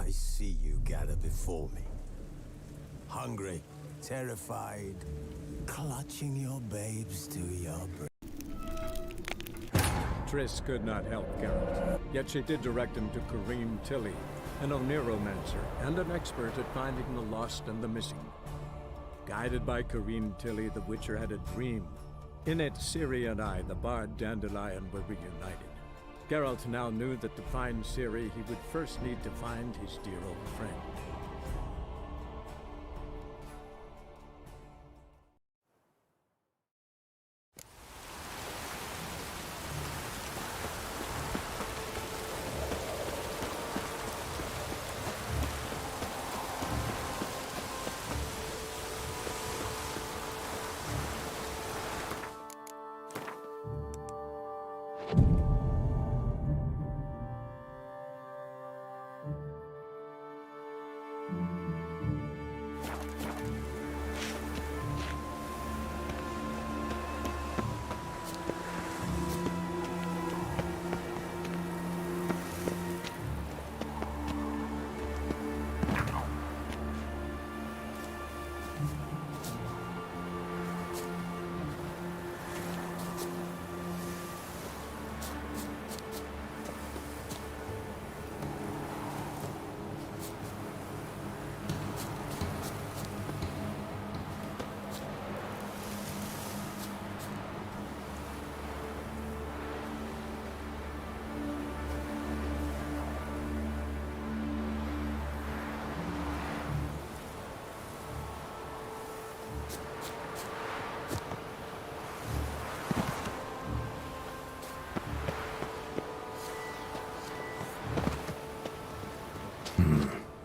I see you gather before me. Hungry, terrified, clutching your babes to your breast. Triss could not help Geralt, yet she did direct him to Kareem Tilly, an Oniromancer and an expert at finding the lost and the missing. Guided by Kareem Tilly, the Witcher had a dream. In it, Ciri and I, the bard Dandelion, were reunited. Geralt now knew that to find Ciri, he would first need to find his dear old friend.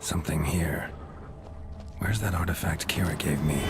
Something here. Where's that artifact Kira gave me?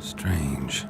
Strange.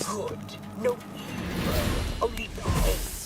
good, no evil, only peace.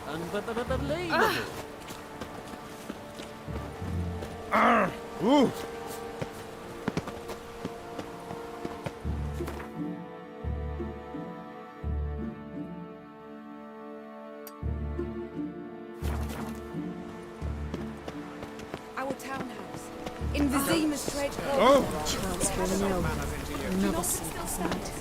Unbelievable. Ooh. Our townhouse. In Vizima Strait. Oh. Chance for a nil. Another sleepless night.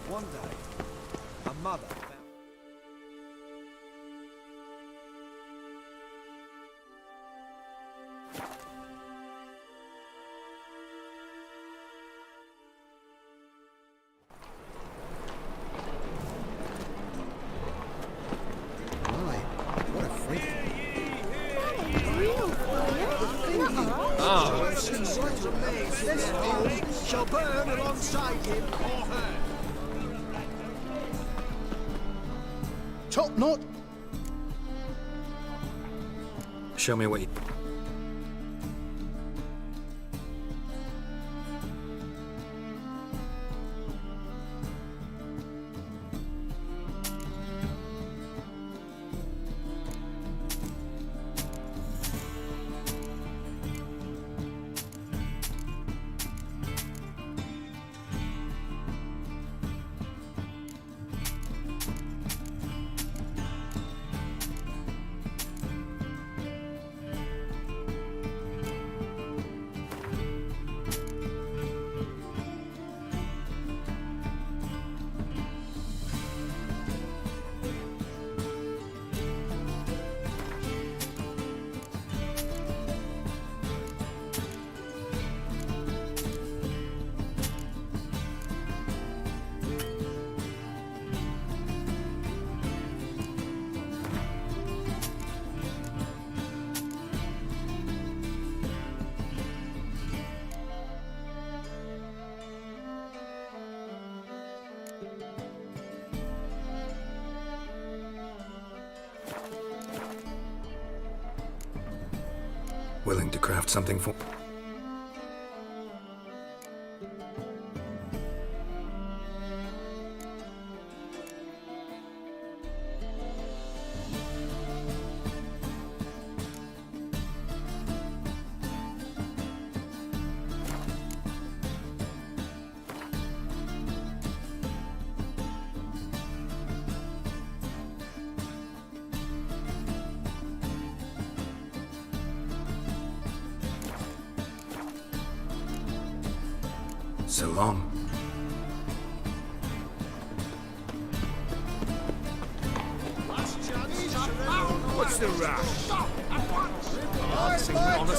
One day, a mother found... What a freak. shall burn alongside him or her. Top knot. Show me what you... Willing to craft something for... So long. What's the rush? On a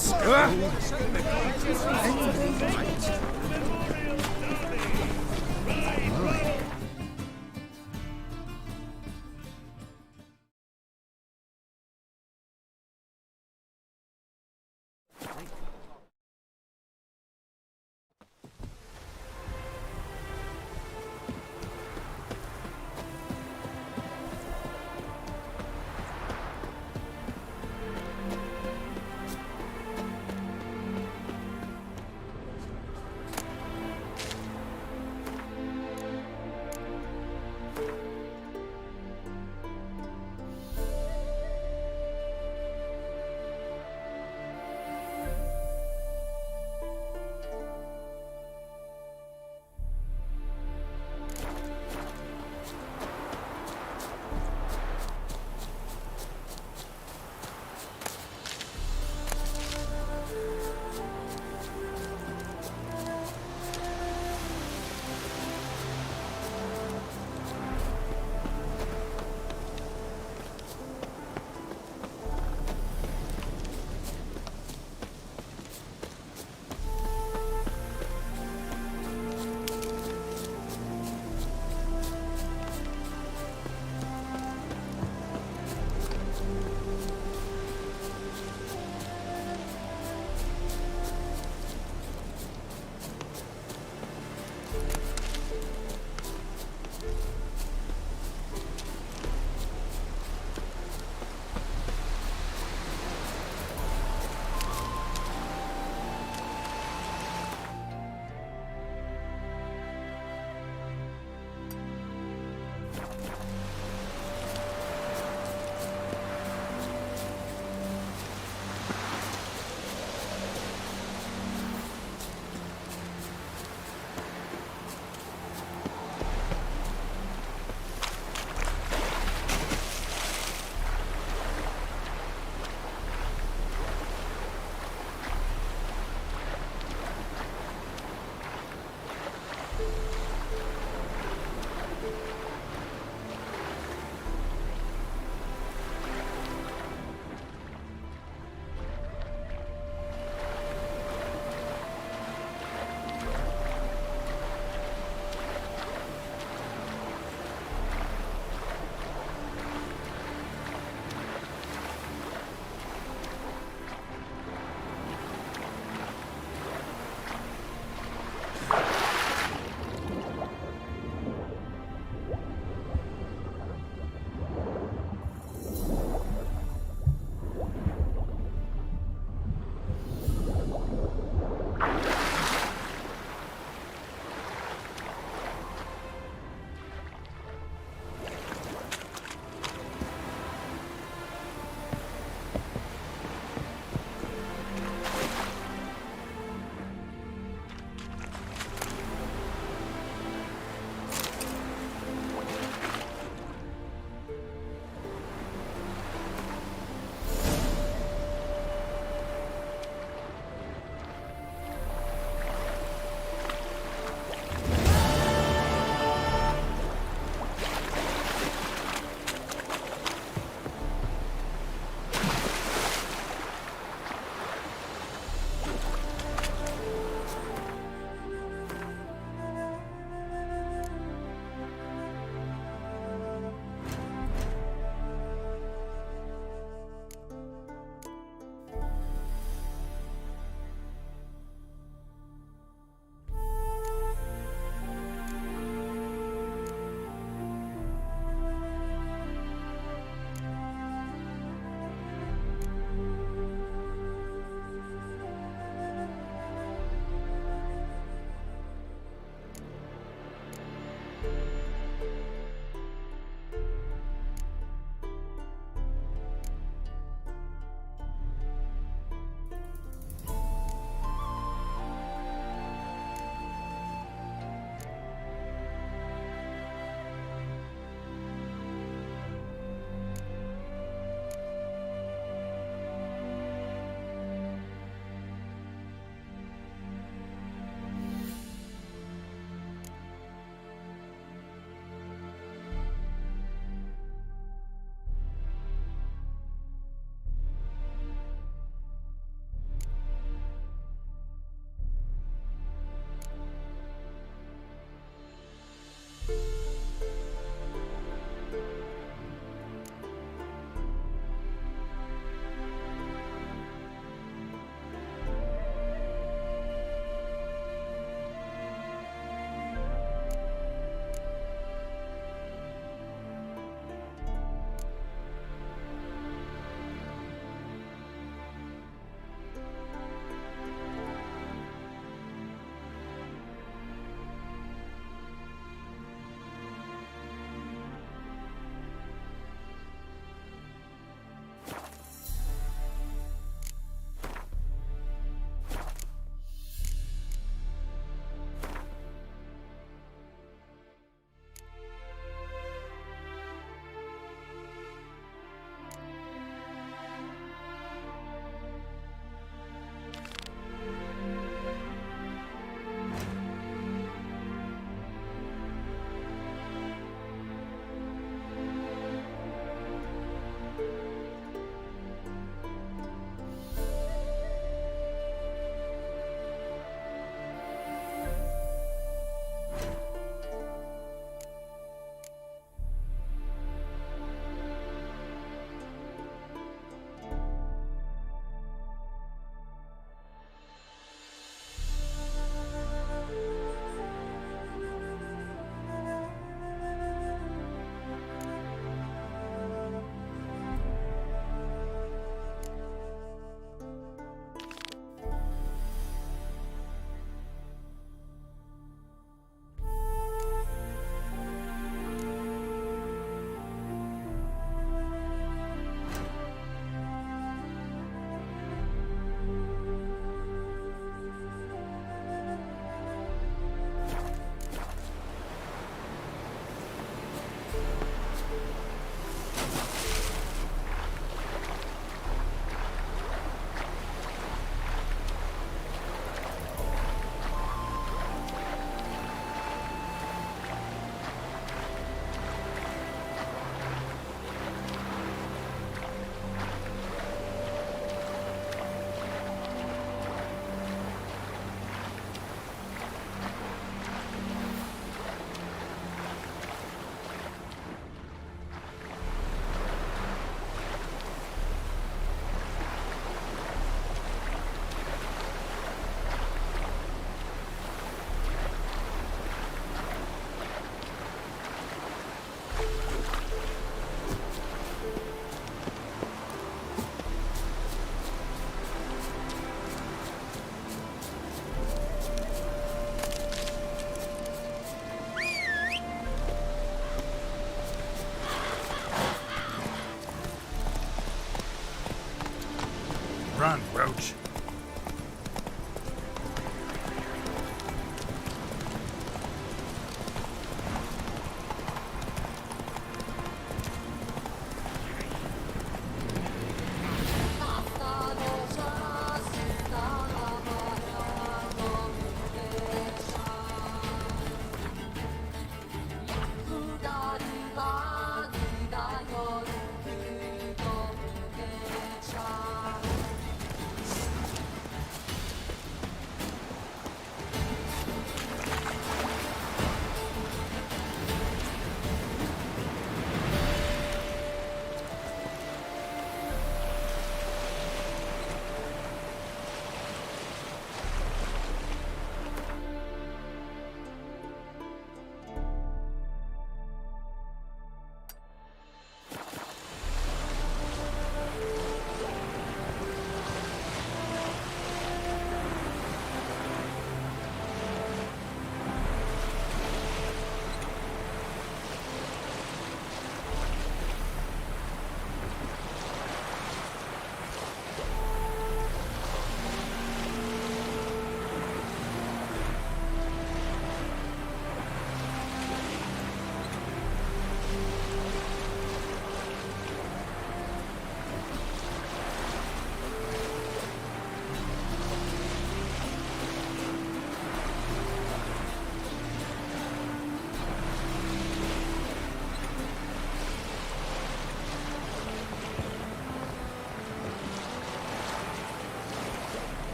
Run, Roach.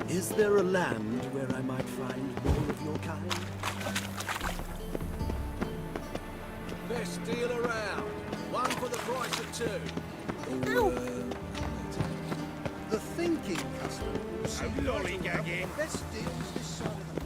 Is there a land where I might find more of your kind? Best deal around. One for the price of two. Or, the thinking customer. I'm lollygagging. Best deals this side of the...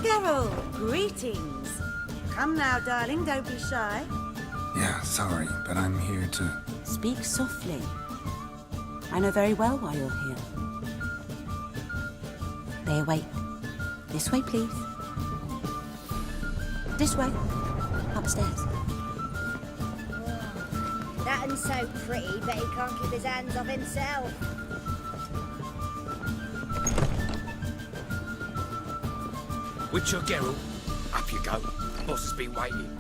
Carol, greetings. Come now, darling, don't be shy. Yeah, sorry, but I'm here to... Speak softly. I know very well why you're here. They await. This way, please. This way. Upstairs. That one's so pretty, but he can't keep his hands off himself. Witcher Geralt, up you go. Boss has been waiting.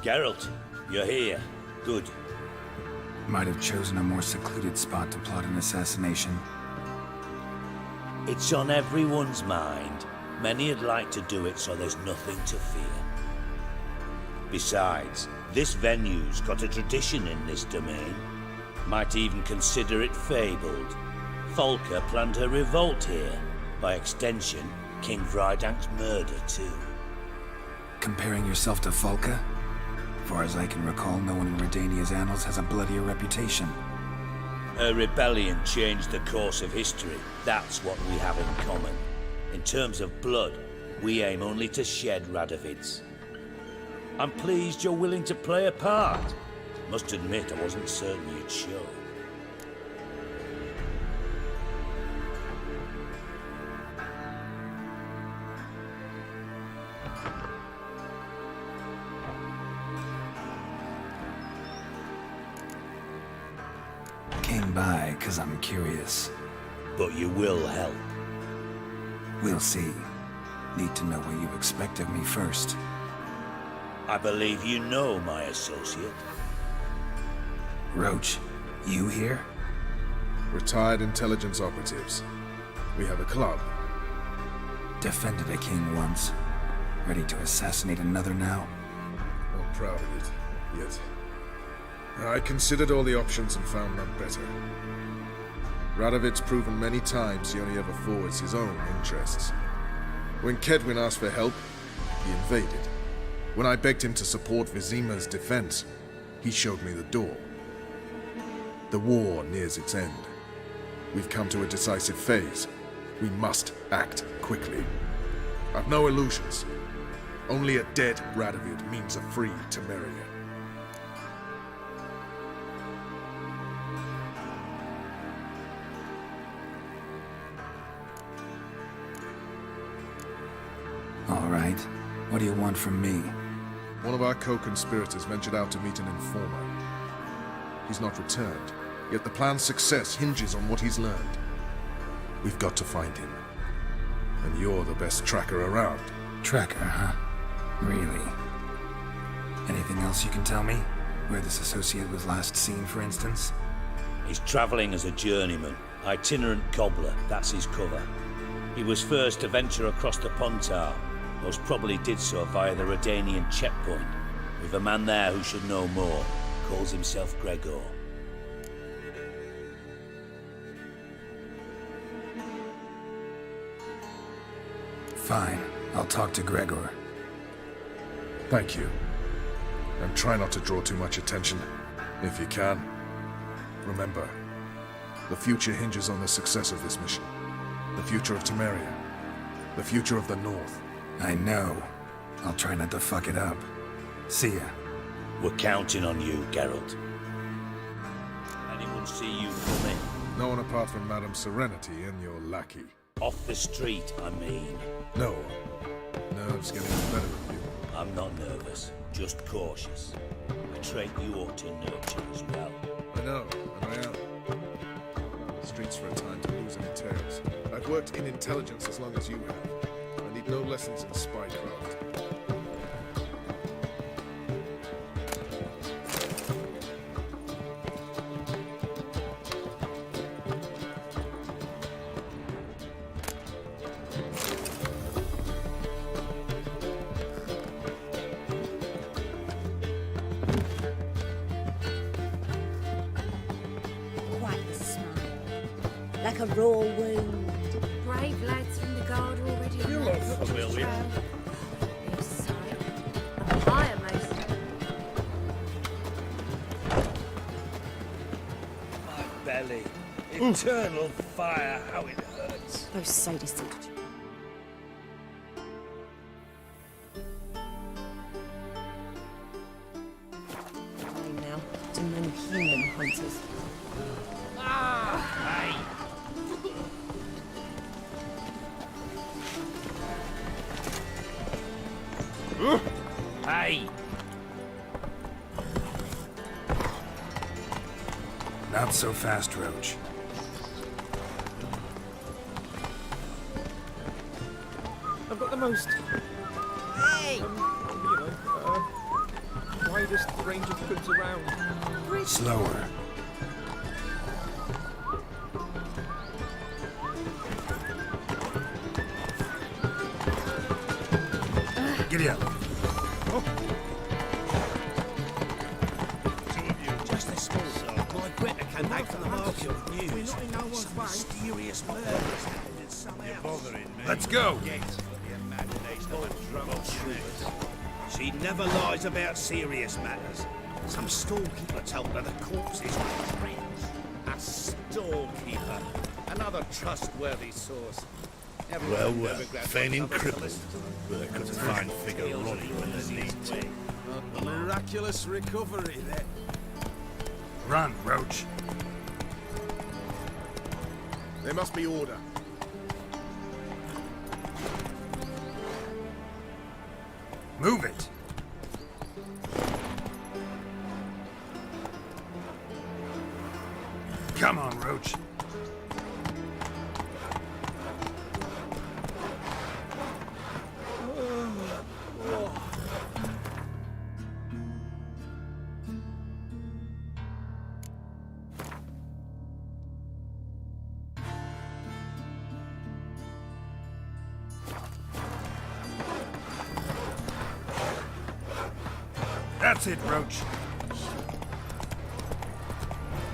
Geralt, you're here. Good. Might have chosen a more secluded spot to plot an assassination. It's on everyone's mind. Many would like to do it so there's nothing to fear. Besides, this venue's got a tradition in this domain. Might even consider it fabled. Folka planned her revolt here. By extension, King Vrydank's murder too. Comparing yourself to Folka? Far as I can recall, no one in Redania's annals has a bloodier reputation. Her rebellion changed the course of history. That's what we have in common. In terms of blood, we aim only to shed Radovid's. I'm pleased you're willing to play a part. Must admit, I wasn't certain you'd show. Came by because I'm curious. But you will help. We'll see. Need to know what you expect of me first. I believe you know my associate. Roach, you here? Retired intelligence operatives. We have a club. Defended a king once. Ready to assassinate another now? Not proud of it, yet. I considered all the options and found none better. Radovid's proven many times he only ever forwards his own interests. When Kedwin asked for help, he invaded. When I begged him to support Vizima's defense, he showed me the door. The war nears its end. We've come to a decisive phase. We must act quickly. I've no illusions. Only a dead Radovid means a free Temeria. All right. What do you want from me? One of our co-conspirators ventured out to meet an informer. He's not returned, yet the plan's success hinges on what he's learned. We've got to find him. And you're the best tracker around. Tracker, huh? Really? Anything else you can tell me? Where this associate was last seen, for instance? He's traveling as a journeyman. Itinerant cobbler, that's his cover. He was first to venture across the Pontar. Most probably did so via the Redanian checkpoint. With a man there who should know more. Calls himself Gregor. Fine. I'll talk to Gregor. Thank you. And try not to draw too much attention, if you can. Remember, the future hinges on the success of this mission. The future of Temeria. The future of the North. I know. I'll try not to fuck it up. See ya. We're counting on you, Geralt. Anyone see you coming? No one apart from Madame Serenity and your lackey. Off the street, I mean. No one. Nerves getting the better of you. I'm not nervous, just cautious. A trait you ought to nurture as well. I know, and I am. Streets for a time to lose any tales. I've worked in intelligence as long as you have. I need no lessons in spycraft. Quite the smile. Like a raw wound. Brave lads from the guard are already on that will we? trail. Be sorry. I'm higher most. My belly. Eternal fire, how it hurts. Those sadists. Fine now. To no human hunters. Hey! Not so fast, Roach. I've got the most, Hey! widest range of goods around. Slower. Giddy up. Just this morning, my Greta came back from the market with news. We're not in no one's way. Mysterious murders happened in some house. You're bothering me. Let's go. The imagination of a drunk she never lies about serious matters. Some storekeeper told her the corpses were friends. A storekeeper. Another trustworthy source. Well, feigning crippled, but they couldn't find figure Ronnie when they need to. A miraculous recovery there. Run, Roach. There must be order. Move it. Come on, Roach. That's it, Roach.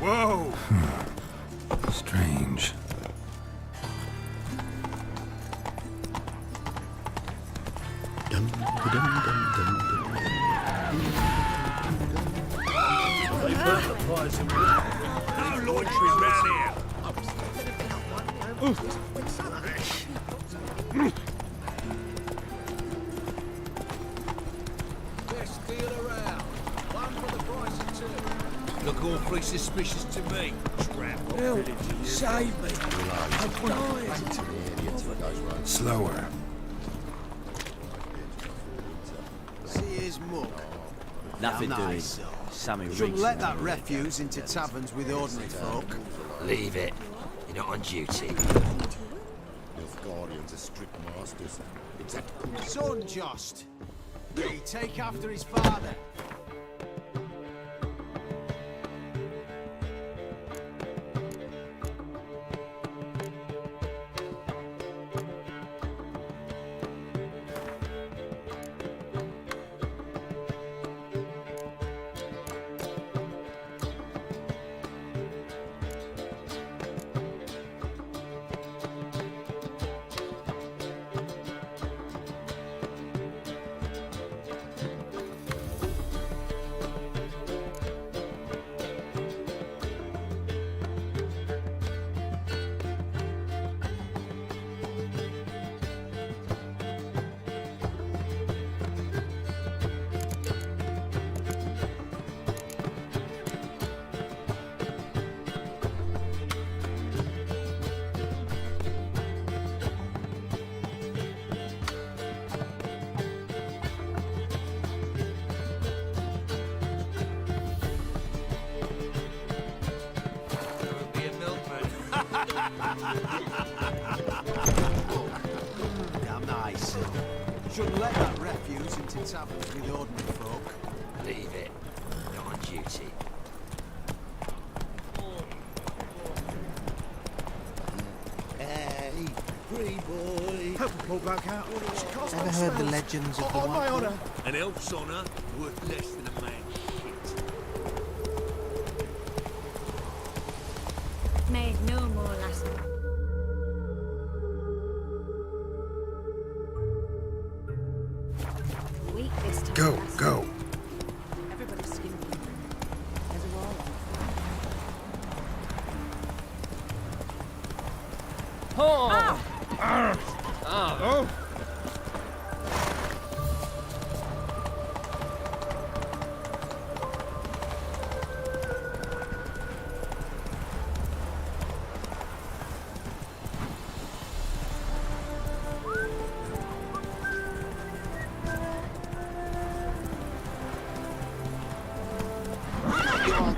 Whoa! Strange. No loitering round here. Best deal around. One for the price of two. Look awfully suspicious to me. Tramp. Help! Save me! I'm dying. Slower. See his mug. Nothing Now, doing. nice. Something Shouldn't reeks. let that refuse into taverns with ordinary folk. Leave it. You're not on duty. Guardians are strict masters. Son just. Did he take after his father? Damn nice. Shouldn't let that refuse into taverns with ordinary folk. Leave it. Not on duty. Hey, free boy. Help the poor bloke out. Ever heard the legends of the On my White honour. An elf's honour worth less than a man's shit. Made no more last night. Weak this time. Go, last go. night. Everybody's skinned. There's a wall on. Oh!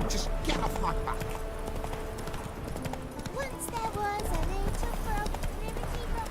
Just get off my back. Once there was a little frog, liberty rock.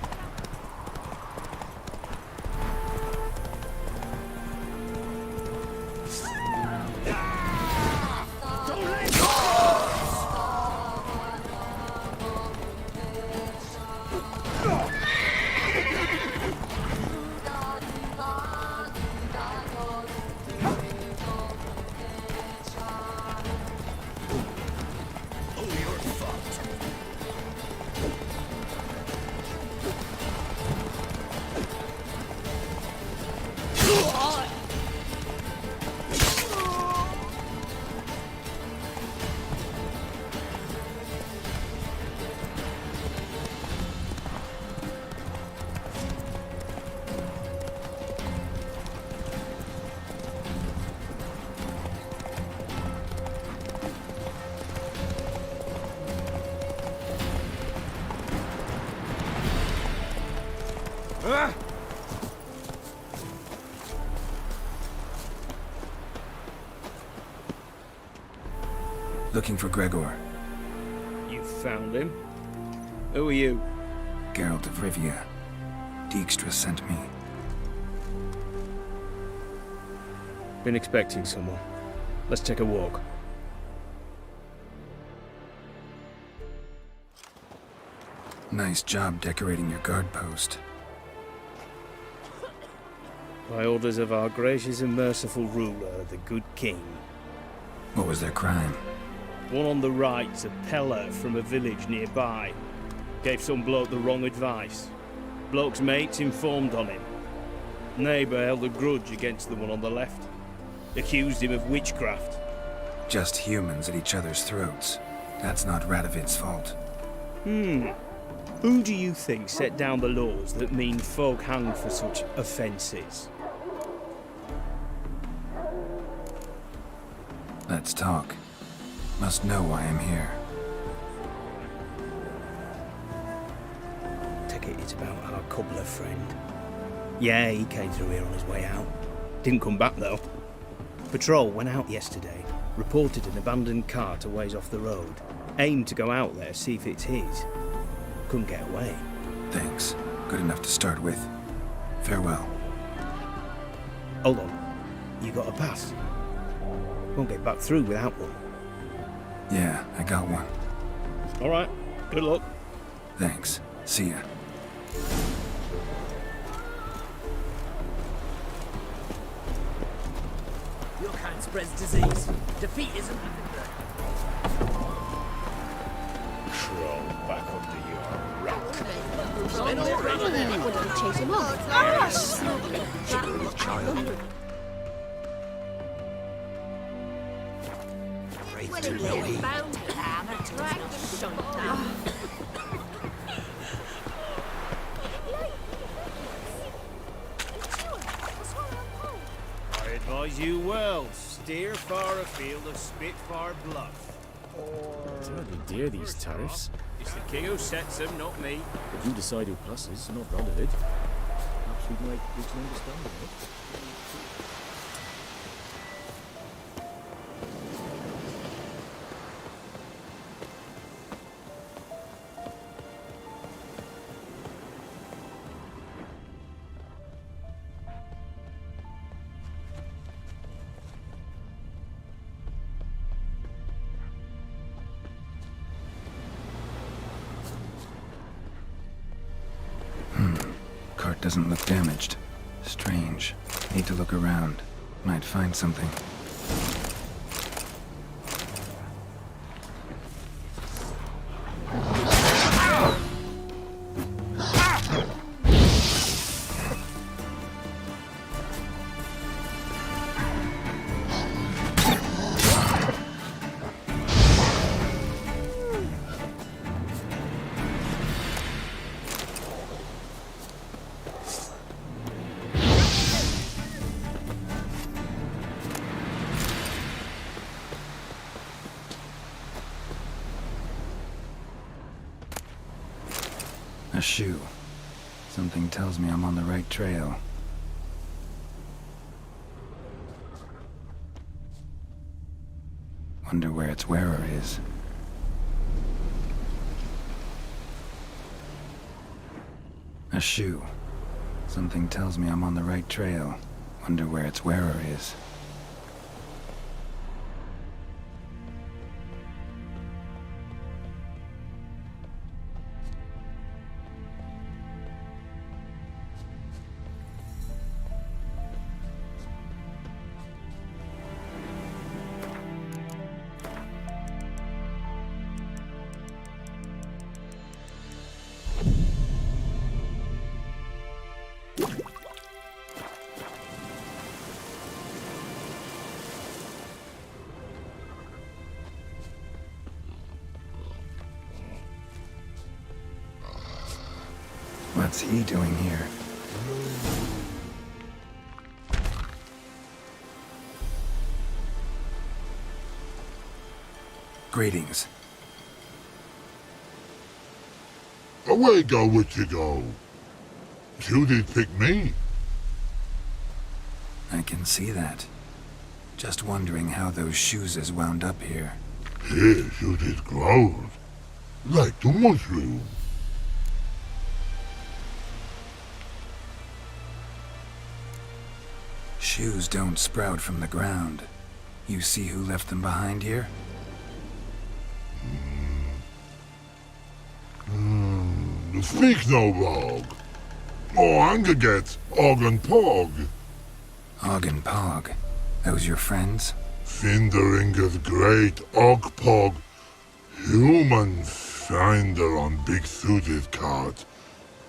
Looking for Gregor. You found him? Who are you? Geralt of Rivia. Dijkstra sent me. Been expecting someone. Let's take a walk. Nice job decorating your guard post. By orders of our gracious and merciful ruler, the good king. What was their crime? One on the right's a peller from a village nearby. Gave some bloke the wrong advice. Bloke's mates informed on him. Neighbour held a grudge against the one on the left. Accused him of witchcraft. Just humans at each other's throats. That's not Radovid's fault. Who do you think set down the laws that mean folk hang for such offences? Let's talk. Must know why I'm here. Take it it's about our cobbler friend. Yeah, he came through here on his way out. Didn't come back though. Patrol went out yesterday, reported an abandoned cart a ways off the road. Aimed to go out there, see if it's his. Couldn't get away. Thanks. Good enough to start with. Farewell. Hold on. You got a pass? Won't get back through without one. Yeah, I got one. Alright. Good luck. Thanks. See ya. Your kind spreads disease. Defeat isn't nothing good. Crawl back under your rock. Chase him off. Child. Bound to hammer to drag them shut down. I advise you well. Steer far afield of Spitfire Bluff. Terribly dear, these tariffs. It's the king who sets them, not me. But you decide who pluses, not Radovid. Perhaps we might reach an understanding of it. Cart doesn't look damaged. Strange. Need to look around. Might find something. A shoe. Something tells me I'm on the right trail. Wonder where its wearer is. A shoe. Something tells me I'm on the right trail. Wonder where its wearer is. What's he doing here? Greetings. Away go with you go. You did pick me. I can see that. Just wondering how those shoes wound up here. Here you did grow. Like the mushroom. Shoes don't sprout from the ground. You see who left them behind here? Speak no log. Oh, anger gets Og and Pog. Og and Pog. Those your friends? Finderinger's great Og Pog. Human finder on big suited cart.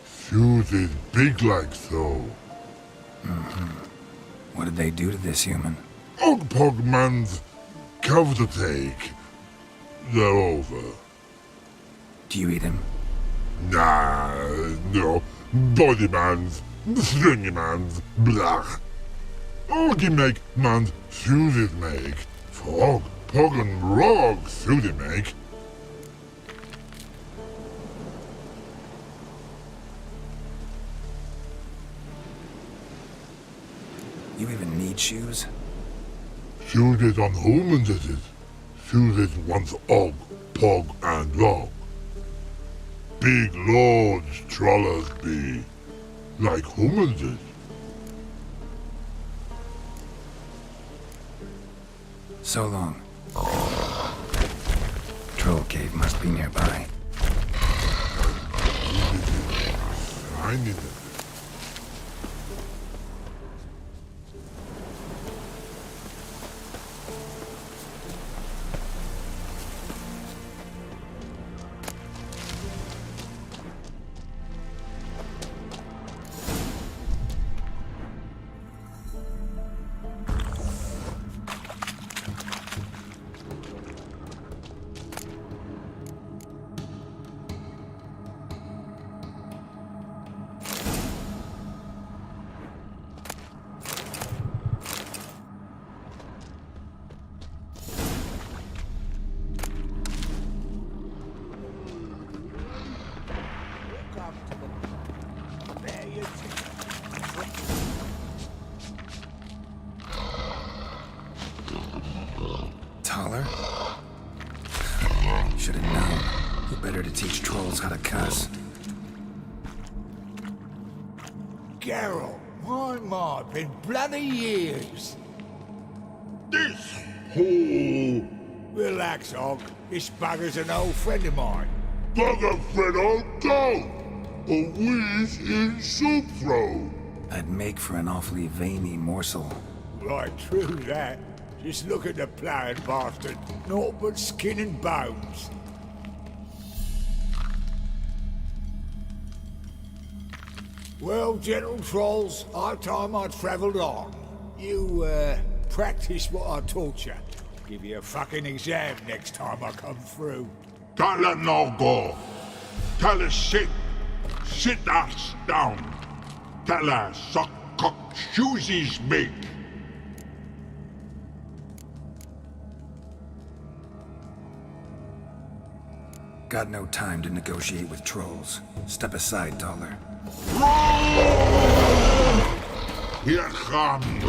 Suited big like so. What did they do to this human? Og Pog man's cover to take. They're over. Do you eat him? Nah, no. Body man's, stringy man's, blah. Oggy make man's suited make. Frog, Pog and Rog suited make. You even need shoes? Suited on humans is it. Suited once Og, Pog and Log. Big lords trollers be. Like humans is. So long. Troll cave must be nearby. I need it. Taller? Should have known. Who better to teach trolls how to cuss? Geralt, my, been bloody years. This whole Relax, Og. This bugger's an old friend of mine. bugger Fredo go. A wheeze in soup throw. I'd make for an awfully veiny morsel. Right, true that. Just look at the ploughing bastard. Naught but skin and bones. Well, gentle trolls, high time I travelled on. You, practice what I taught you. Give you a fucking exam next time I come through. Can't let no go. Tell her sit. Sit ass down. Tell her suck cock shoesies make. Got no time to negotiate with trolls. Step aside, Taller. Here comes.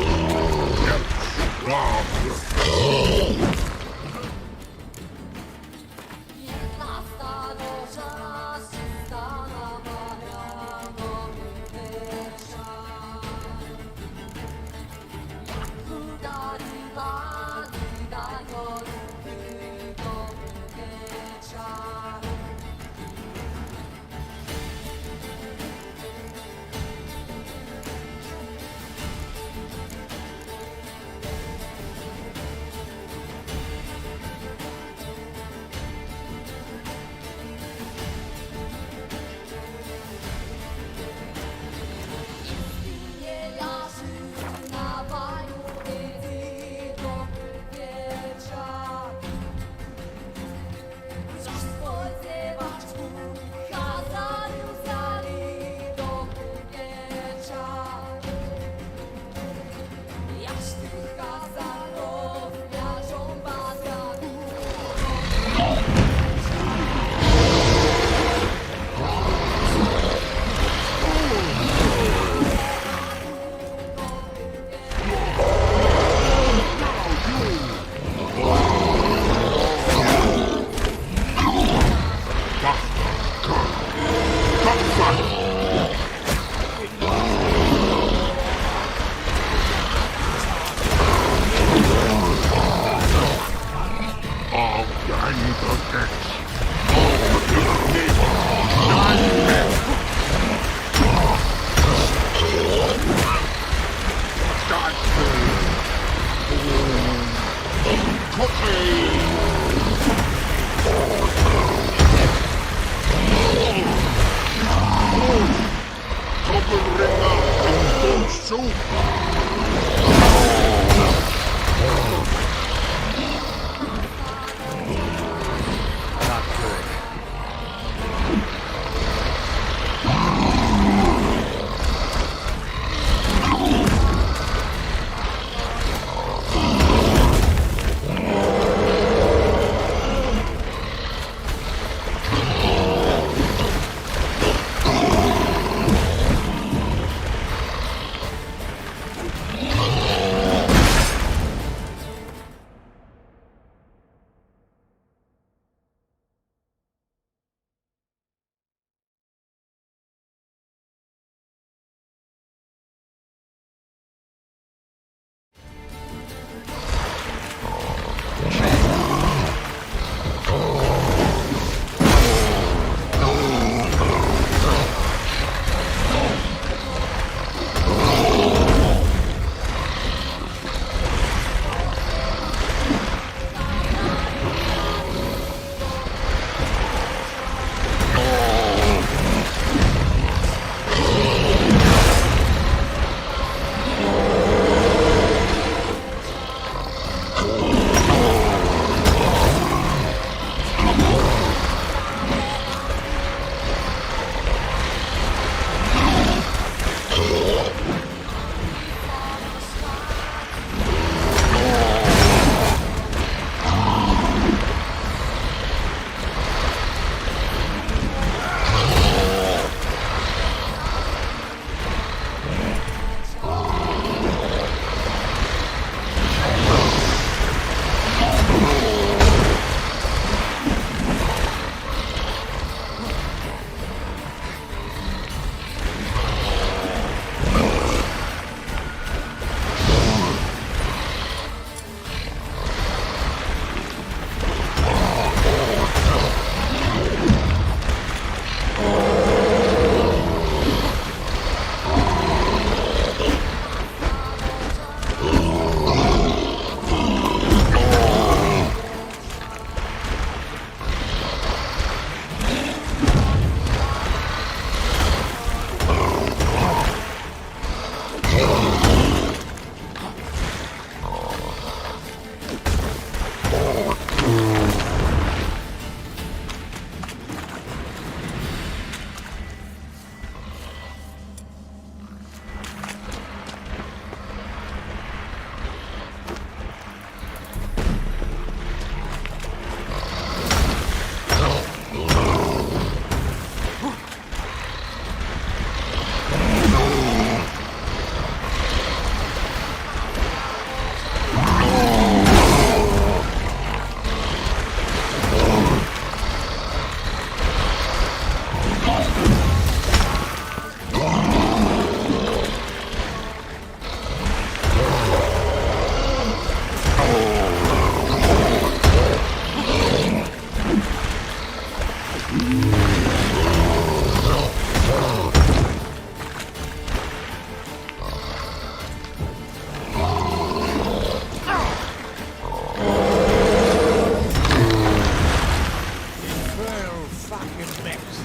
fucking mess.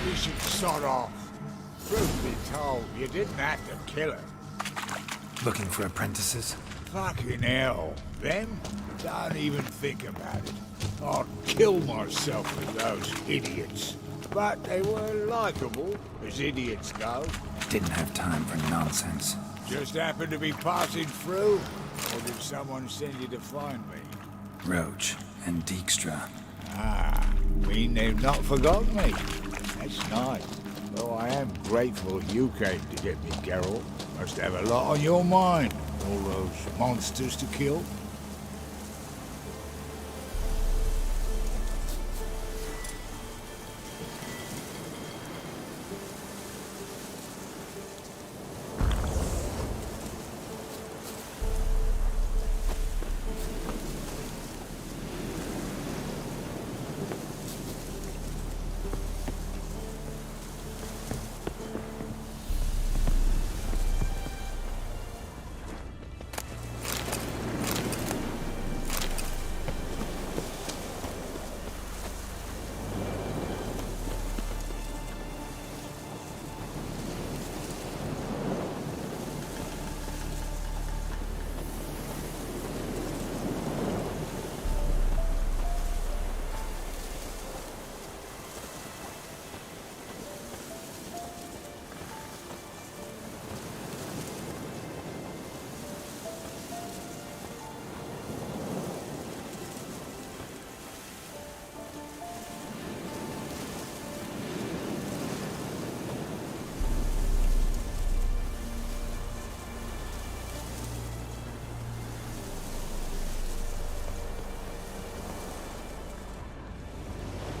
You should sod off. Truth be told, you didn't have to kill her. Looking for apprentices? Fucking hell. Them? Don't even think about it. I'd kill myself with those idiots. But they were likable, as idiots go. Didn't have time for nonsense. Just happened to be passing through? Or did someone send you to find me? Roach and Dijkstra. Ah, mean they've not forgotten me. That's nice. Though I am grateful you came to get me, Geralt. Must have a lot on your mind. All those monsters to kill.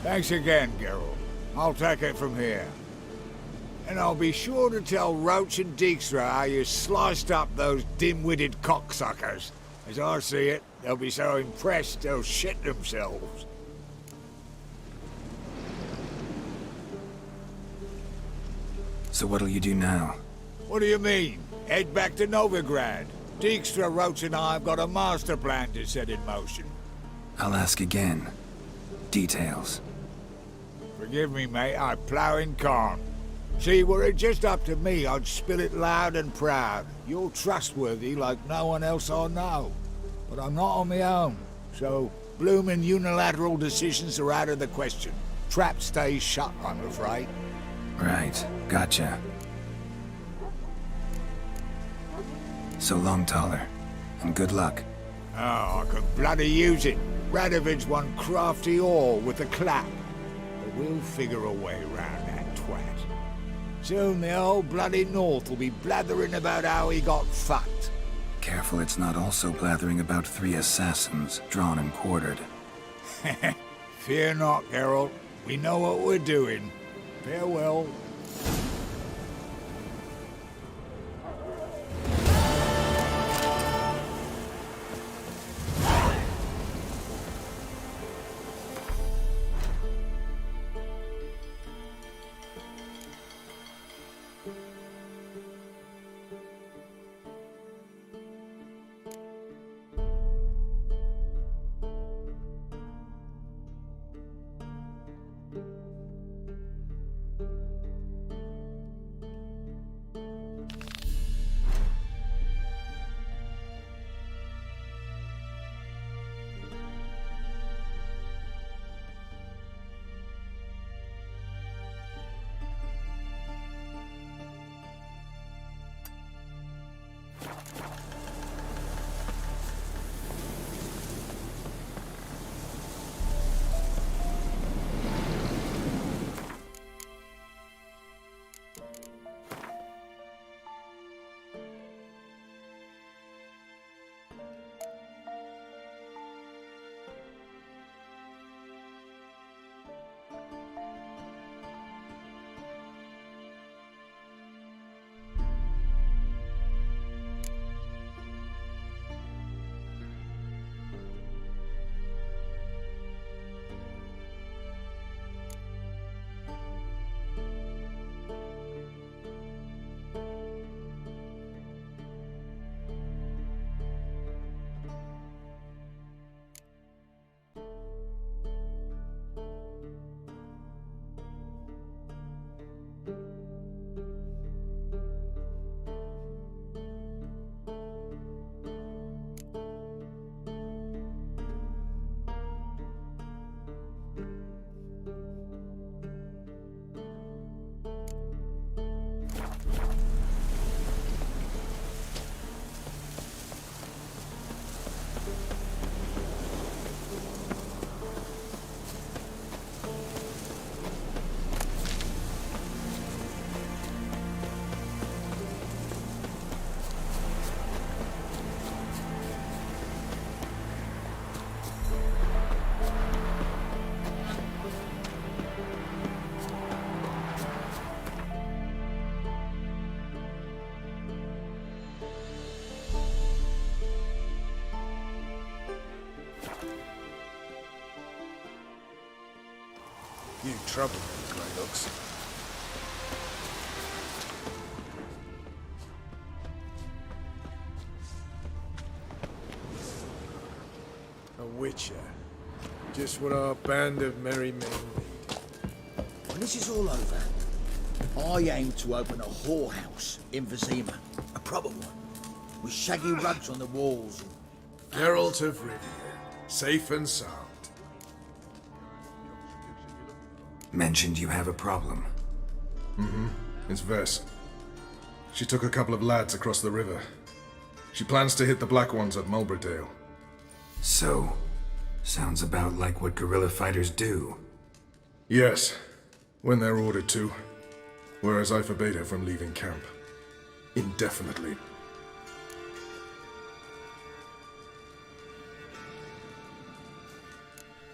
Thanks again, Geralt. I'll take it from here. And I'll be sure to tell Roach and Dijkstra how you sliced up those dim-witted cocksuckers. As I see it, they'll be so impressed they'll shit themselves. So what'll you do now? What do you mean? Head back to Novigrad. Dijkstra, Roach and I have got a master plan to set in motion. I'll ask again. Details. Forgive me, mate, I ploughing can't. See, were it just up to me, I'd spill it loud and proud. You're trustworthy like no one else I know. But I'm not on my own, so bloomin' unilateral decisions are out of the question. Trap stays shut, I'm afraid. Right, gotcha. So long, Taller, and good luck. Oh, I could bloody use it. Radovid's one crafty ore with a clap. But we'll figure a way round that twat. Soon the whole bloody North will be blathering about how he got fucked. Careful it's not also blathering about 3 assassins, drawn and quartered. Fear not, Geralt. We know what we're doing. Farewell. You trouble me, Grey Looks. A witcher. Just what our band of merry men need. When this is all over, I aim to open a whorehouse in Vizima. A proper one. With shaggy rugs on the walls. Geralt of Rivia. Safe and sound. Mentioned you have a problem. Mm-hmm. It's Vess. She took a couple of lads across the river. She plans to hit the Black Ones at Mulberdale. So, sounds about like what guerrilla fighters do. Yes, when they're ordered to. Whereas I forbade her from leaving camp. Indefinitely.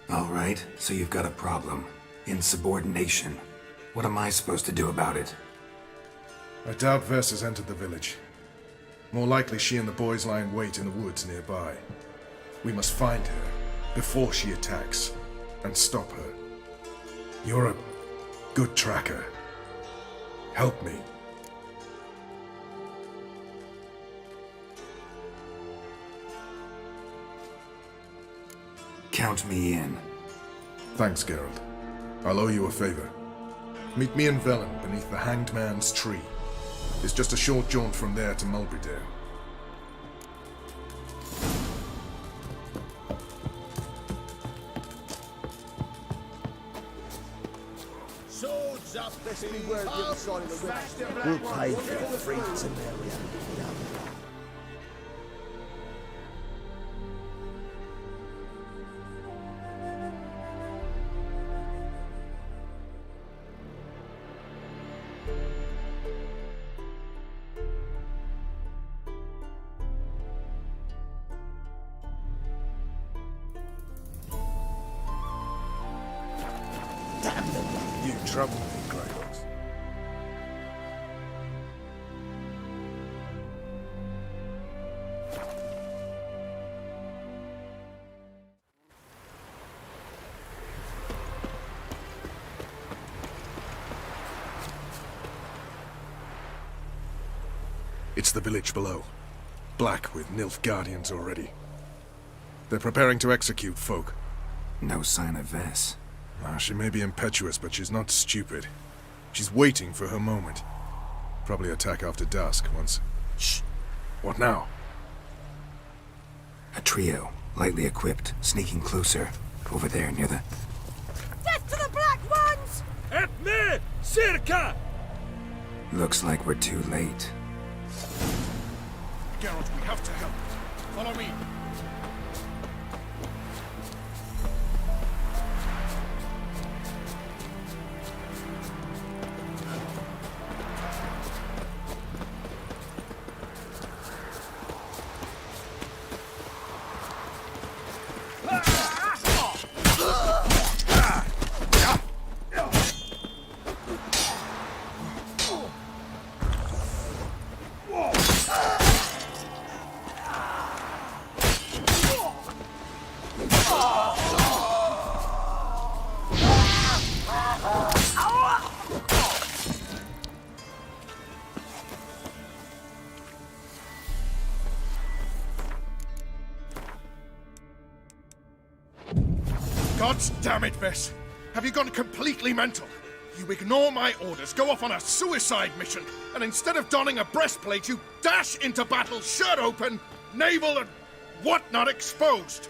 All right, so you've got a problem. Insubordination. What am I supposed to do about it? I doubt Vess has entered the village. More likely she and the boys lie in wait in the woods nearby. We must find her before she attacks and stop her. You're a good tracker. Help me. Count me in. Thanks, Geralt. I'll owe you a favor. Meet me in Velen beneath the Hanged Man's tree. It's just a short jaunt from there to Mulberdale. Swords up, let's be word the other side of the river. We'll pay for it, free to marry. You trouble me, Grey Looks. It's the village below. Black with Nilfgaardians already. They're preparing to execute folk. No sign of Vess. She may be impetuous, but she's not stupid. She's waiting for her moment. Probably attack after dusk once... Shh! What now? A trio, lightly equipped, sneaking closer. Over there, near the... Death to the Black Ones! At me! Circa! Looks like we're too late. Geralt, we have to help. Follow me. God damn it, Vess! Have you gone completely mental? You ignore my orders, go off on a suicide mission, and instead of donning a breastplate, you dash into battle, shirt open, navel and whatnot exposed!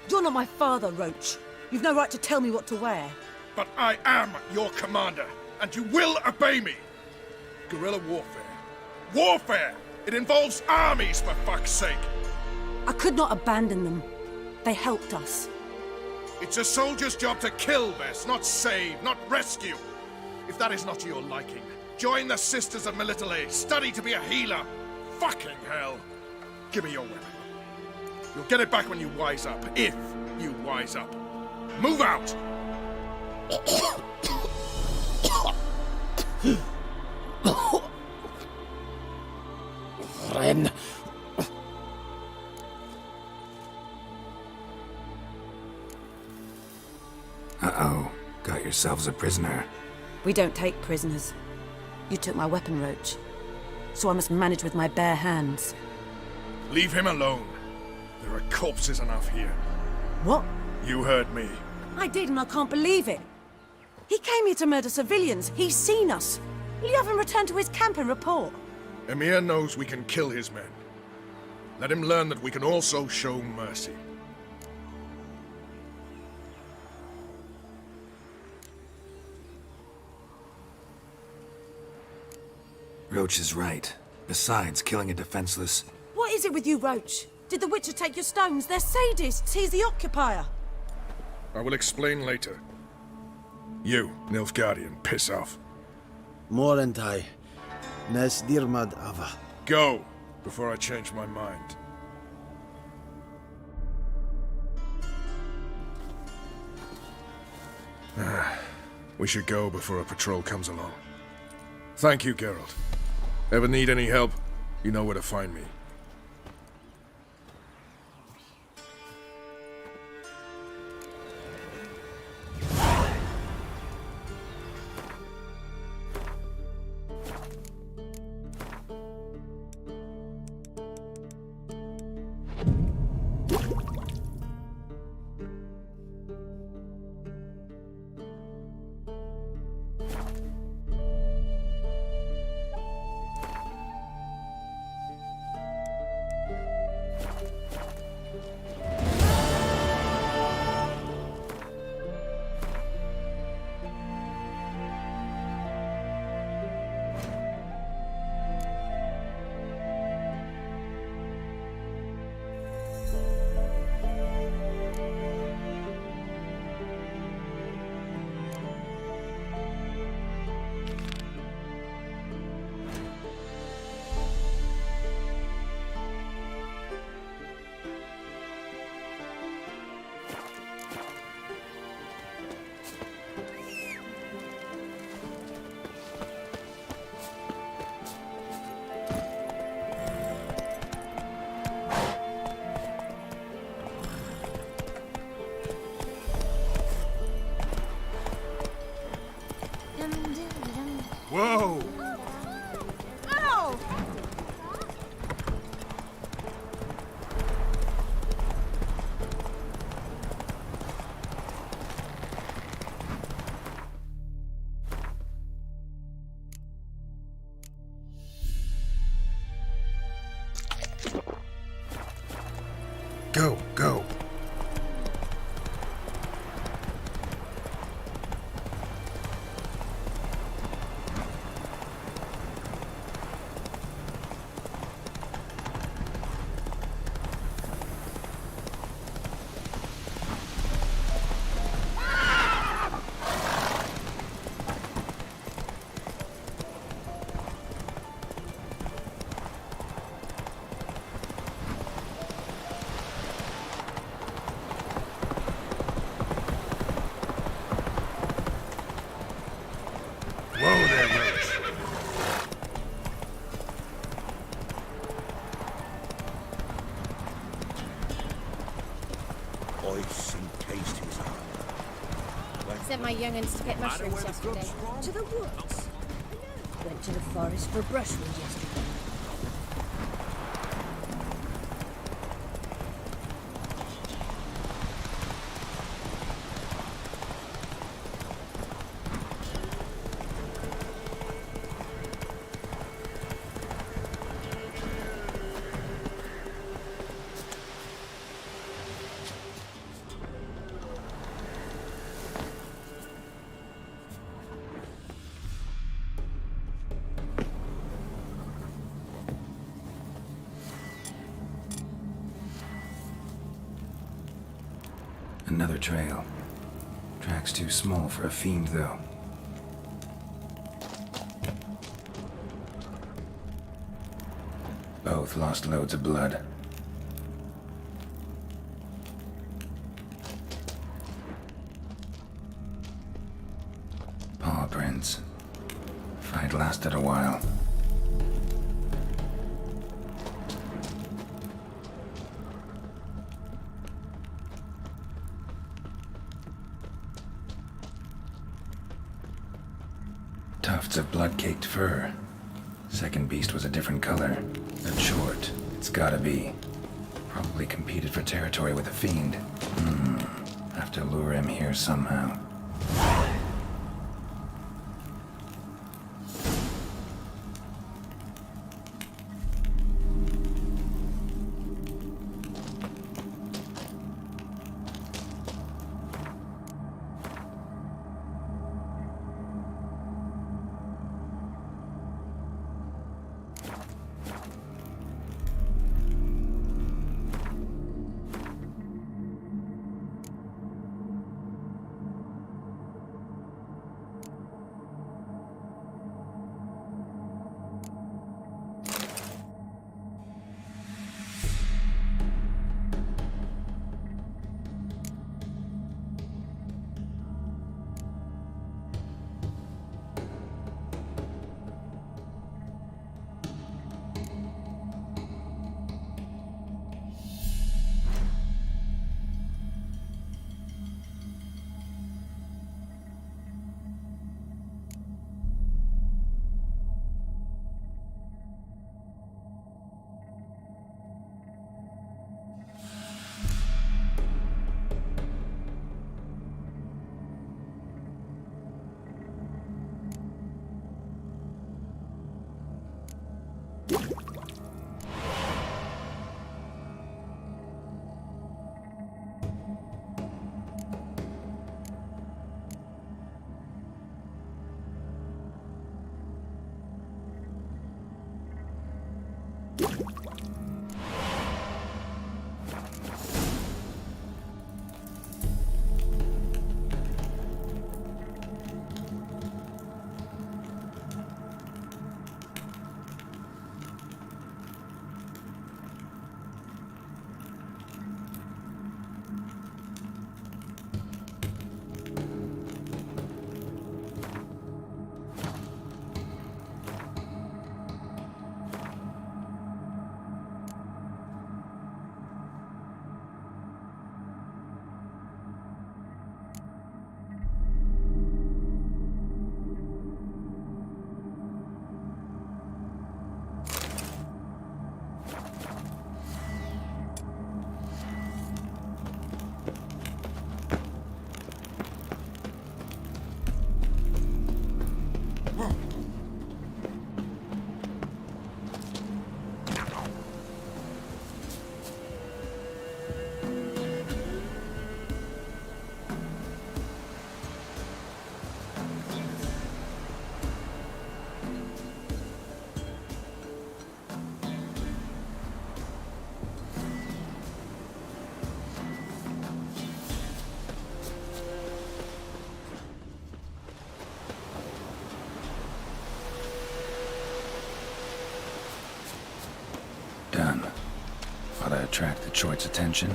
You're not my father, Roach. You've no right to tell me what to wear. But I am your commander, and you will obey me! Guerrilla warfare. Warfare! It involves armies, for fuck's sake! I could not abandon them. They helped us. It's a soldier's job to kill, Vess, not save, not rescue. If that is not to your liking, join the Sisters of Melitele, study to be a healer. Fucking hell. Give me your weapon. You'll get it back when you wise up, if you wise up. Move out! Ren. Uh-oh. Got yourself yourselves a prisoner. We don't take prisoners. You took my weapon, Roach. So I must manage with my bare hands. Leave him alone. There are corpses enough here. What? You heard me. I did, and I can't believe it. He came here to murder civilians. He's seen us. Will you have him return to his camp and report? Emir knows we can kill his men. Let him learn that we can also show mercy. Roach is right. Besides, killing a defenseless... What is it with you, Roach? Did the Witcher take your stones? They're sadists. He's the occupier. I will explain later. You, Nilfgaardian, piss off. Morentai. Nes dirmad ava. Go, before I change my mind. We should go before a patrol comes along. Thank you, Geralt. Ever need any help, you know where to find me. Whoa! Ow! Go, go. Whoa there, Roach. I've seen taste his heart. Sent my young'uns to get mushrooms yesterday. To the woods. Went to the forest for brushwood yesterday. Another trail. Track's too small for a fiend, though. Both lost loads of blood. Paw prints. Fight lasted a while. Tufts of blood-caked fur. Second beast was a different color. And short. It's gotta be. Probably competed for territory with a fiend. Have to lure him here somehow. Done. Ought to attract the Choit's attention.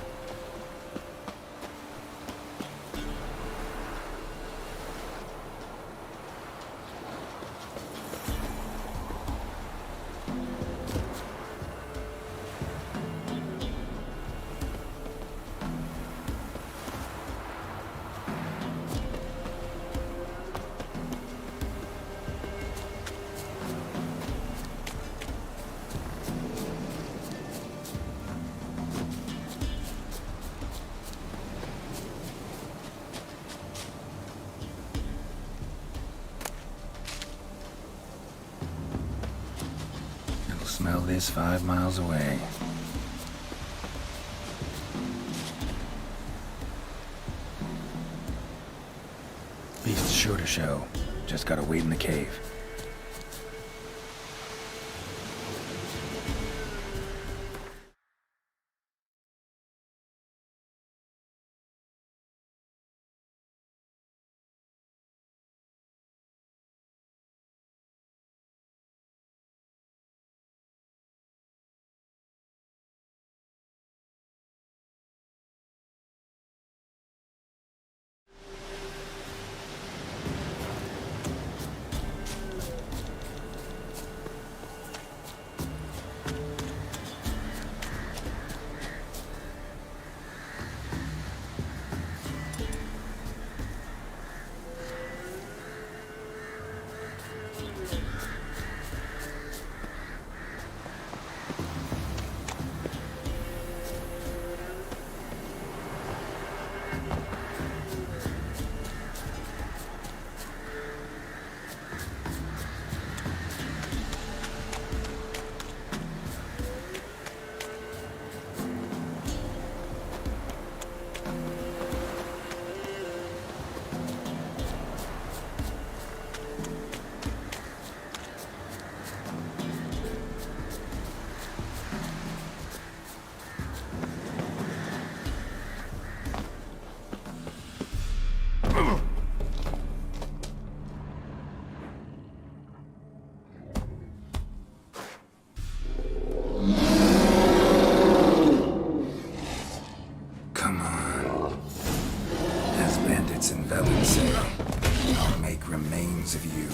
Smell this 5 miles away. Beast's sure to show. Just gotta wait in the cave. remains of you.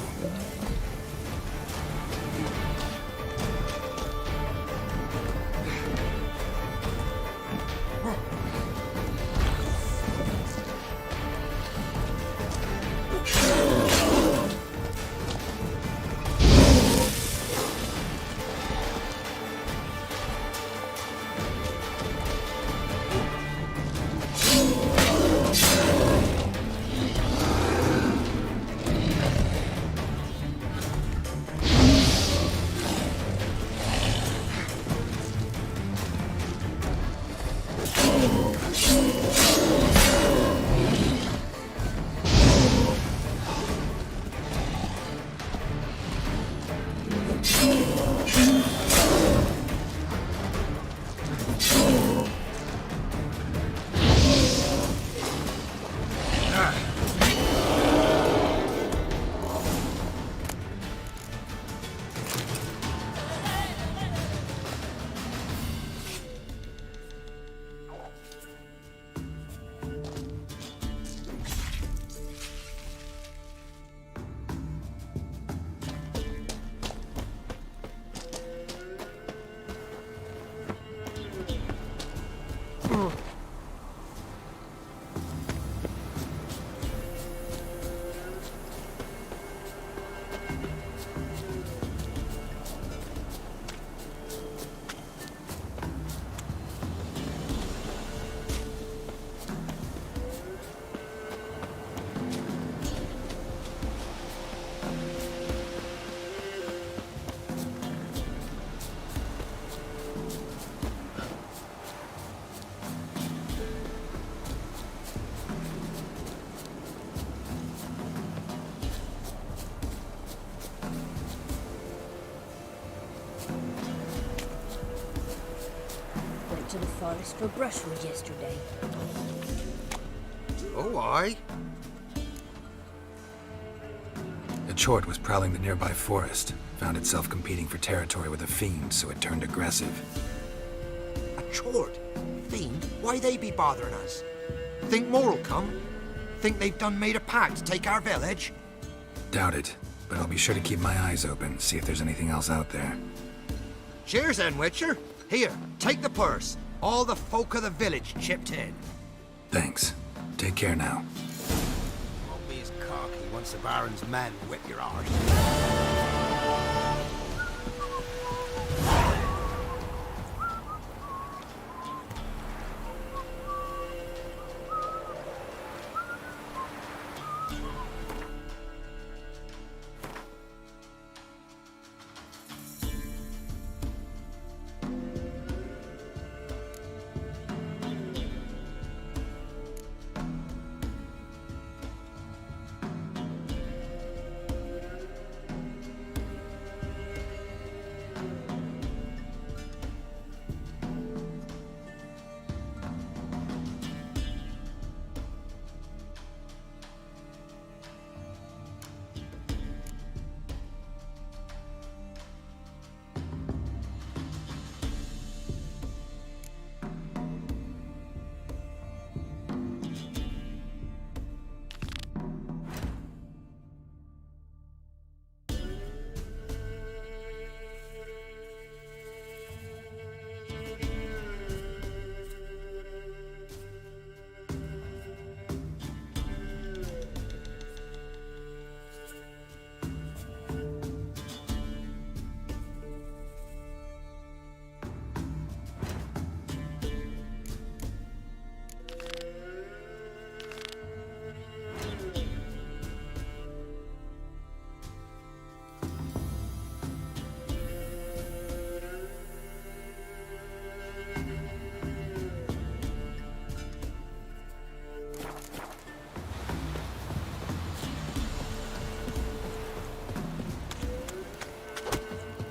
To the forest for brushwood yesterday. Oh, aye? A chort was prowling the nearby forest. Found itself competing for territory with a fiend, so it turned aggressive. A chort? Fiend? Why they be bothering us? Think more'll come? Think they've done made a pact to take our village? Doubt it, but I'll be sure to keep my eyes open, see if there's anything else out there. Cheers then, Witcher. Here, take the purse. All the folk of the village chipped in. Thanks. Take care now. Won't be as cocky once the Baron's men whip your arse.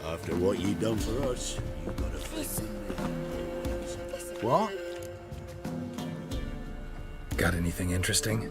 After what you done for us, you got a friend in me. What? Got anything interesting?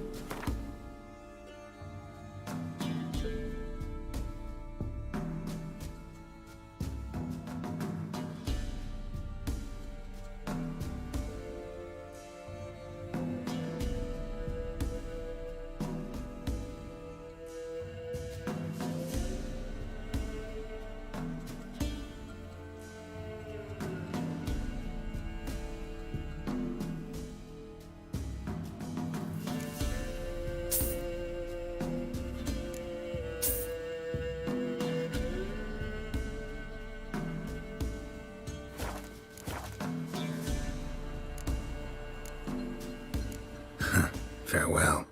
Farewell.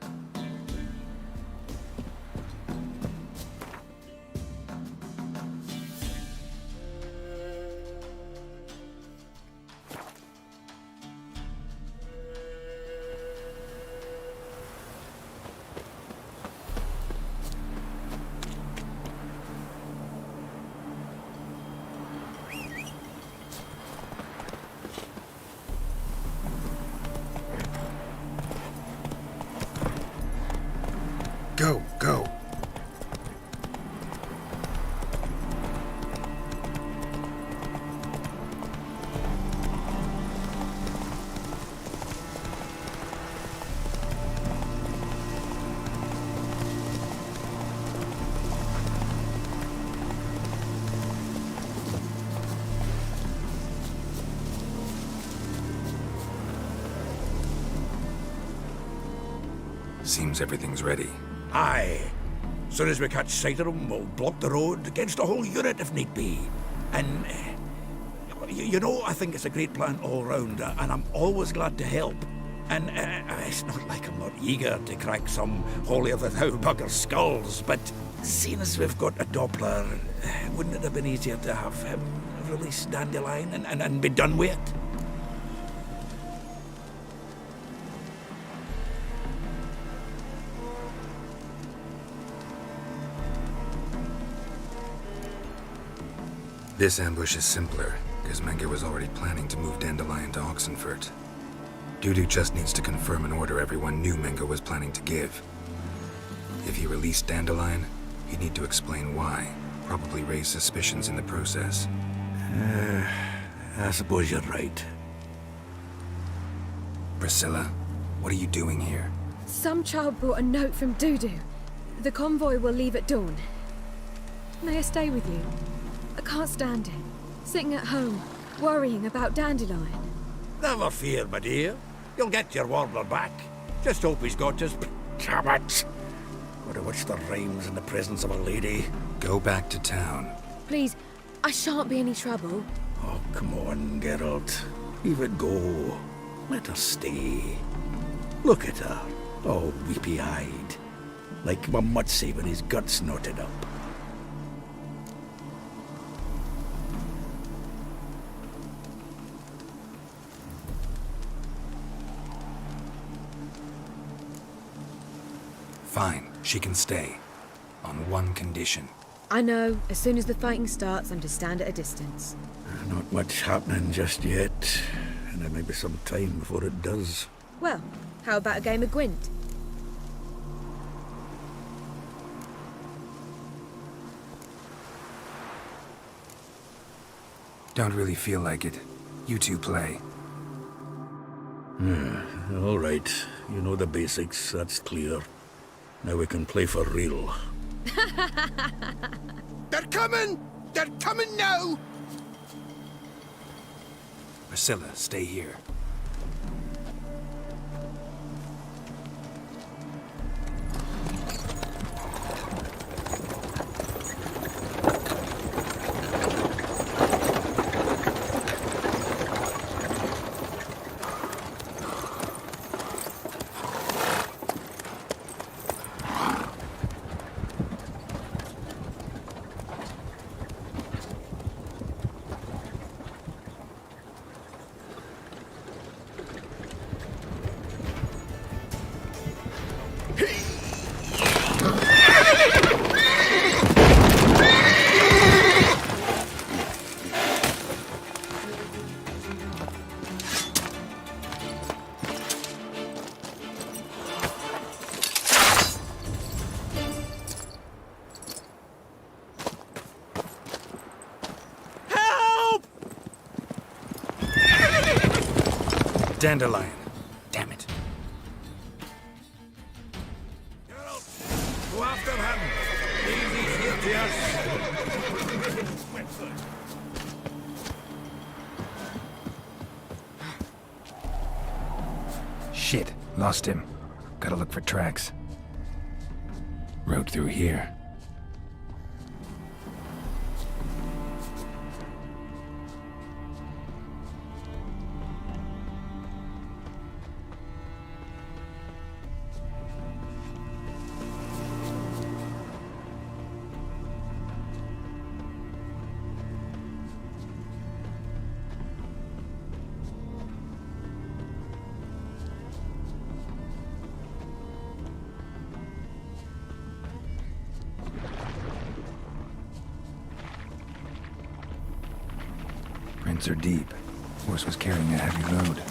Go, go. Seems everything's ready. Aye. Soon as we catch sight of them, we'll block the road against the whole unit if need be. And, you know, I think it's a great plan all round, and I'm always glad to help. And it's not like I'm not eager to crack some holier-than-thou bugger's skulls, but seeing as we've got a Doppler, wouldn't it have been easier to have him release Dandelion and be done with it? This ambush is simpler, because Menger was already planning to move Dandelion to Oxenfurt. Dudu just needs to confirm an order everyone knew Menger was planning to give. If he released Dandelion, he'd need to explain why, probably raise suspicions in the process. I suppose you're right. Priscilla, what are you doing here? Some child brought a note from Dudu. The convoy will leave at dawn. May I stay with you? I can't stand it. Sitting at home, worrying about Dandelion. Never fear, my dear. You'll get your warbler back. Just hope he's got his habits. Gotta watch the rhymes in the presence of a lady. Go back to town. Please, I shan't be any trouble. Oh, come on, Geralt. Leave it go. Let her stay. Look at her, all weepy-eyed. Like my Mutsy with his guts knotted up. Fine, she can stay. On one condition. I know, as soon as the fighting starts, I'm to stand at a distance. Not much happening just yet. And there may be some time before it does. Well, how about a game of Gwent? Don't really feel like it. You two play. All right. You know the basics, that's clear. Now we can play for real. They're coming! They're coming now! Priscilla, stay here. Dandelion. Damn it. Go after him! Leave these here to us! Shit, lost him. Gotta look for tracks. Road through here. woods are deep. Horse was carrying a heavy load.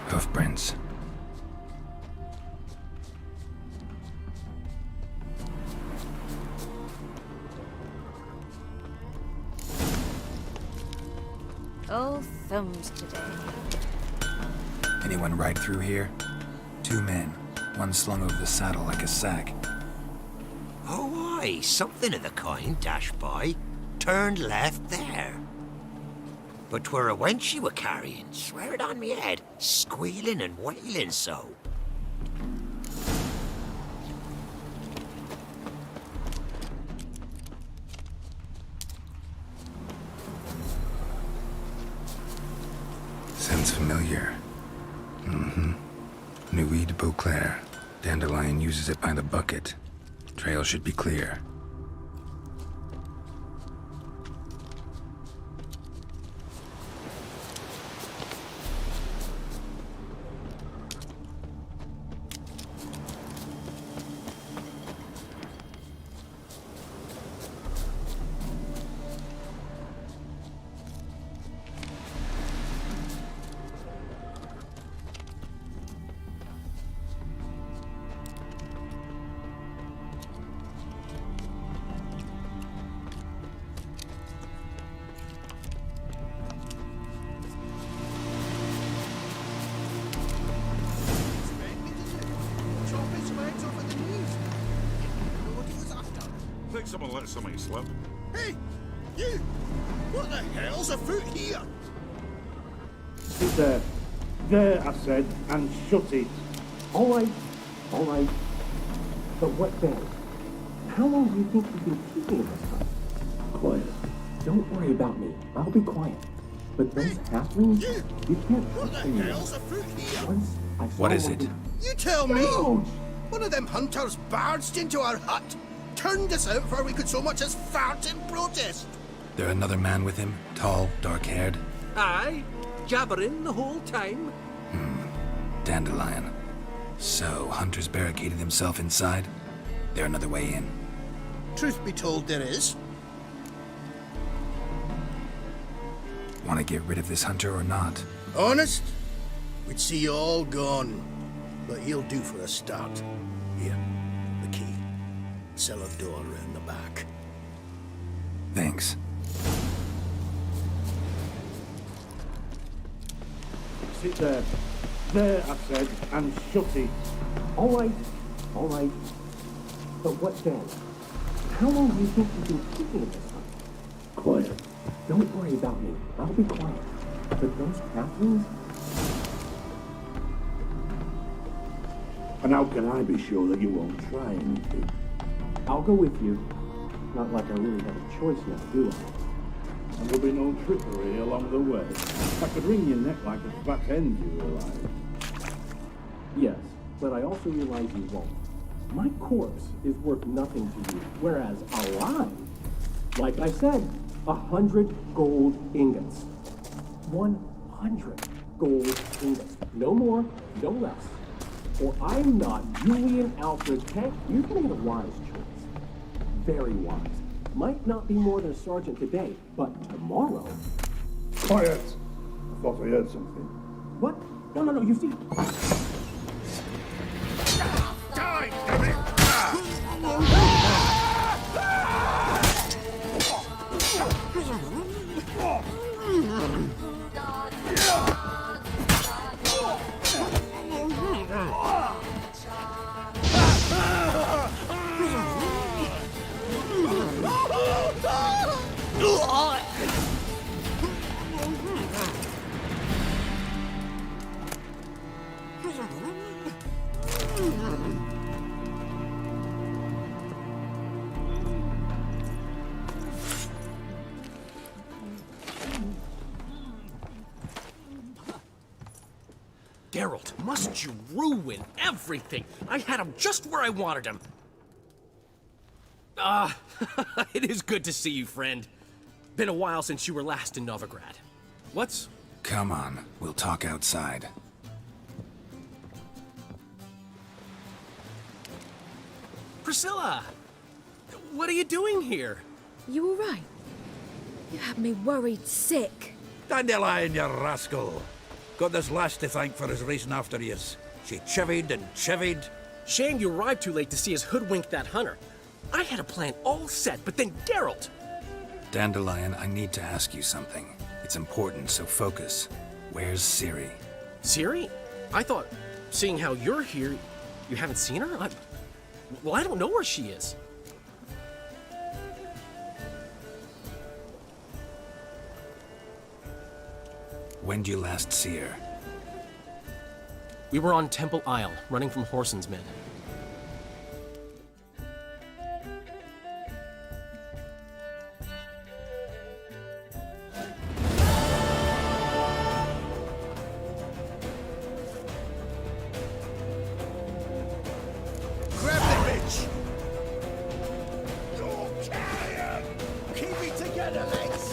Hoofprints. All thumbs today. Anyone ride through here? 2 men, one slung over the saddle like a sack. Oh, aye, something of the kind dashed by. Turned left there. But 'twere a wench you were carrying, swear it on me head, squealing and wailing so. Sounds familiar. Nuit de Beauclair. Dandelion uses it by the bucket. Trail should be clear. Think someone let somebody slip? Hey, you! What the hell's afoot here? Sit there. There, I said, and shut it. All right. But what then? How long do you think you've been keeping this stuff? Quiet. Don't worry about me. I'll be quiet. But those halflings, you can't What the trust them. hell's afoot here? Once I saw What is one it? You tell me! Ouch! One of them hunters barged into our hut, turned us out before we could so much as fart in protest. There another man with him? Tall, dark-haired? Aye, jabbering the whole time. Dandelion. So, Hunter's barricaded himself inside? There another way in? Truth be told, there is. Want to get rid of this hunter or not? Honest? We'd see you all gone. But he'll do for a start. Here, the key. Cellar door round the back. Thanks. Sit there. There, I said, and shut it. All right. But what then? How long do you think you've been keeping this stuff? Quiet. Don't worry about me. I'll be quiet. But those halflings? And how can I be sure that you won't try anything? I'll go with you. Not like I really have a choice now, do I? And there'll be no trickery along the way. I could wring your neck like a fat end, you realize. Yes, but I also realize you won't. My corpse is worth nothing to you, whereas alive, like I said, 100 gold ingots. 100 gold ingots. No more, no less. Or I'm not Julian Alfred Tank. You've made a wise choice. Very wise. Might not be more than a sergeant today, but tomorrow... Quiet! I thought I heard something. What? No, you see... Die, damn it! Geralt, must you ruin everything? I had him just where I wanted him. It is good to see you, friend. Been a while since you were last in Novigrad. What's... Come on, we'll talk outside. Priscilla! What are you doing here? You all right? You had me worried sick. Dandelion, you rascal. Got this lass to thank for his racing after yous. She chivied and chivied. Shame you arrived too late to see us hoodwink that hunter. I had a plan all set, but then Geralt! Dandelion, I need to ask you something. It's important, so focus. Where's Ciri? Ciri? I thought, seeing how you're here, you haven't seen her? Well, I don't know where she is. When'd you last see her? We were on Temple Isle, running from Whoreson's men. Grab the bitch! Don't carry her! Keep it together, lads!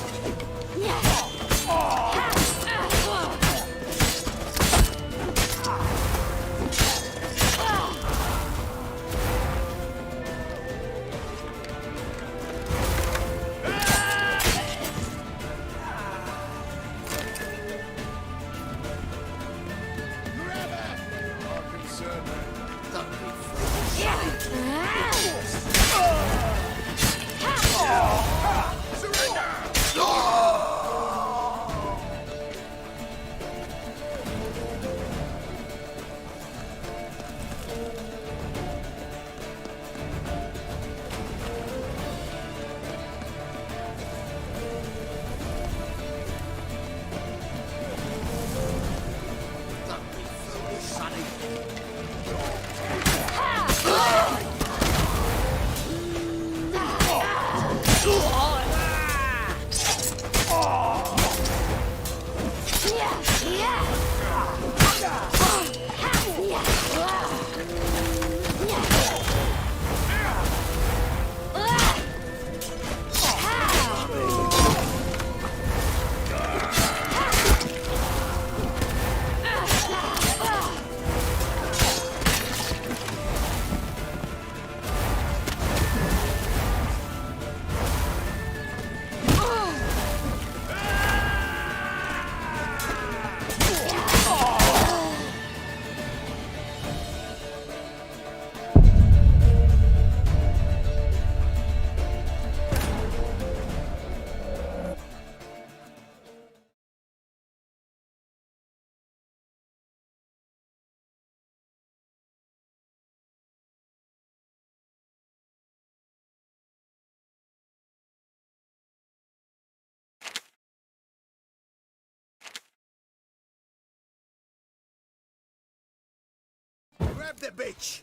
Grab the bitch!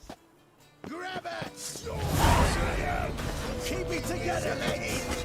Grab it! Keep it together, lads!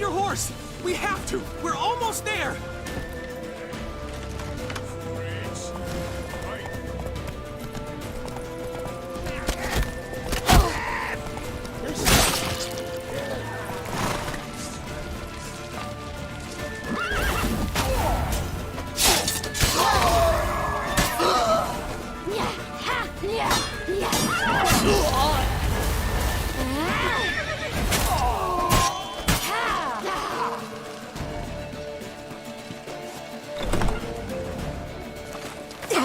your horse! We have to! We're almost there!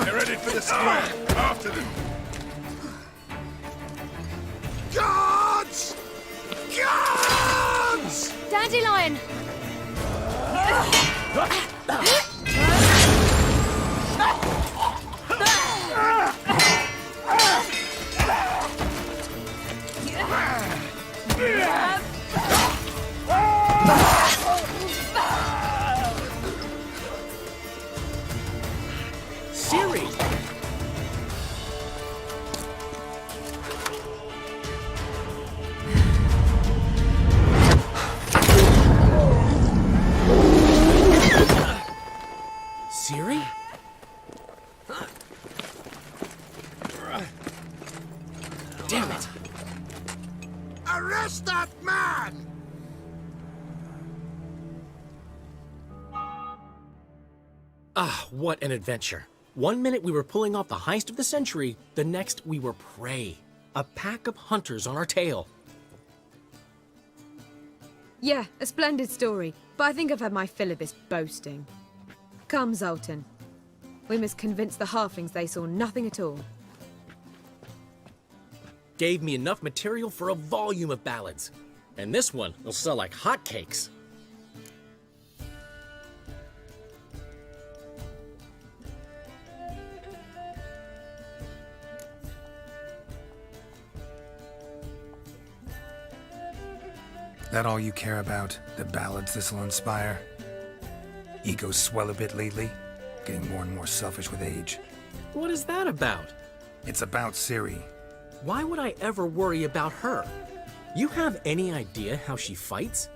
They're ready for the square. After them. Guards! Guards! Dandelion! Siri! Siri? Damn it! Arrest that man! Ah, what an adventure. 1 minute we were pulling off the heist of the century, the next we were prey. A pack of hunters on our tail. Yeah, a splendid story, but I think I've had my fill of this boasting. Come, Zoltan. We must convince the halflings they saw nothing at all. Gave me enough material for a volume of ballads. And this one will sell like hotcakes. That all you care about? The ballads this'll inspire? Egos swell a bit lately? Getting more and more selfish with age. What is that about? It's about Ciri. Why would I ever worry about her? You have any idea how she fights?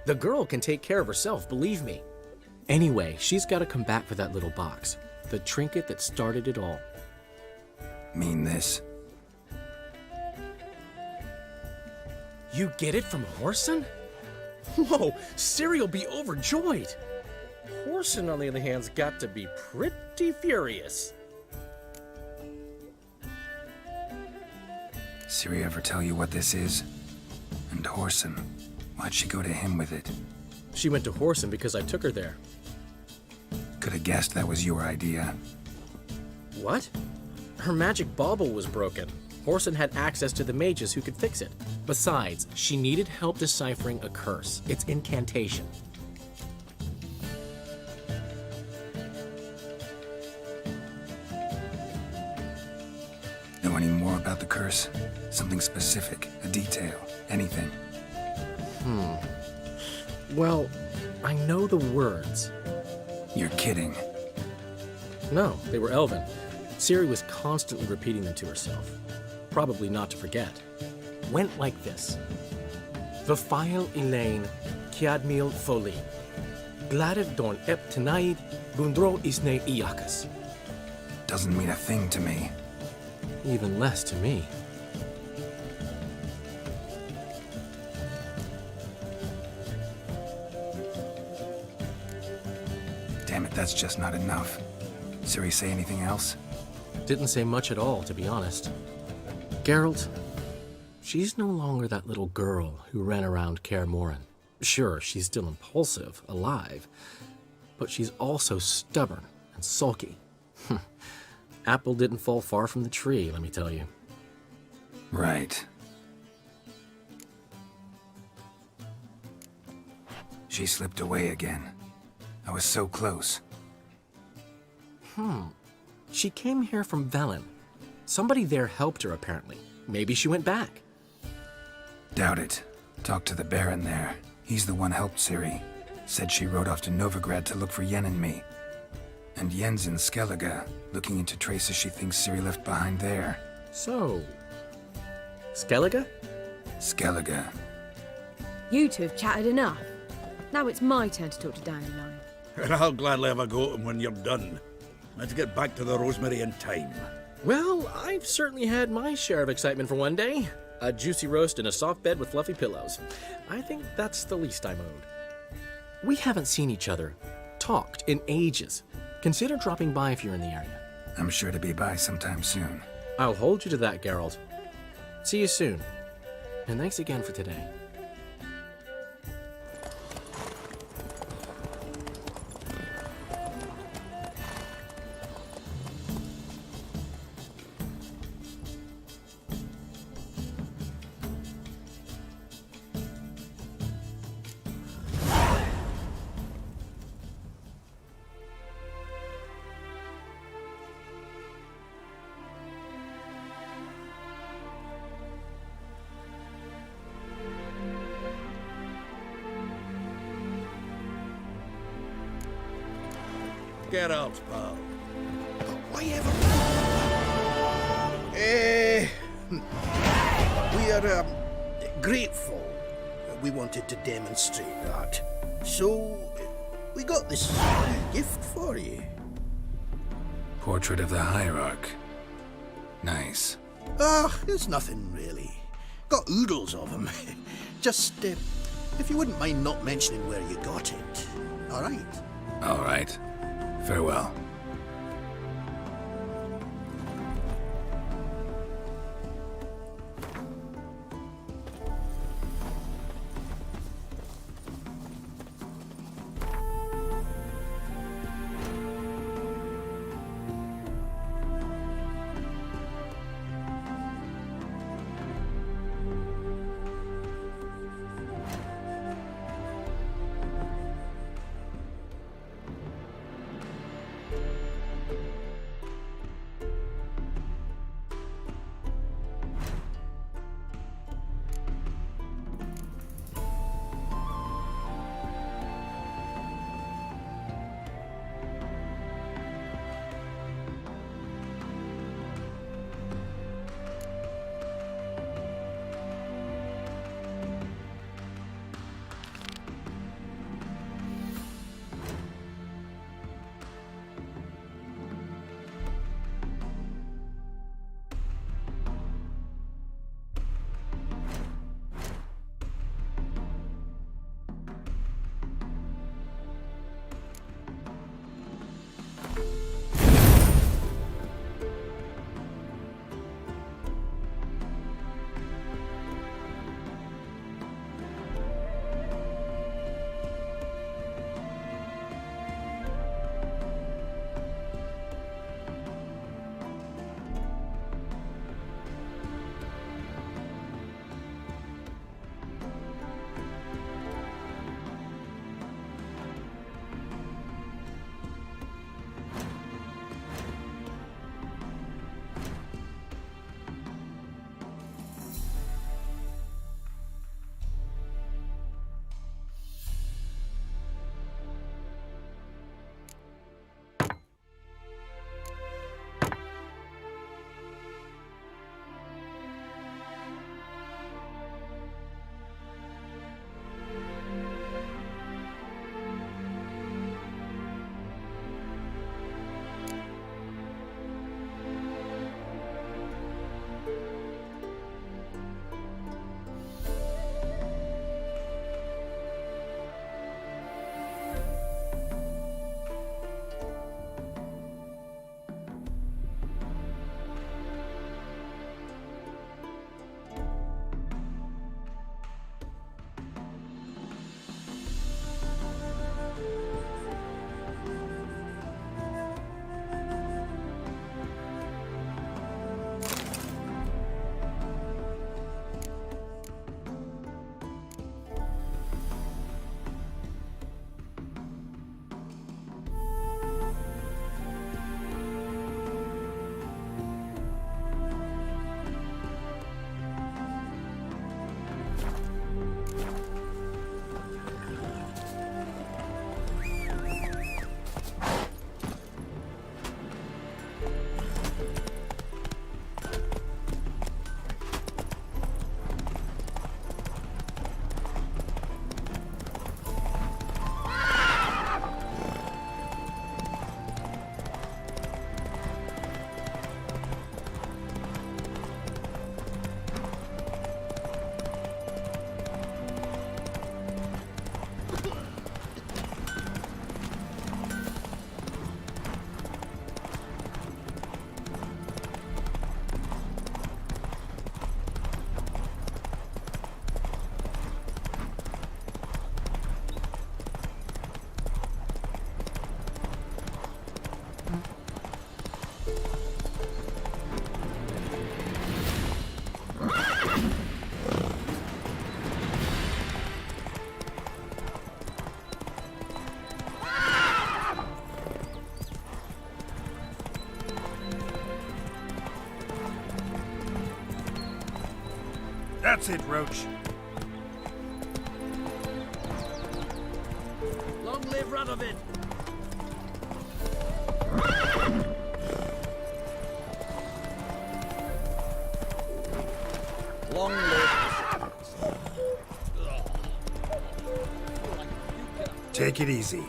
The girl can take care of herself, believe me. Anyway, she's got to come back for that little box. The trinket that started it all. Mean this? You get it from Whoreson? Whoa, Ciri'll be overjoyed. Whoreson, on the other hand's got to be pretty furious. Ciri ever tell you what this is? And Whoreson, why'd she go to him with it? She went to Whoreson because I took her there. Could have guessed that was your idea. What? Her magic bauble was broken. Whoreson had access to the mages who could fix it. Besides, she needed help deciphering a curse. It's incantation. Know any more about the curse? Something specific, a detail, anything? Well, I know the words. You're kidding. No, they were Elven. Ciri was constantly repeating them to herself. Probably not to forget. Went like this. Vafile Elaine, Kiadmil Foli. Gladet don ep tenaid, bundro isne iakas. Doesn't mean a thing to me. Even less to me. Damn it, that's just not enough. Ciri say anything else? Didn't say much at all, to be honest. Geralt, she's no longer that little girl who ran around Kaer Morhen. Sure, she's still impulsive, alive, but she's also stubborn and sulky. Apple didn't fall far from the tree, let me tell you. Right. She slipped away again. I was so close. She came here from Velen. Somebody there helped her, apparently. Maybe she went back. Doubt it. Talked to the Baron there. He's the one helped Ciri. Said she rode off to Novigrad to look for Yen and me. And Yen's in Skellige, looking into traces she thinks Ciri left behind there. So... Skellige? Skellige. You two have chatted enough. Now it's my turn to talk to Dandelion. And I'll gladly have a go at him when you're done. Let's get back to the Rosemary in time. Well, I've certainly had my share of excitement for one day. A juicy roast in a soft bed with fluffy pillows. I think that's the least I'm owed. We haven't seen each other, talked in ages. Consider dropping by if you're in the area. I'm sure to be by sometime soon. I'll hold you to that, Geralt. See you soon. And thanks again for today. Get out, pal. Why ever? We are grateful. We wanted to demonstrate that. So, we got this gift for you. Portrait of the Hierarch. Nice. It's nothing really. Got oodles of them. Just, if you wouldn't mind not mentioning where you got it. All right? All right. Farewell. That's it, Roach. Long live Rathod! Long live. Take it easy.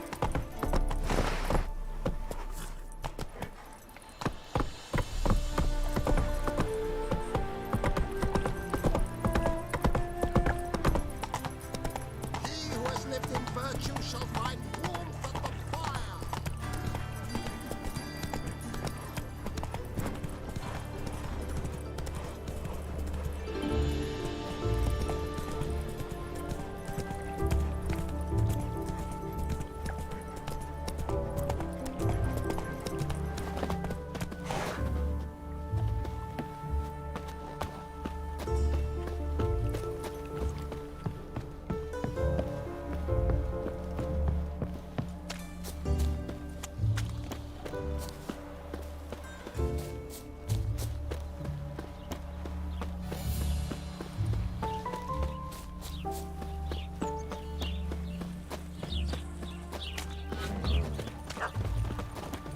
He who has lived in virtue shall find warmth at the fire.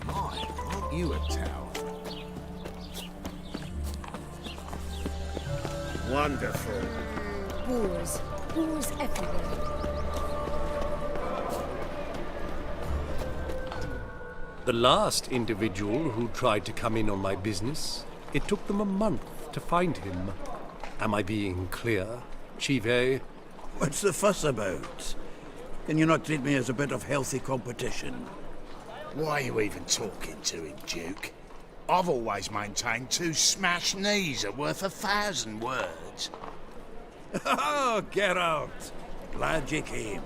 My, aren't you a towel? Wonderful. Boars. Boars everywhere. The last individual who tried to come in on my business, it took them a month to find him. Am I being clear, Chive? What's the fuss about? Can you not treat me as a bit of healthy competition? Why are you even talking to him, Duke? I've always maintained 2 smashed knees are worth 1,000 words. Oh, get out! Glad you came.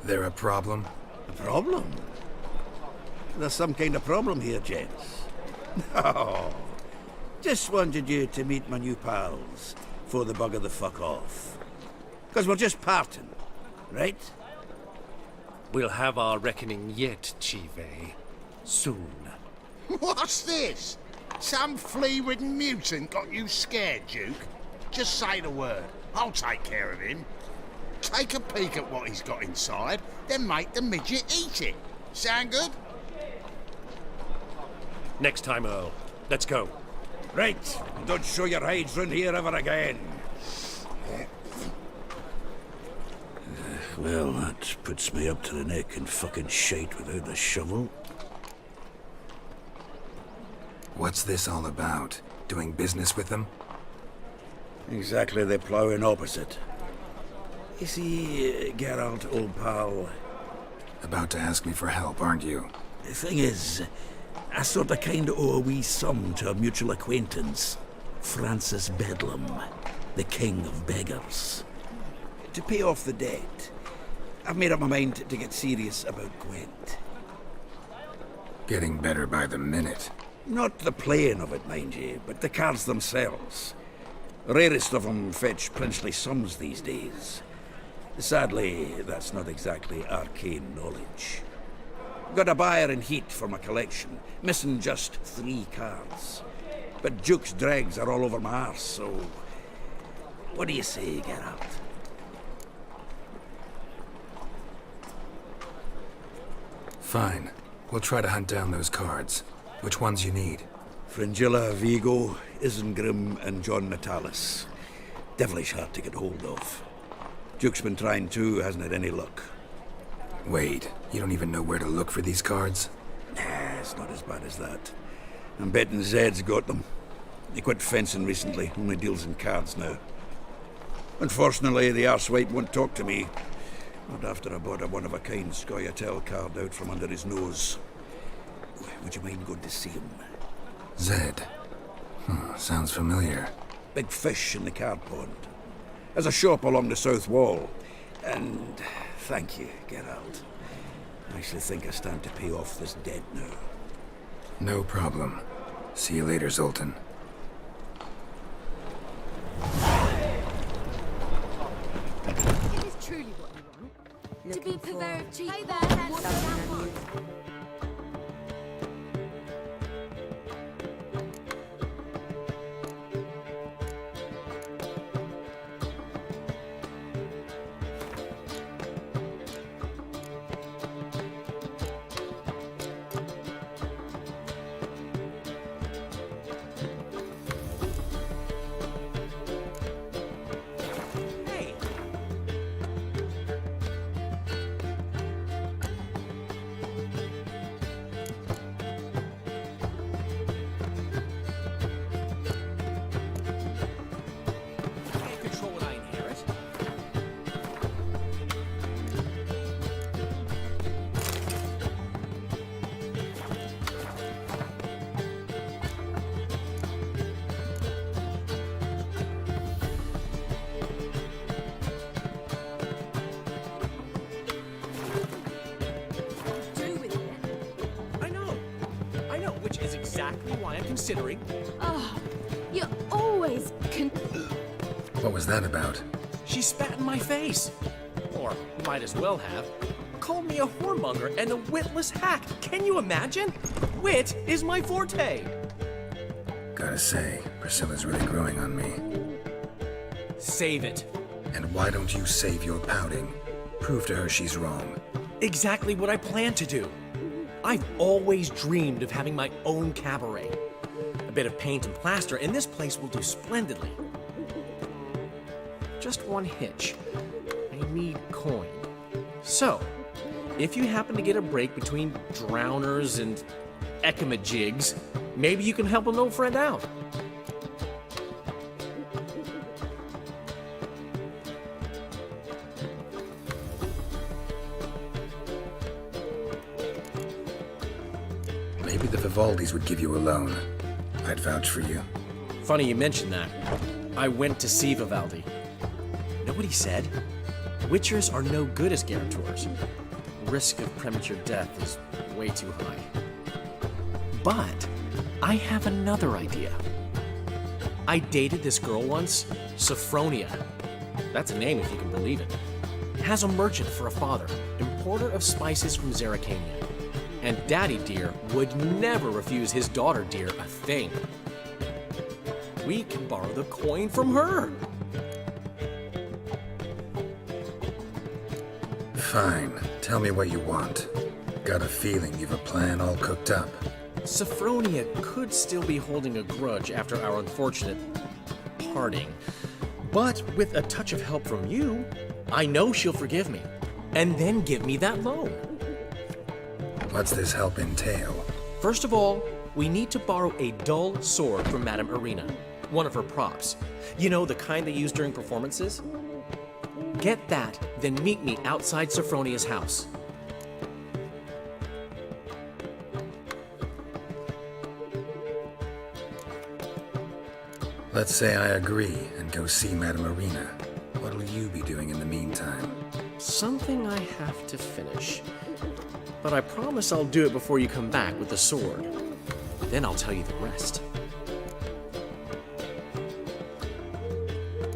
There a problem? A problem? There's some kind of problem here, gents. No. Just wanted you to meet my new pals before they bugger the fuck off. Because we're just parting, right? We'll have our reckoning yet, Chive. Soon. What's this? Some flea-ridden mutant got you scared, Duke? Just say the word. I'll take care of him. Take a peek at what he's got inside, then make the midget eat it. Sound good? Next time, Earl. Let's go. Right. Don't show your hides round here ever again. Well, that puts me up to the neck in fucking shite without the shovel. What's this all about? Doing business with them? Exactly the ploughing opposite. You see, Geralt, old pal... About to ask me for help, aren't you? The thing is, I sort of kind of owe a wee sum to a mutual acquaintance. Francis Bedlam, the king of beggars. To pay off the debt, I've made up my mind to get serious about Gwent. Getting better by the minute. Not the playing of it, mind you, but the cards themselves. The rarest of them fetch princely sums these days. Sadly, that's not exactly arcane knowledge. Got a buyer in heat for my collection, missing just 3 cards. But Duke's dregs are all over my arse, so... What do you say, Geralt? Fine. We'll try to hunt down those cards. Which ones you need? Fringilla, Vigo, Isengrim, and John Natalis. Devilish hard to get hold of. Duke's been trying too, hasn't had any luck. Wait, you don't even know where to look for these cards? Nah, it's not as bad as that. I'm betting Zed's got them. He quit fencing recently, only deals in cards now. Unfortunately, the arsewipe won't talk to me. Not after I bought a one-of-a-kind Scoia'tael card out from under his nose. Would you mind going to see him? Zed. Sounds familiar. Big fish in the card pond. There's a shop along the south wall. And thank you, Geralt. I actually think I stand to pay off this debt now. No problem. See you later, Zoltan. It is truly what you want. To be purveyor of cheap. Hey there, exactly why I'm considering. Oh, you're always What was that about? She spat in my face. Or might as well have. Called me a whoremonger and a witless hack. Can you imagine? Wit is my forte. Gotta say, Priscilla's really growing on me. Save it. And why don't you save your pouting? Prove to her she's wrong. Exactly what I plan to do. I've always dreamed of having my own cabaret. A bit of paint and plaster, and this place will do splendidly. Just one hitch. I need coin. So, if you happen to get a break between drowners and ecamajigs, maybe you can help an old friend out. Maybe the Vivaldis would give you a loan. I'd vouch for you. Funny you mention that. I went to see Vivaldi. Know what he said? Witchers are no good as guarantors. Risk of premature death is way too high. But I have another idea. I dated this girl once, Sophronia. That's a name if you can believe it. Has a merchant for a father, importer of spices from Zerrikania. And Daddy Dear would never refuse his daughter Dear a thing. We can borrow the coin from her. Fine. Tell me what you want. Got a feeling you've a plan all cooked up. Sophronia could still be holding a grudge after our unfortunate parting. But with a touch of help from you, I know she'll forgive me. And then give me that loan. What's this help entail? First of all, we need to borrow a dull sword from Madame Irina, one of her props. You know, the kind they use during performances? Get that, then meet me outside Sophronia's house. Let's say I agree and go see Madame Irina. What'll you be doing in the meantime? Something I have to finish. But I promise I'll do it before you come back with the sword. Then I'll tell you the rest.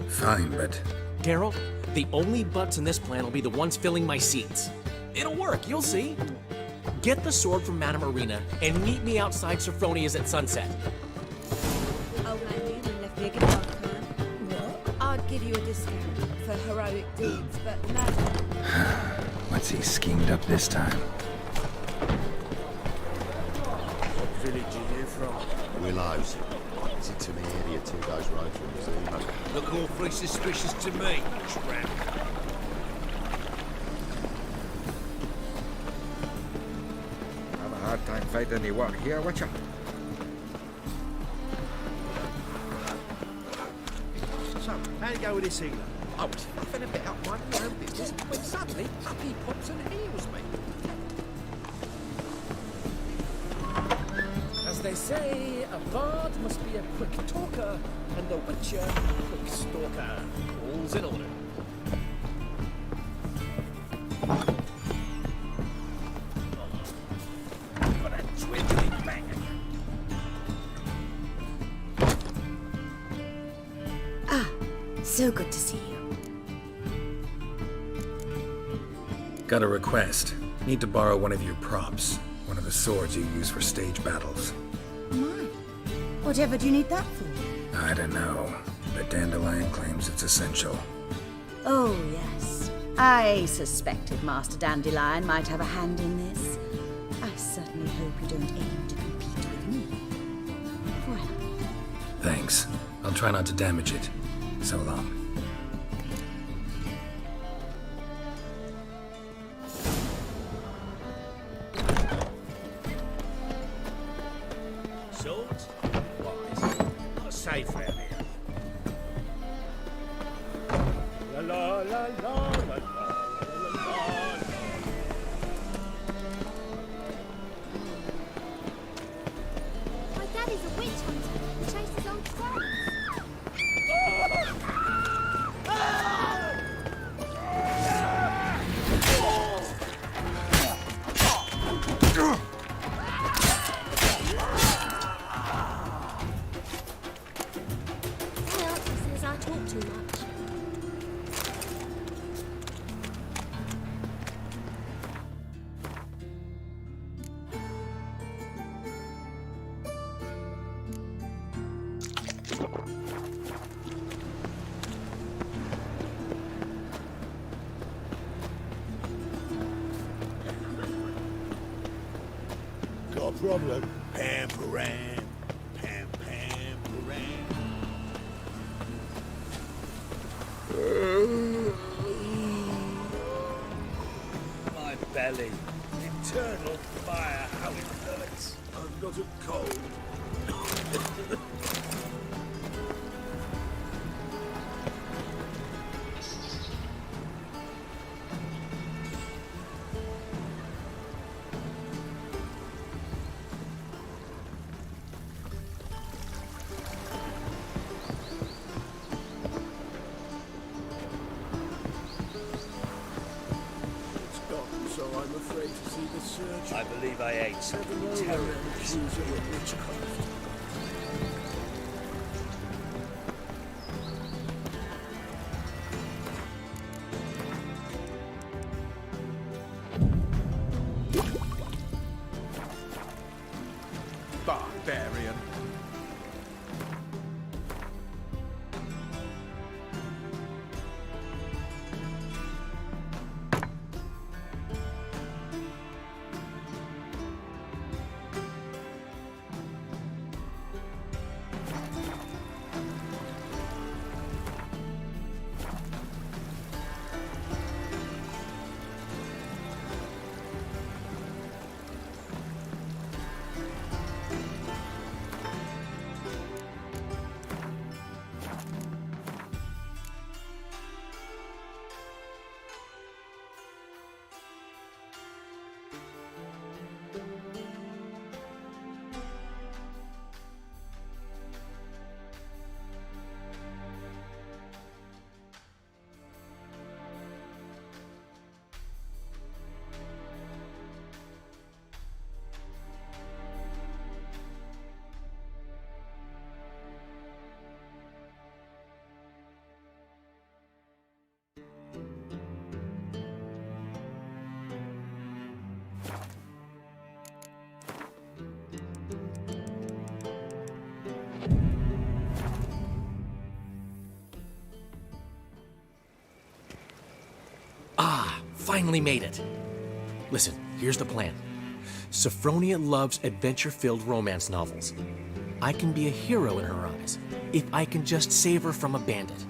Fine, but... Geralt, the only butts in this plan will be the ones filling my seats. It'll work, you'll see. Get the sword from Madame Irina and meet me outside Sophronia's at sunset. Old man Newman left me a gift card. What? I'd give you a discount for heroic deeds, but no. What's he schemed up this time? What village are you from? Willows. Is it to me area 2 days road from Zuma? Look awfully suspicious to me, tramp. Have a hard time finding any work here, Witcher. So, how'd it go with this healer? I was fluffing a bit up my own business when suddenly up he pops and heals me. As they say, a bard must be a quick talker, and a witcher a quick stalker. All's in order. Got a twiddly bang. Ah, so good to see you. Got a request. Need to borrow one of your props. One of the swords you use for stage battles. My, whatever do you need that for? I don't know, but Dandelion claims it's essential. Oh, yes. I suspected Master Dandelion might have a hand in this. I certainly hope you don't aim to compete with me. Voilà. Thanks. I'll try not to damage it. So long. Swords? Wise. Not safe round here. La la la la la la la. My daddy's a witch hunter who chases old crows. problem. Pam-param, pam-pam-param. My belly. Eternal fire, how it hurts. I've got a cold. So I'm afraid to see the surgeon. I believe I ate something terrible. Accuse you of witchcraft. Barbarian. Finally made it. Listen, here's the plan. Sophronia loves adventure-filled romance novels. I can be a hero in her eyes if I can just save her from a bandit.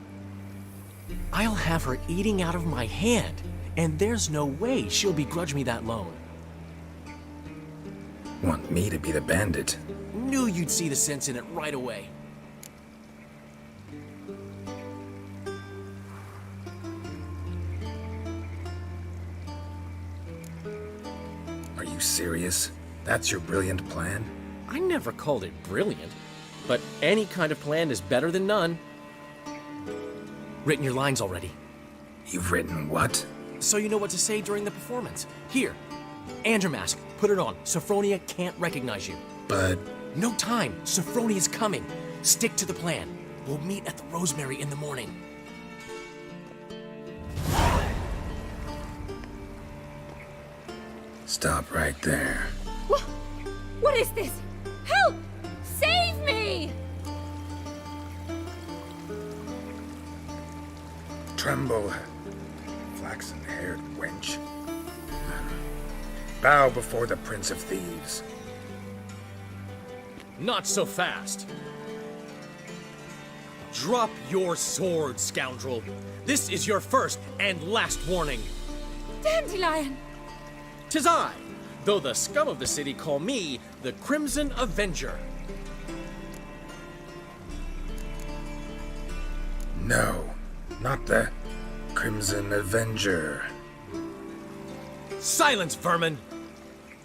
I'll have her eating out of my hand, and there's no way she'll begrudge me that loan. Want me to be the bandit? Knew you'd see the sense in it right away. Are you serious? That's your brilliant plan? I never called it brilliant, but any kind of plan is better than none. Written your lines already. You've written what? So you know what to say during the performance. Here, and your mask. Put it on. Sophronia can't recognize you. But... No time. Sophronia's coming. Stick to the plan. We'll meet at the Rosemary in the morning. Stop right there. What is this? Help! Save me! Tremble, flaxen-haired wench. Bow before the Prince of Thieves. Not so fast. Drop your sword, scoundrel. This is your first and last warning. Dandelion! 'Tis I, though the scum of the city call me the Crimson Avenger. No, not the Crimson Avenger. Silence, vermin!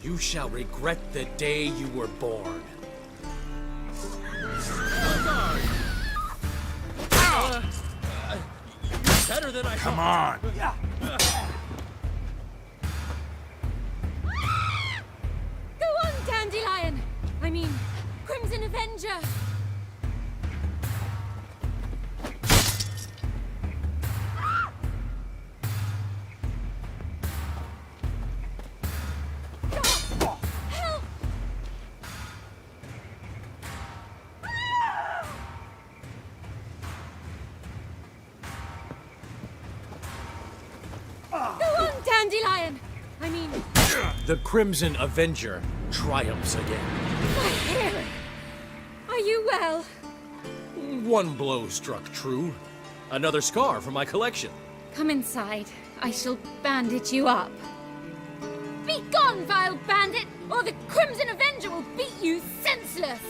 You shall regret the day you were born. You're better than I thought. Come on! Go on, Dandelion! I mean, Crimson Avenger! Help! Go on, Dandelion! I mean, The Crimson Avenger triumphs again. My hair! Are you well? One blow struck true. Another scar for my collection. Come inside. I shall bandage you up. Be gone, vile bandit, or the Crimson Avenger will beat you senseless!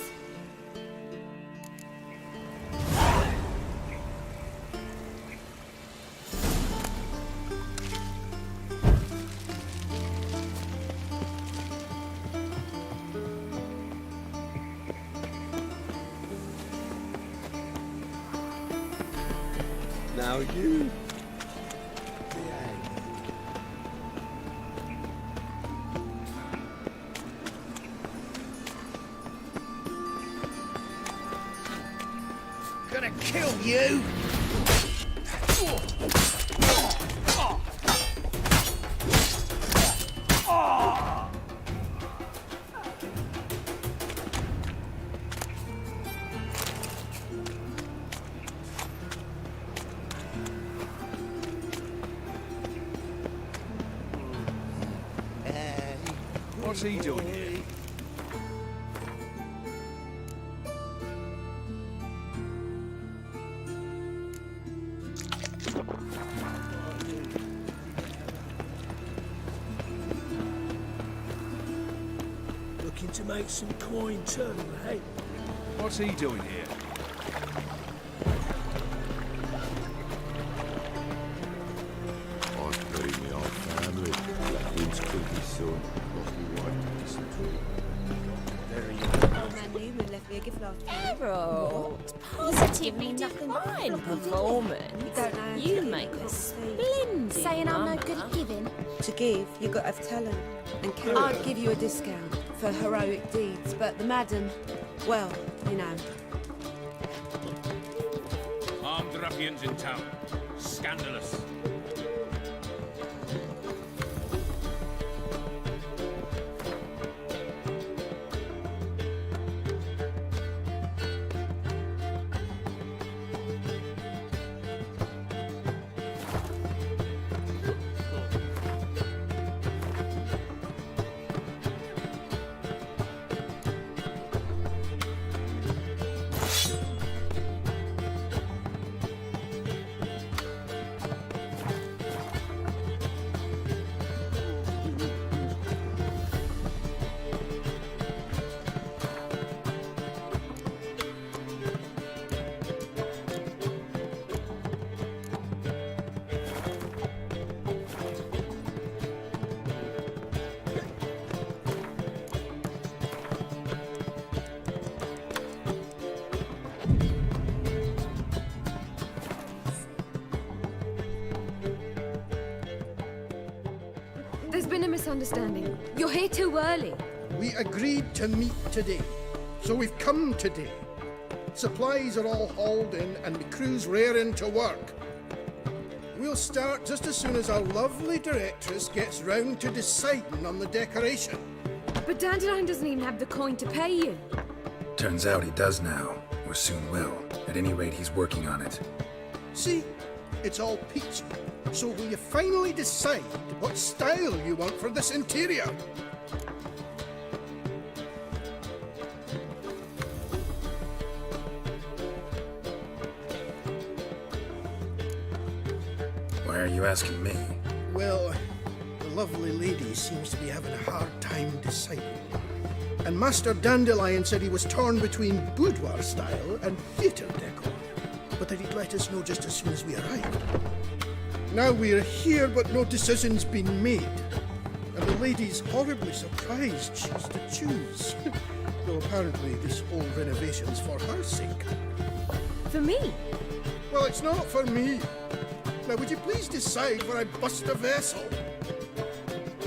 Now you. Gonna kill you! What's he doing here? Looking to make some coin too, eh? What's he doing here? I buried my old family. Wind's killed his son. Lost my wife to dysentery. Harold, positively nothing fine performance. You make a splendid Saying I'm no mama. good at giving. To give, you've got to have talent and character. I'd give you a discount for heroic deeds, but the madam, well, you know. Armed ruffians in town. Scandalous. There's been a misunderstanding. You're here too early. We agreed to meet today, so we've come today. Supplies are all hauled in and the crew's raring to work. We'll start just as soon as our lovely directress gets round to deciding on the decoration. But Dandelion doesn't even have the coin to pay you. Turns out he does now, or soon will. At any rate, he's working on it. See, it's all peachy. So will you finally decide what style you want for this interior? Why are you asking me? Well, the lovely lady seems to be having a hard time deciding. And Master Dandelion said he was torn between boudoir style and theatre decor, but that he'd let us know just as soon as we arrived. Now we're here, but no decision's been made. And the lady's horribly surprised she's to choose. Though apparently this whole renovation's for her sake. For me? Well, it's not for me. Now, would you please decide where I bust a vessel?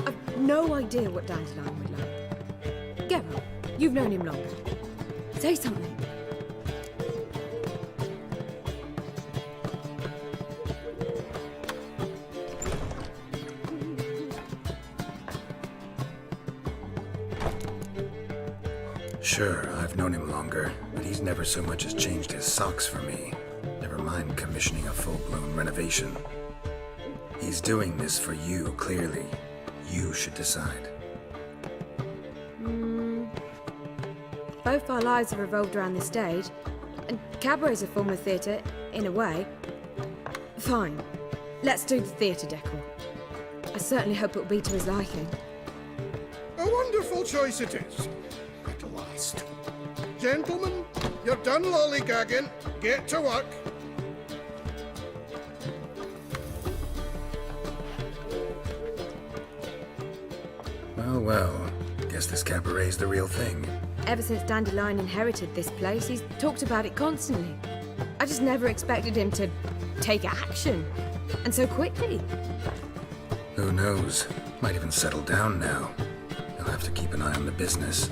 I've no idea what Dandelion would like. Geralt, you've known him longer. Say something. Sure, I've known him longer, but he's never so much as changed his socks for me. Never mind commissioning a full-blown renovation. He's doing this for you, clearly. You should decide. both our lives have revolved around the stage, and cabaret's a form of theatre, in a way. Fine. Let's do the theatre decor. I certainly hope it'll be to his liking. A wonderful choice it is. At last. Gentlemen, you're done lollygagging. Get to work. Well, well. Guess this cabaret's the real thing. Ever since Dandelion inherited this place, he's talked about it constantly. I just never expected him to take action. And so quickly. Who knows? Might even settle down now. He'll have to keep an eye on the business.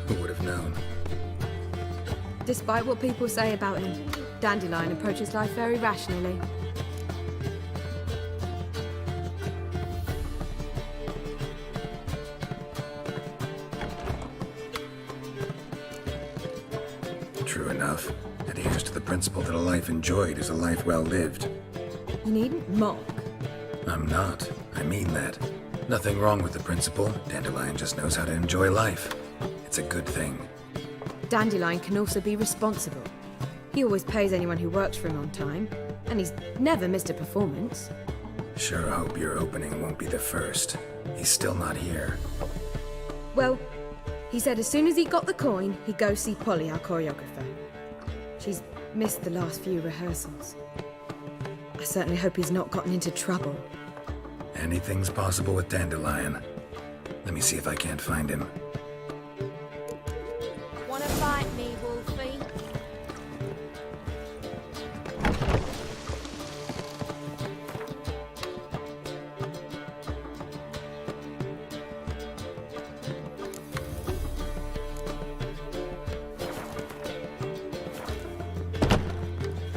Who would have known? Despite what people say about him, Dandelion approaches life very rationally. True enough. Adheres to the principle that a life enjoyed is a life well lived. You needn't mock. I'm not. I mean that. Nothing wrong with the principle. Dandelion just knows how to enjoy life. It's a good thing. Dandelion can also be responsible. He always pays anyone who works for him on time, and he's never missed a performance. Sure hope your opening won't be the first. He's still not here. Well, he said as soon as he got the coin, he'd go see Polly, our choreographer. She's missed the last few rehearsals. I certainly hope he's not gotten into trouble. Anything's possible with Dandelion. Let me see if I can't find him. Wanna fight me, Wolfie?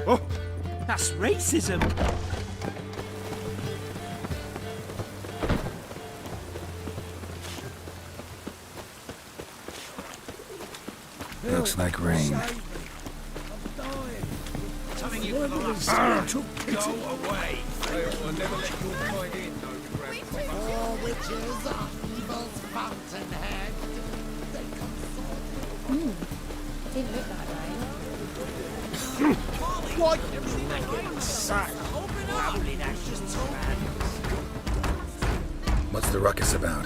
Oh, that's racism. Looks like rain. Telling you for the last time, go away. I'll never let you find in, Novigrad. Four witches are evil's fountainhead. They come Didn't look that way. Why? Everything I get sacked. Lovely, that's just too bad. What's the ruckus about?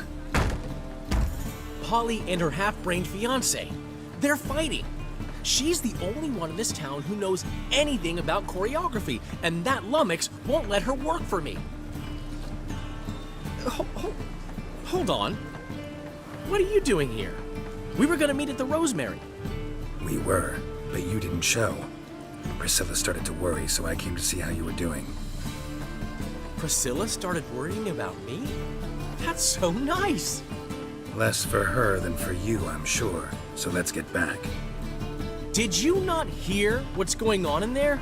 Polly and her half-brained fiancé. They're fighting. She's the only one in this town who knows anything about choreography, and that lummox won't let her work for me. Hold on. What are you doing here? We were gonna meet at the Rosemary. We were, but you didn't show. Priscilla started to worry, so I came to see how you were doing. Priscilla started worrying about me? That's so nice. Less for her than for you, I'm sure. So let's get back. Did you not hear what's going on in there?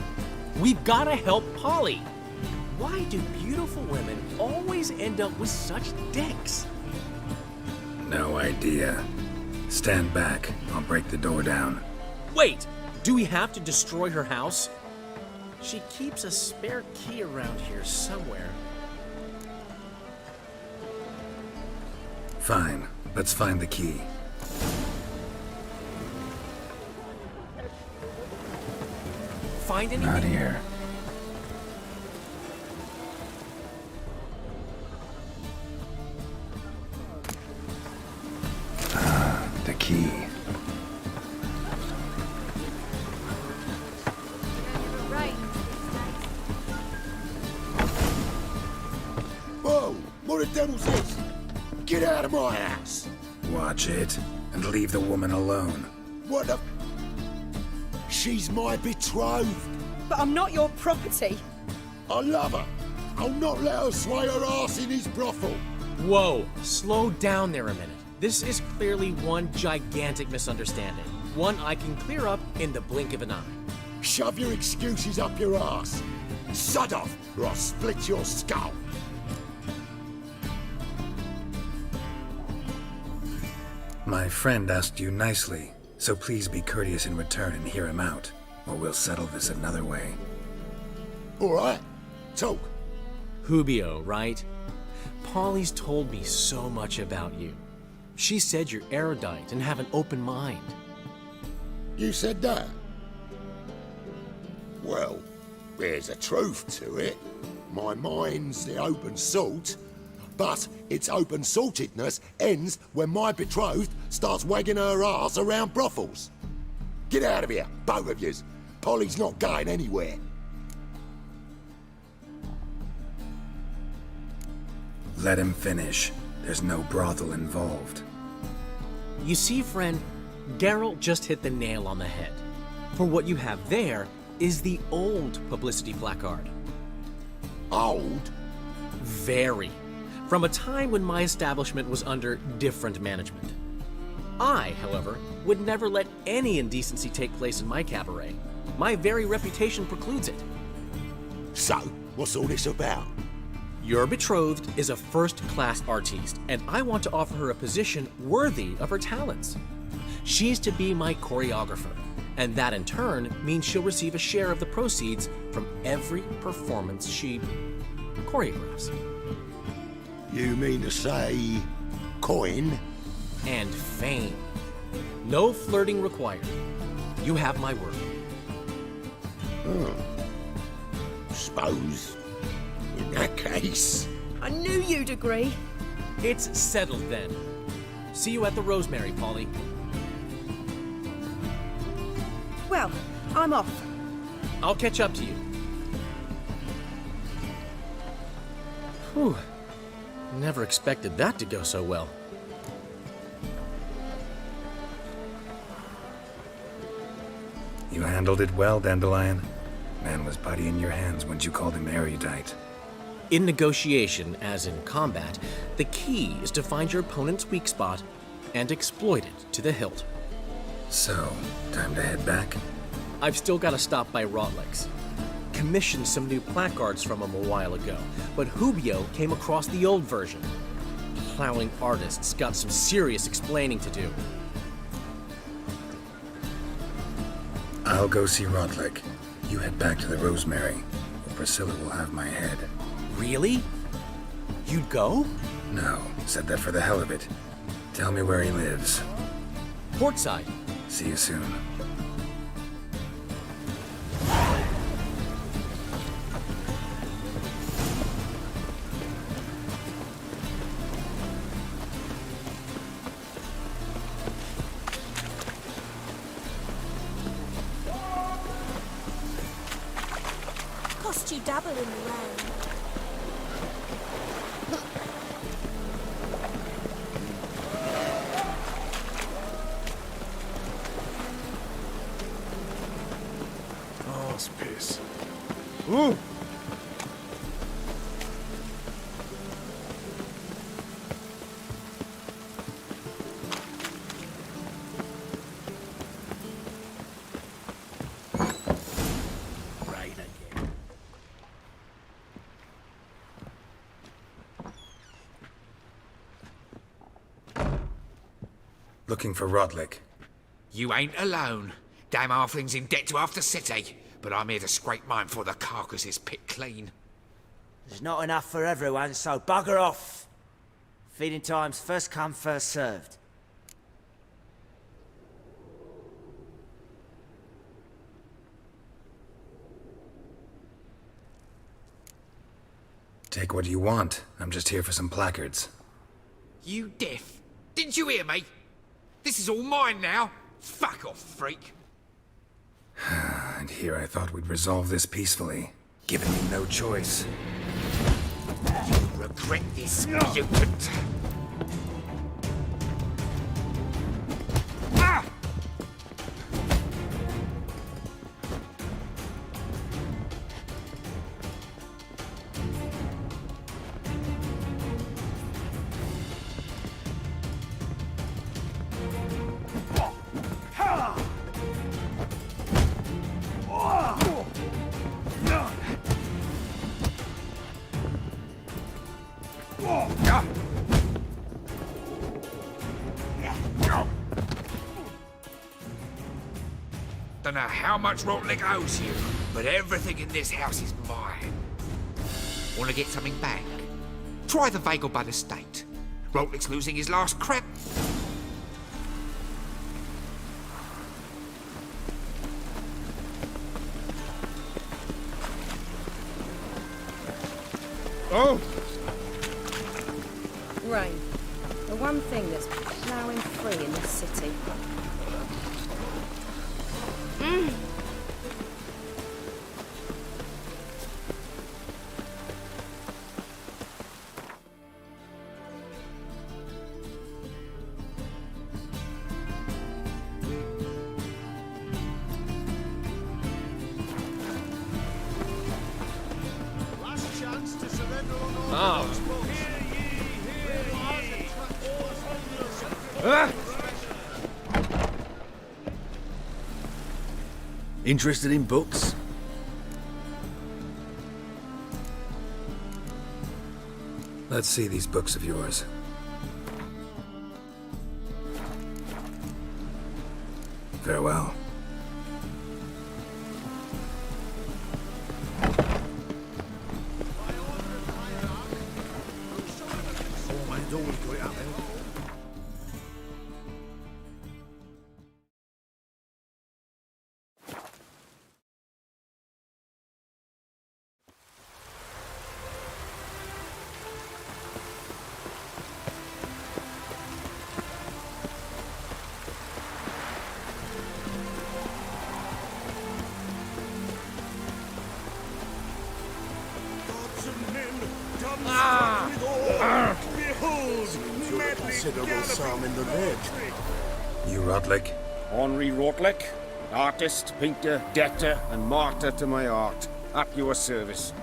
We've gotta help Polly. Why do beautiful women always end up with such dicks? No idea. Stand back. I'll break the door down. Wait! Do we have to destroy her house? She keeps a spare key around here somewhere. Fine. Let's find the key. Find anything? Not here. Ah, the key. Whoa! What the devil's this? Get out of my house! Watch it, and leave the woman alone. What the... She's my betrothed. But I'm not your property. I love her. I'll not let her sway her ass in his brothel. Whoa, slow down there a minute. This is clearly one gigantic misunderstanding. One I can clear up in the blink of an eye. Shove your excuses up your ass. Sod off, or I'll split your skull. My friend asked you nicely, so please be courteous in return and hear him out, or we'll settle this another way. All right, talk. Hubio, right? Polly's told me so much about you. She said you're erudite and have an open mind. You said that? Well, there's a truth to it. My mind's the open salt, but its open saltedness ends when my betrothed starts wagging her ass around brothels. Get out of here, both of yous. Polly's not going anywhere. Let him finish. There's no brothel involved. You see, friend, Geralt just hit the nail on the head. For what you have there is the old publicity placard. Old? Very. From a time when my establishment was under different management. I, however, would never let any indecency take place in my cabaret. My very reputation precludes it. So, what's all this about? Your betrothed is a first-class artiste, and I want to offer her a position worthy of her talents. She's to be my choreographer, and that in turn means she'll receive a share of the proceeds from every performance she choreographs. You mean to say coin? And fame. No flirting required. You have my word. Suppose, in that case... I knew you'd agree. It's settled then. See you at the Rosemary, Polly. Well, I'm off. I'll catch up to you. Whew. Never expected that to go so well. You handled it well, Dandelion. Man was putty in your hands when you called him erudite. In negotiation, as in combat, the key is to find your opponent's weak spot and exploit it to the hilt. So, time to head back? I've still got to stop by Rotlick's. Commissioned some new placards from him a while ago, but Hubio came across the old version. Plowing artists got some serious explaining to do. I'll go see Rotlick. You head back to the Rosemary, or Priscilla will have my head. Really? You'd go? No, said that for the hell of it. Tell me where he lives. Portside. See you soon. Cost you double in the round. Oh, it's piss. Ooh! Looking for Rotlick. You ain't alone. Damn halfling's in debt to half the city, but I'm here to scrape mine before the carcass is picked clean. There's not enough for everyone, so bugger off. Feeding time's first come, first served. Take what you want. I'm just here for some placards. You deaf? Didn't you hear me? This is all mine now. Fuck off, freak. And here I thought we'd resolve this peacefully, giving me no choice. You regret this, mutant. Ah! Don't know how much Rotlick owes you, but everything in this house is mine. Want to get something back? Try the Vagelbud estate. Rotlick's losing his last crap. Oh! Rain. The one thing that's ploughing free in this city. Last chance to surrender on all Ah. Interested in books? Let's see these books of yours. Farewell. Mine's always going up, Considerable psalm in the red. You Rotlick? Henri Rotlick, artist, painter, debtor, and martyr to my art. At your service.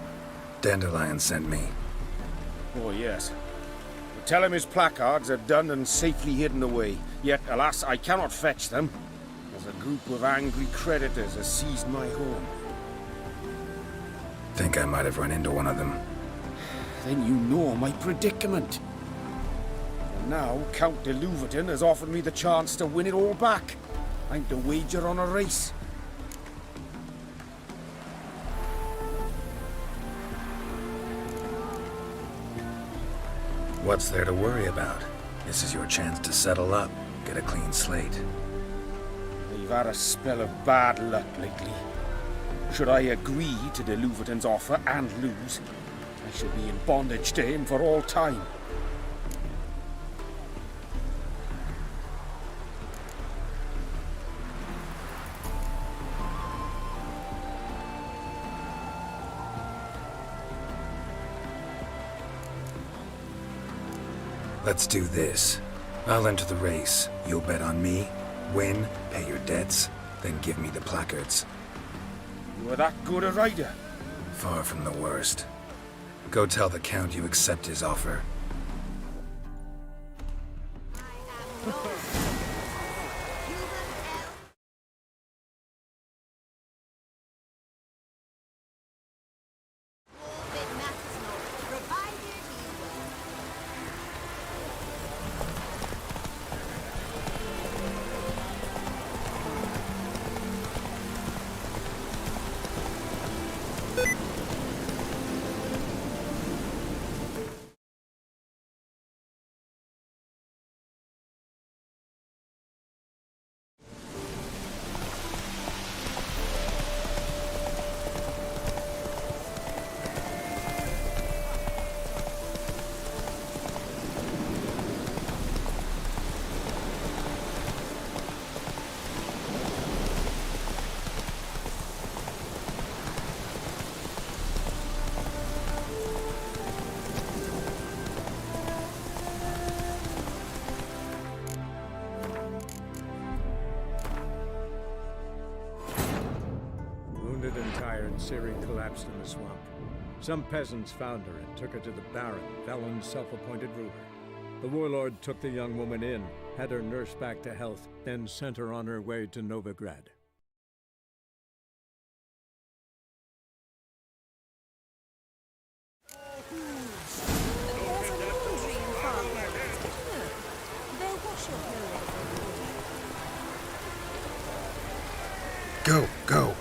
Dandelion sent me. Oh, yes. Tell him his placards are done and safely hidden away. Yet, alas, I cannot fetch them, as a group of angry creditors has seized my home. Think I might have run into one of them. Then you know my predicament. And now, Count de Louverton has offered me the chance to win it all back. I'm to wager on a race. What's there to worry about? This is your chance to settle up, get a clean slate. You've had a spell of bad luck lately. Should I agree to de Louverton's offer and lose, I shall be in bondage to him for all time. Let's do this. I'll enter the race. You'll bet on me, win, pay your debts, then give me the placards. You are that good a rider? Far from the worst. Go tell the Count you accept his offer. Wounded and tired, Ciri collapsed in the swamp. Some peasants found her and took her to the Baron, Velen's self-appointed ruler. The warlord took the young woman in, had her nursed back to health, then sent her on her way to Novigrad. Go, go.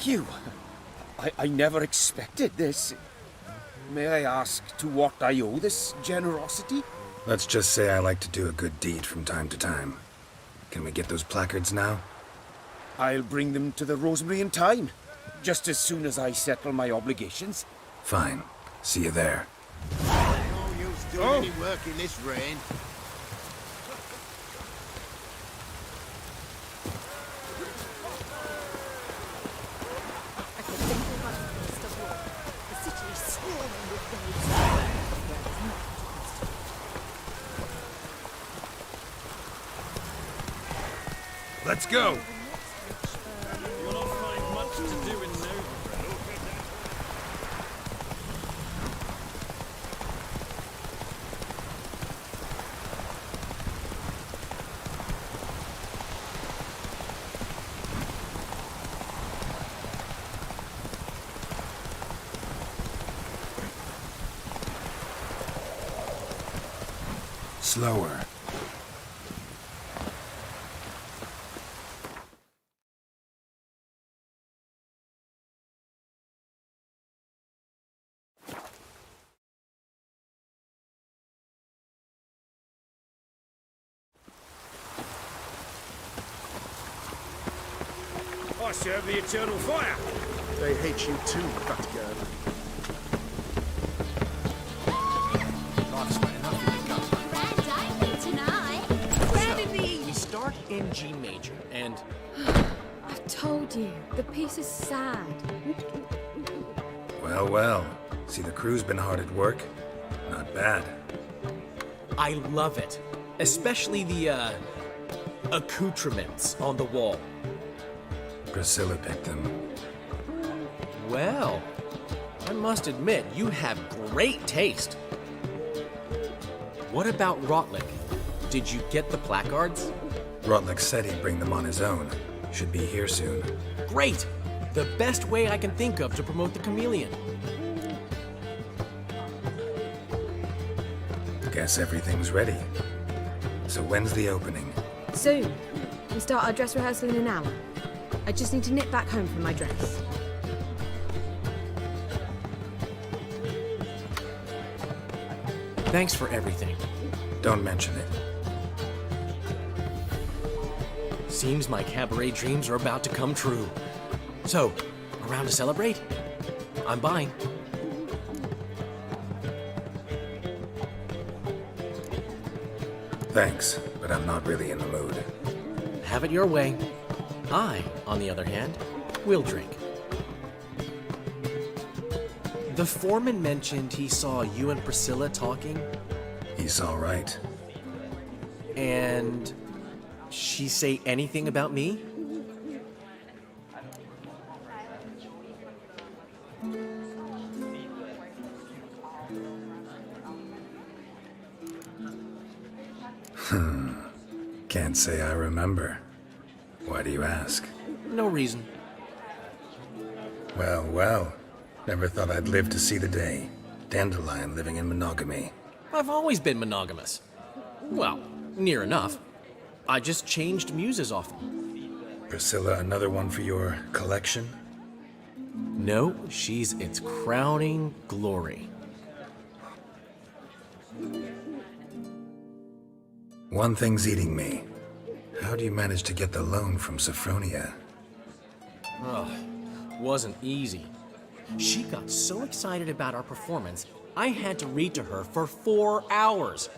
Thank you. I never expected this. May I ask to what I owe this generosity? Let's just say I like to do a good deed from time to time. Can we get those placards now? I'll bring them to the Rosemary in time, just as soon as I settle my obligations. Fine. See you there. No use doing any work in this rain. Let's go! You'll not find much to do in Novigrad. Slower. I serve the eternal fire. They hate you too, fat girl. Life's not enough in the guts. Grand diamond tonight. We start in G major, and I've told you, the piece is sad. Well, well. See, the crew's been hard at work. Not bad. I love it. Especially the, accoutrements on the wall. Priscilla picked them. Well, I must admit, you have great taste. What about Rotlick? Did you get the placards? Rotlick said he'd bring them on his own. Should be here soon. Great! The best way I can think of to promote the chameleon. Guess everything's ready. So when's the opening? Soon. We start our dress rehearsal in an hour. I just need to nip back home for my dress. Thanks for everything. Don't mention it. Seems my cabaret dreams are about to come true. So, around to celebrate? I'm buying. Thanks, but I'm not really in the mood. Have it your way. I, on the other hand, will drink. The foreman mentioned he saw you and Priscilla talking. He's all right. And she say anything about me? Can't say I remember. Why do you ask? No reason. Well, well. Never thought I'd live to see the day. Dandelion living in monogamy. I've always been monogamous. Well, near enough. I just changed muses often. Priscilla, another one for your collection? No, she's its crowning glory. One thing's eating me. How do you manage to get the loan from Sophronia? Ugh, wasn't easy. She got so excited about our performance, I had to read to her for 4 hours.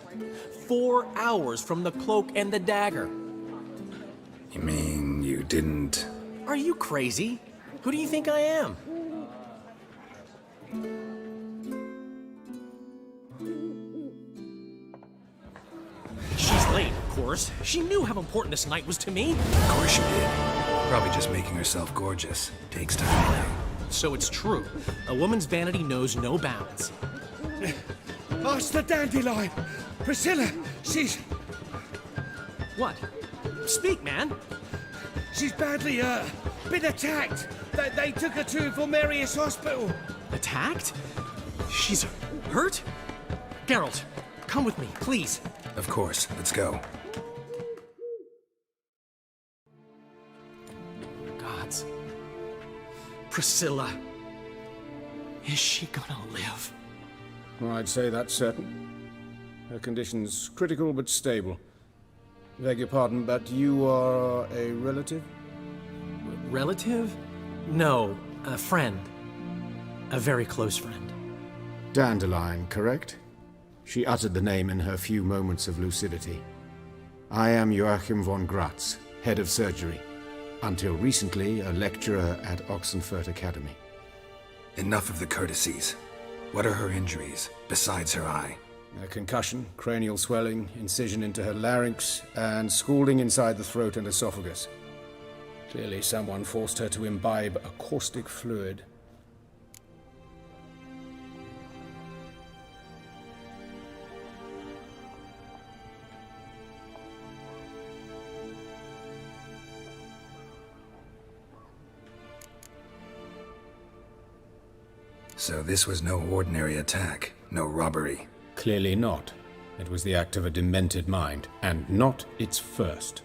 4 hours from the Cloak and the Dagger. You mean you didn't... Are you crazy? Who do you think I am? She's late, of course. She knew how important this night was to me. Of course she did. Probably just making herself gorgeous. Takes time. So it's true. A woman's vanity knows no bounds. Master Dandelion! Priscilla, she's... What? Speak, man. She's badly, been attacked. They took her to Vulmerius Hospital. Attacked? She's hurt? Geralt, come with me, please. Of course. Let's go. Gods. Priscilla. Is she gonna live? I'd say that's certain. Her condition's critical but stable. Beg your pardon, but you are a relative? Relative? No, a friend. A very close friend. Dandelion, correct? She uttered the name in her few moments of lucidity. I am Joachim von Gratz, head of surgery. Until recently, a lecturer at Oxenfurt Academy. Enough of the courtesies. What are her injuries, besides her eye? A concussion, cranial swelling, incision into her larynx, and scalding inside the throat and esophagus. Clearly someone forced her to imbibe a caustic fluid. So this was no ordinary attack, no robbery. Clearly not. It was the act of a demented mind, and not its first.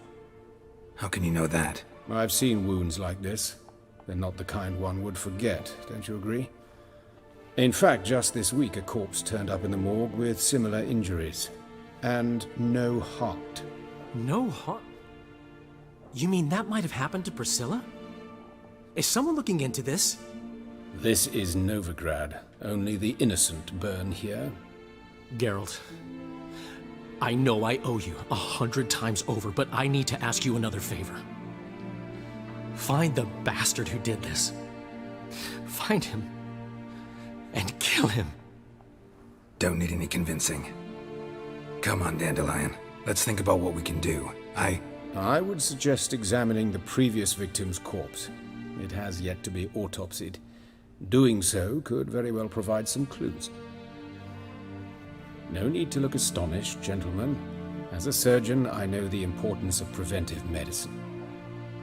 How can you know that? I've seen wounds like this. They're not the kind one would forget, don't you agree? In fact, just this week a corpse turned up in the morgue with similar injuries. And no heart. No heart? You mean that might have happened to Priscilla? Is someone looking into this? This is Novigrad. Only the innocent burn here. Geralt, I know I owe you 100 times over, but I need to ask you another favor. Find the bastard who did this. Find him and kill him. Don't need any convincing. Come on, Dandelion. Let's think about what we can do. I would suggest examining the previous victim's corpse. It has yet to be autopsied. Doing so could very well provide some clues. No need to look astonished, gentlemen. As a surgeon, I know the importance of preventive medicine.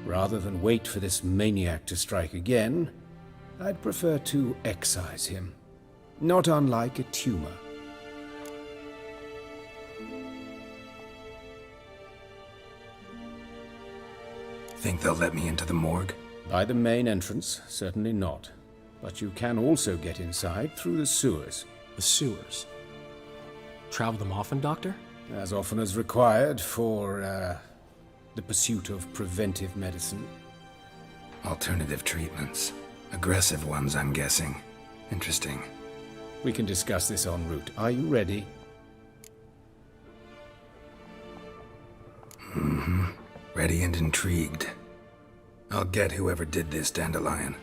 Rather than wait for this maniac to strike again, I'd prefer to excise him. Not unlike a tumor. Think they'll let me into the morgue? By the main entrance, certainly not. But you can also get inside through the sewers. The sewers? Travel them often, Doctor? As often as required for, the pursuit of preventive medicine. Alternative treatments. Aggressive ones, I'm guessing. Interesting. We can discuss this en route. Are you ready? Mm-hmm. Ready and intrigued. I'll get whoever did this, Dandelion.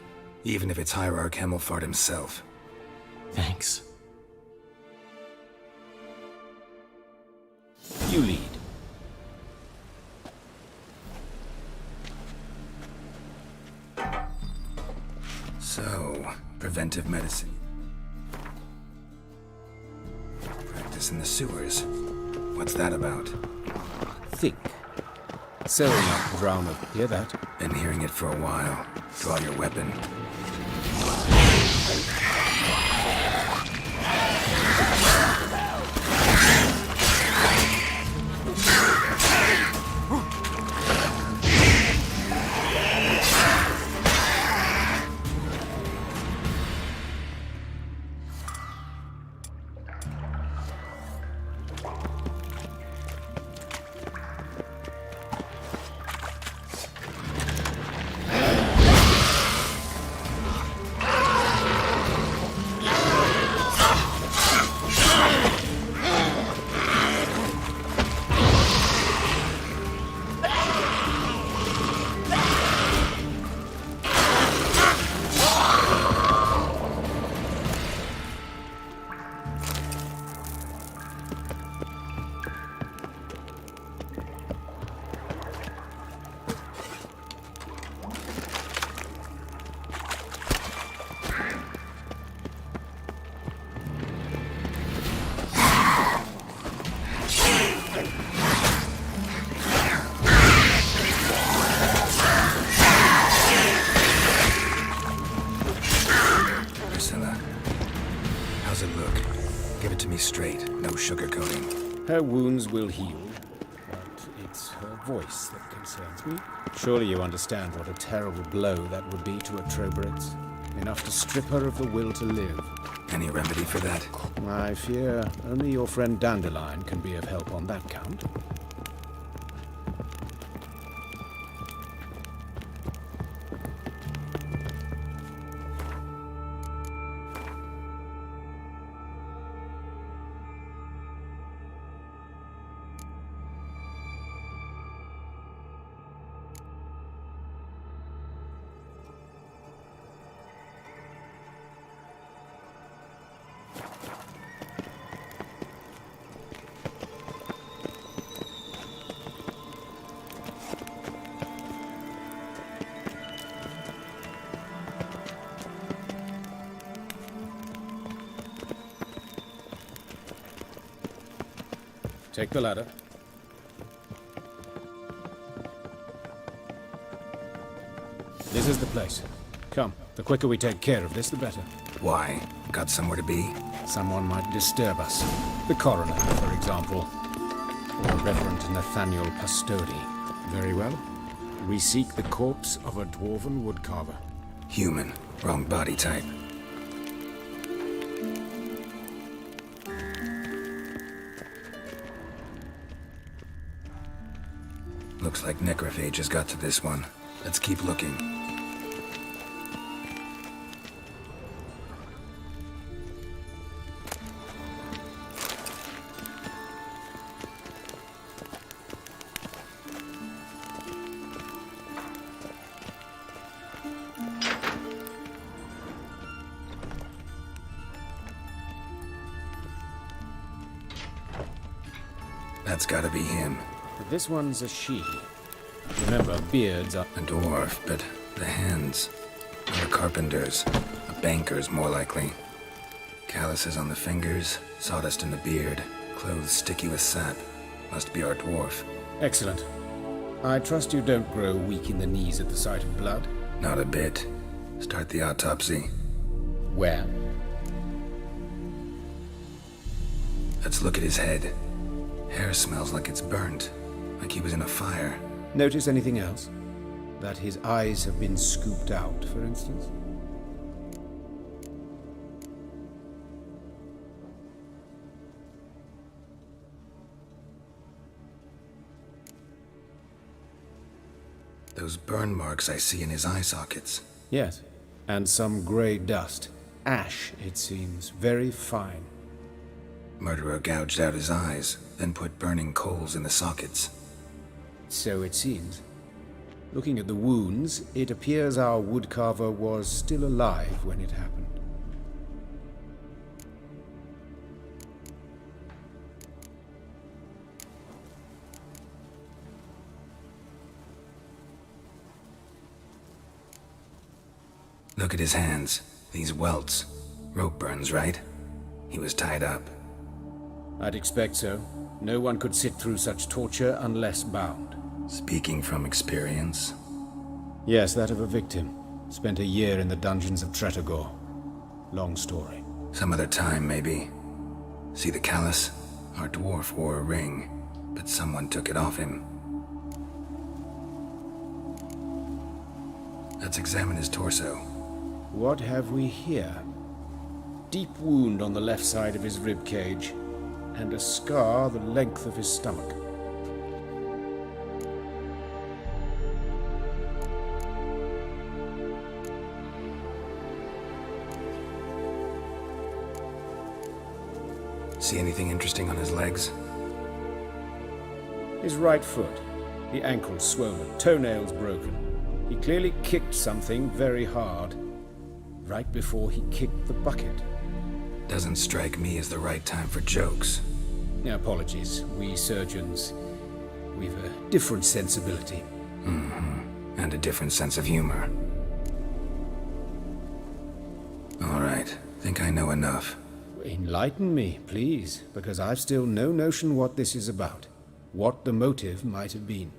Even if it's Hierarch Hemmelfart himself. Thanks. You lead. So, preventive medicine. Practice in the sewers. What's that about? Think. Sewing up, drowner. Hear that? Been hearing it for a while. Draw your weapon. Straight, no sugarcoating. Her wounds will heal, but it's her voice that concerns me. Surely you understand what a terrible blow that would be to a Trobritz. enough to strip her of the will to live. Any remedy for that? I fear only your friend Dandelion can be of help on that count. Take the ladder. This is the place. Come, the quicker we take care of this, the better. Why? Got somewhere to be? Someone might disturb us. The coroner, for example. Or Reverend Nathaniel Pastodi. Very well. We seek the corpse of a dwarven woodcarver. Human. Wrong body type. Looks like necrophages got to this one. Let's keep looking. That's gotta be him. But this one's a she. Remember, beards are... A dwarf, but the hands are a carpenter's. A banker's, more likely. Calluses on the fingers, sawdust in the beard, clothes sticky with sap. Must be our dwarf. Excellent. I trust you don't grow weak in the knees at the sight of blood? Not a bit. Start the autopsy. Where? Let's look at his head. Hair smells like it's burnt, like he was in a fire. Notice anything else? That his eyes have been scooped out, for instance? Those burn marks I see in his eye sockets. Yes, and some grey dust. Ash, it seems. Very fine. Murderer gouged out his eyes, then put burning coals in the sockets. So it seems. Looking at the wounds, it appears our woodcarver was still alive when it happened. Look at his hands. These welts. Rope burns, right? He was tied up. I'd expect so. No one could sit through such torture unless bound. Speaking from experience? Yes, that of a victim. Spent a year in the dungeons of Tretogor. Long story. Some other time, maybe. See the callus? Our dwarf wore a ring, but someone took it off him. Let's examine his torso. What have we here? Deep wound on the left side of his rib cage, and a scar the length of his stomach. See anything interesting on his legs? His right foot. The ankle swollen, toenails broken. He clearly kicked something very hard, right before he kicked the bucket. Doesn't strike me as the right time for jokes. Apologies. We surgeons, we've a different sensibility. Mm-hmm. And a different sense of humor. All right. Think I know enough. Enlighten me, please, because I've still no notion what this is about. What the motive might have been.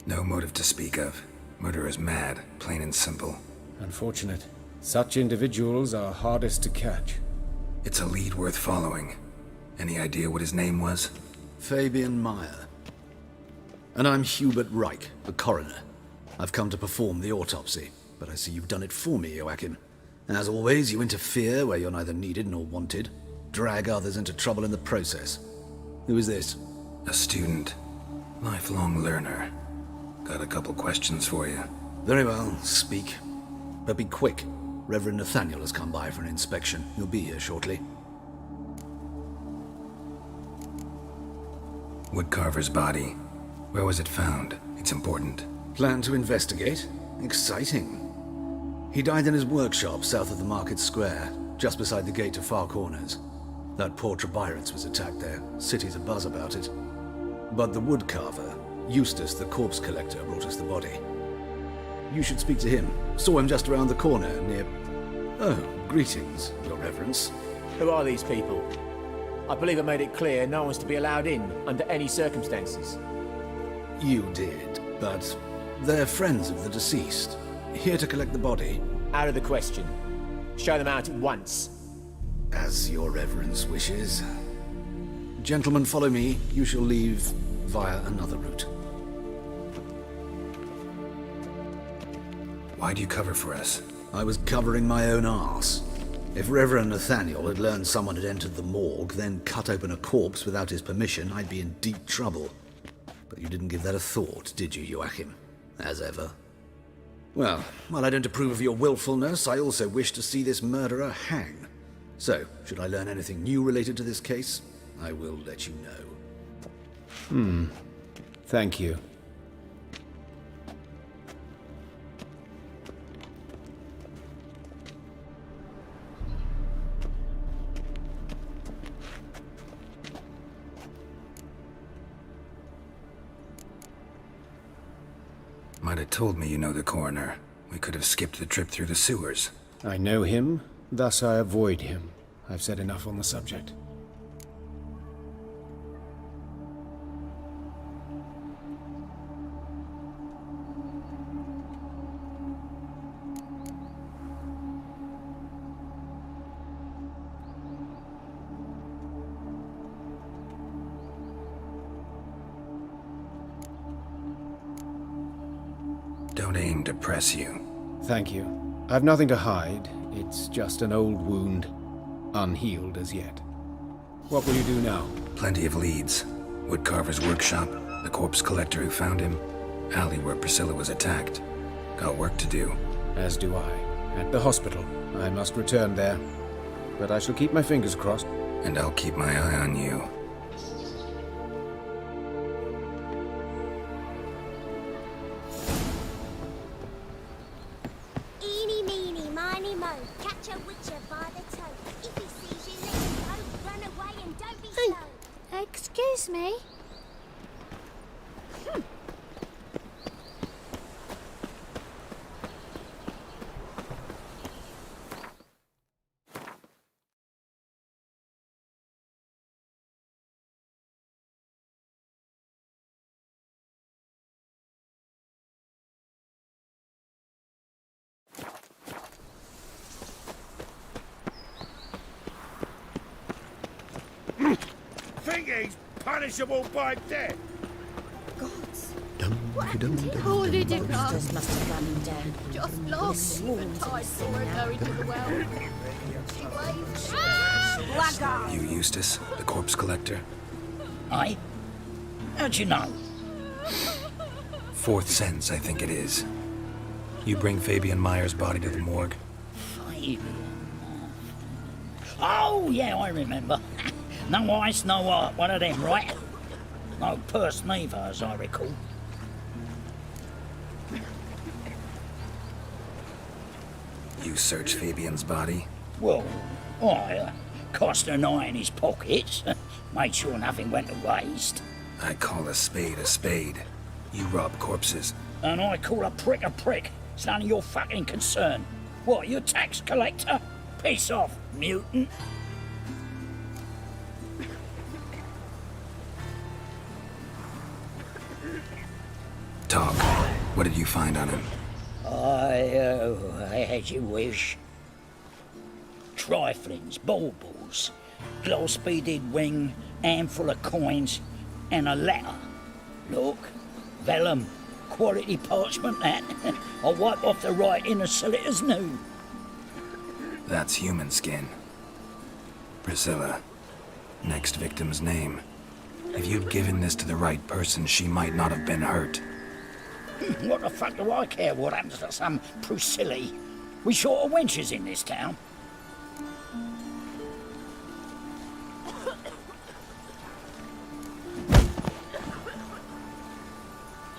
No motive to speak of. Murderer's mad, plain and simple. Unfortunate. Such individuals are hardest to catch. It's a lead worth following. Any idea what his name was? Fabian Meyer. And I'm Hubert Reich, the coroner. I've come to perform the autopsy, but I see you've done it for me, Joachim. As always, you interfere where you're neither needed nor wanted. Drag others into trouble in the process. Who is this? A student. Lifelong learner. Got a couple questions for you. Very well, speak. But be quick. Reverend Nathaniel has come by for an inspection. He'll be here shortly. Woodcarver's body. Where was it found? It's important. Plan to investigate? Exciting. He died in his workshop south of the Market Square, just beside the gate to Far Corners. That poor Trebirance was attacked there. City's abuzz about it. But the woodcarver, Eustace the corpse collector, brought us the body. You should speak to him. Saw him just around the corner near... Oh, greetings, Your Reverence. Who are these people? I believe I made it clear no one's to be allowed in under any circumstances. You did, but they're friends of the deceased. Here to collect the body. Out of the question. Show them out at once. As Your Reverence wishes. Gentlemen, follow me. You shall leave via another route. Why'd you cover for us? I was covering my own arse. If Reverend Nathaniel had learned someone had entered the morgue, then cut open a corpse without his permission, I'd be in deep trouble. But you didn't give that a thought, did you, Joachim? As ever. Well, while I don't approve of your willfulness, I also wish to see this murderer hang. So, should I learn anything new related to this case, I will let you know. Thank you. Might have told me you know the coroner. We could have skipped the trip through the sewers. I know him, thus I avoid him. I've said enough on the subject. Don't aim to press you. Thank you. I've nothing to hide. It's just an old wound, unhealed as yet. What will you do now? Plenty of leads. Woodcarver's workshop, the corpse collector who found him, alley where Priscilla was attacked. Got work to do. As do I. At the hospital. I must return there. But I shall keep my fingers crossed. And I'll keep my eye on you. Eeny, meeny, miny, mo. Catch a witcher by the toe. If he sees you, let him go. Run away and don't be slow. Excuse me? Think he's punishable by death? Holy dicker! Monsters must have run him down. Just lost even time for her going to the well. She waves. You Eustace, the corpse collector? Aye? How'd you know? Fourth sense, I think it is. You bring Fabian Meyer's body to the morgue? Fabian. Oh, yeah, I remember. No ice, no art, one of them, right? No purse neither, as I recall. You search Fabian's body? Well, I cast an eye in his pockets, made sure nothing went to waste. I call a spade a spade. You rob corpses. And I call a prick a prick. It's none of your fucking concern. What, you tax collector? Piss off, mutant. Talk. What did you find on him? As you wish. Triflings, baubles, glass-beaded ring, handful of coins, and a letter. Look, vellum, quality parchment that. I'll wipe off the writing and sell it as new. That's human skin. Priscilla. Next victim's name. If you'd given this to the right person, she might not have been hurt. What the fuck do I care what happens to some Priscilla? We short of wenches in this town.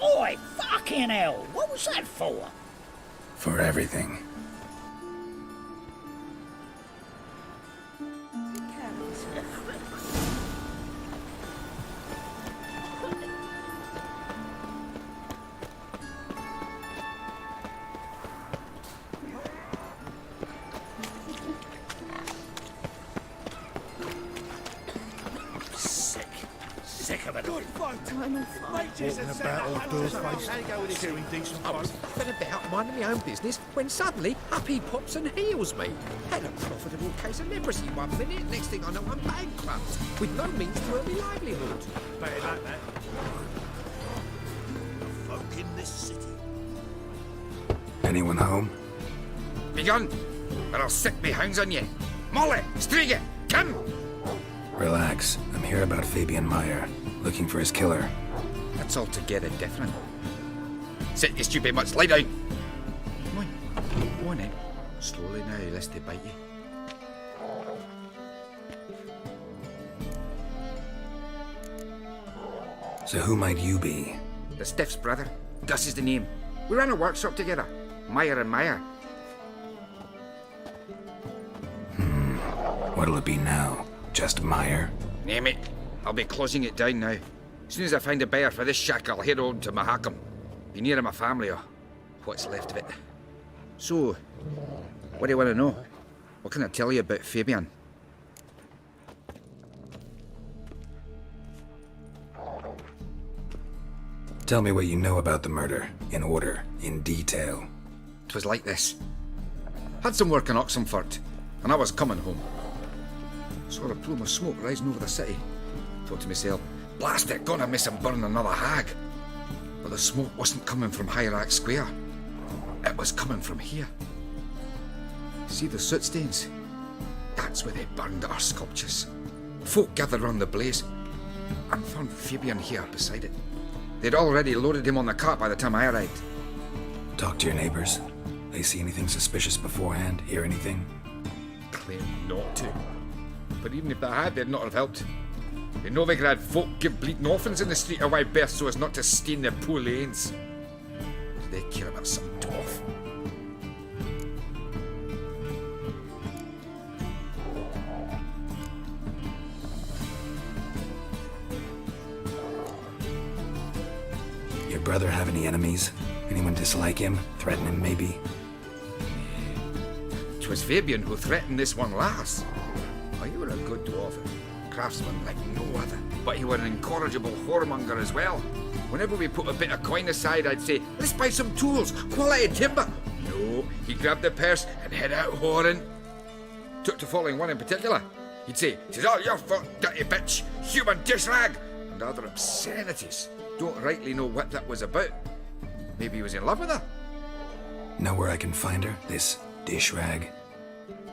Oi, fucking hell! What was that for? For everything. Sick of it. Good Walking about all door-faced, cheering decent I was fed about minding my own business when suddenly up he pops and heals me. Had a profitable case of leprosy one minute, next thing I know I'm bankrupt, with no means to earn my livelihood. Better like that. The folk in this city. Anyone home? Begone, or I'll set me hounds on you. Molly, Striga, come! Relax. I'm here about Fabian Meyer, looking for his killer. That's altogether different. Sit, you stupid mutts, lie down. Come on then. Slowly now, lest they bite you. So who might you be? The Stiff's brother. Gus is the name. We ran a workshop together. Meyer and Meyer. What'll it be now? Just Meyer? Name it. I'll be closing it down now. As soon as I find a buyer for this shack, I'll head on to Mahakam. Be near my family, or what's left of it. So, what do you want to know? What can I tell you about Fabian? Tell me what you know about the murder, in order, in detail. 'Twas like this. Had some work in Oxenford, and I was coming home. Saw a plume of smoke rising over the city. Thought to myself, blast it, gonna miss him burn another hag. But the smoke wasn't coming from Hierarch Square. It was coming from here. See the soot stains? That's where they burned our sculptures. Folk gathered round the blaze, and found Fabian here beside it. They'd already loaded him on the cart by the time I arrived. Talk to your neighbors. They see anything suspicious beforehand? Hear anything? Claim not to. But even if they had, they'd not have helped. In Novigrad, folk give bleating orphans in the street a wide berth so as not to stain their poor lanes. They care about some dwarf. Your brother have any enemies? Anyone dislike him? Threaten him, maybe? 'Twas Fabian who threatened this one last. Oh, you were a good dwarf, craftsman like no other. But you were an incorrigible whoremonger as well. Whenever we put a bit of coin aside, I'd say, let's buy some tools, quality timber. No, he grabbed the purse and head out whoring. Took to following one in particular. He'd say, "'Tis all your fault, dirty bitch, human dish rag," and other obscenities. Don't rightly know what that was about. Maybe he was in love with her. Know where I can find her? This dish rag?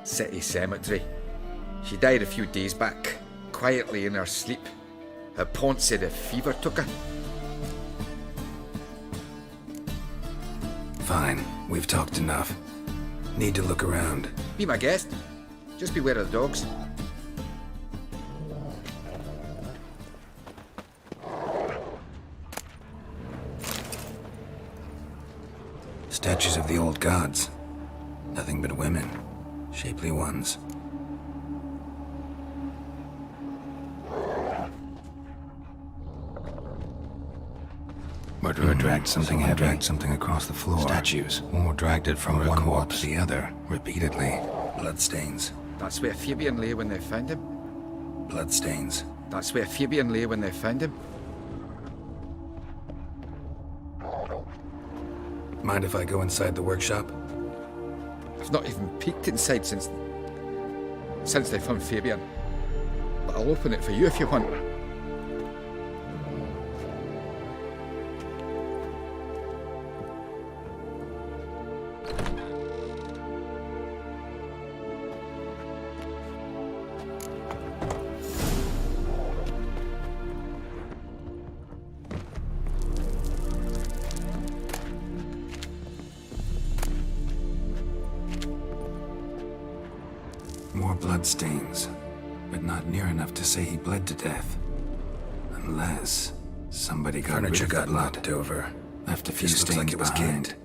City cemetery. She died a few days back, quietly in her sleep. Her pont said a fever took her. Fine, we've talked enough. Need to look around. Be my guest. Just beware of the dogs. Statues of the old gods. Nothing but women. Shapely ones. Murderer dragged something heavy. Dragged something across the floor. Statues. Or dragged it from one wall to the other, repeatedly. Bloodstains. That's where Fabian lay when they found him. Bloodstains. That's where Fabian lay when they found him. Mind if I go inside the workshop? I've not even peeked inside since... since they found Fabian. But I'll open it for you if you want. More bloodstains, but not near enough to say he bled to death. Unless somebody got rid of the blood. Knocked over. Left a few stains like it was behind.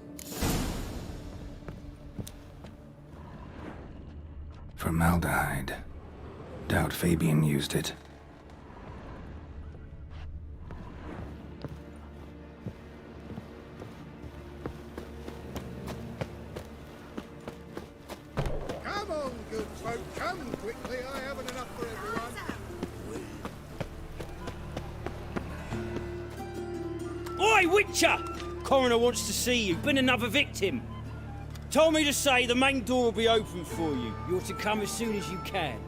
Formaldehyde. Doubt Fabian used it. Come on, good folk, come quickly. I haven't enough for everyone. Oi, Witcher! Coroner wants to see you. Been another victim. Told me to say the main door will be open for you. You're to come as soon as you can.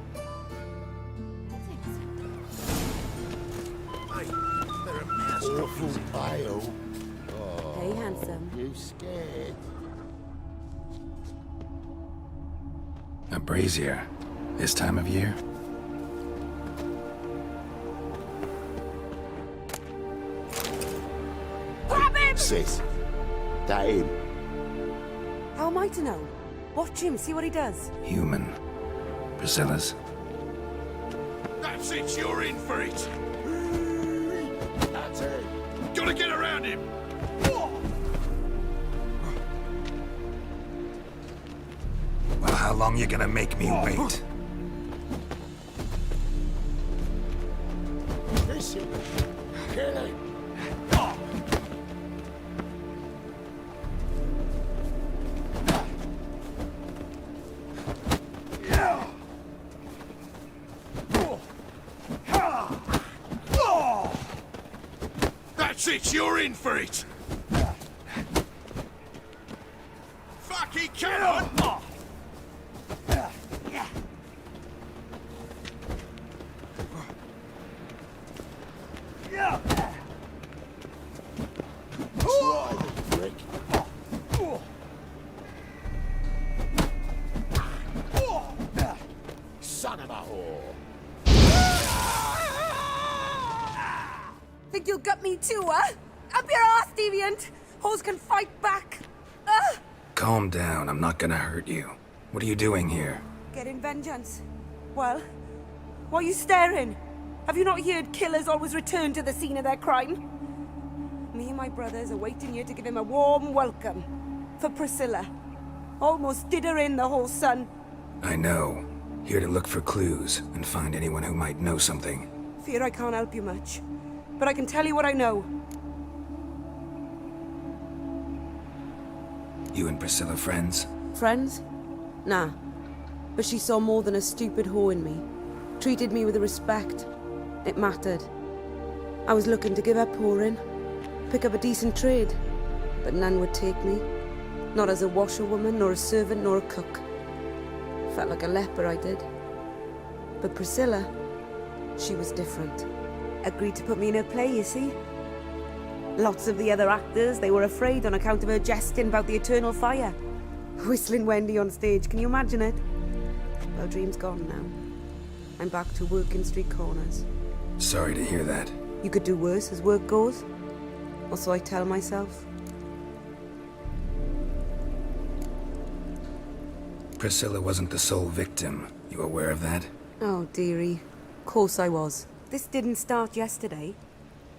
Awful pale. Hey, handsome. You scared? A brazier. This time of year? Grab him! Sis, that him? How am I to know? Watch him, see what he does. Human. Priscilla's. That's it, you're in for it. That's it. Gotta get around him. Well, how long you gonna make me wait? Kiss him. Kill him. That's it, you're in for it. Fuck, he cannot. Son of a whore. Think you'll gut me too, huh? Up your ass, deviant! Hoes can fight back! Ah! Calm down, I'm not gonna hurt you. What are you doing here? Getting vengeance. Well, why are you staring? Have you not heard killers always return to the scene of their crime? Me and my brothers are waiting here to give him a warm welcome. For Priscilla. Almost did her in, the whole son. I know. Here to look for clues and find anyone who might know something. Fear I can't help you much. But I can tell you what I know. You and Priscilla friends? Friends? Nah. But she saw more than a stupid whore in me. Treated me with respect. It mattered. I was looking to give up whoring. Pick up a decent trade. But none would take me. Not as a washerwoman, nor a servant, nor a cook. Felt like a leper, I did. But Priscilla, she was different. Agreed to put me in her play, you see. Lots of the other actors, they were afraid on account of her jesting about the eternal fire. Whistling Wendy on stage, can you imagine it? Well, dream's gone now. I'm back to working street corners. Sorry to hear that. You could do worse as work goes. Or so I tell myself. Priscilla wasn't the sole victim. You aware of that? Oh, dearie. Course I was. This didn't start yesterday.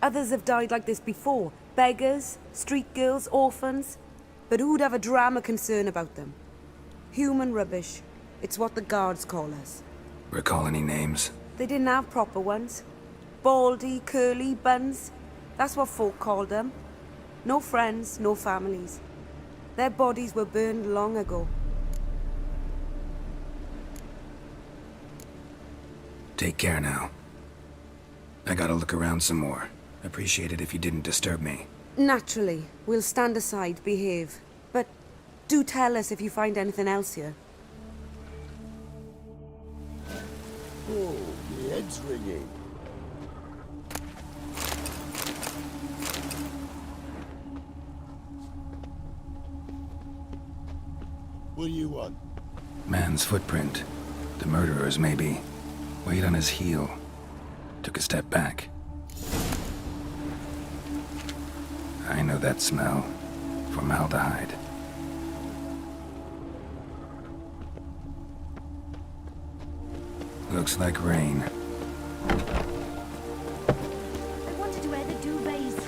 Others have died like this before. Beggars, street girls, orphans. But who'd have a drama concern about them? Human rubbish. It's what the guards call us. Recall any names? They didn't have proper ones. Baldy, curly, buns. That's what folk called them. No friends, no families. Their bodies were burned long ago. Take care now. I gotta look around some more. Appreciate it if you didn't disturb me. Naturally. We'll stand aside, behave. But do tell us if you find anything else here. Oh, my head's ringing. What do you want? Man's footprint. The murderer's, maybe. Weight on his heel. Took a step back. I know that smell. Formaldehyde. Looks like rain. I wanted to wear the duvets.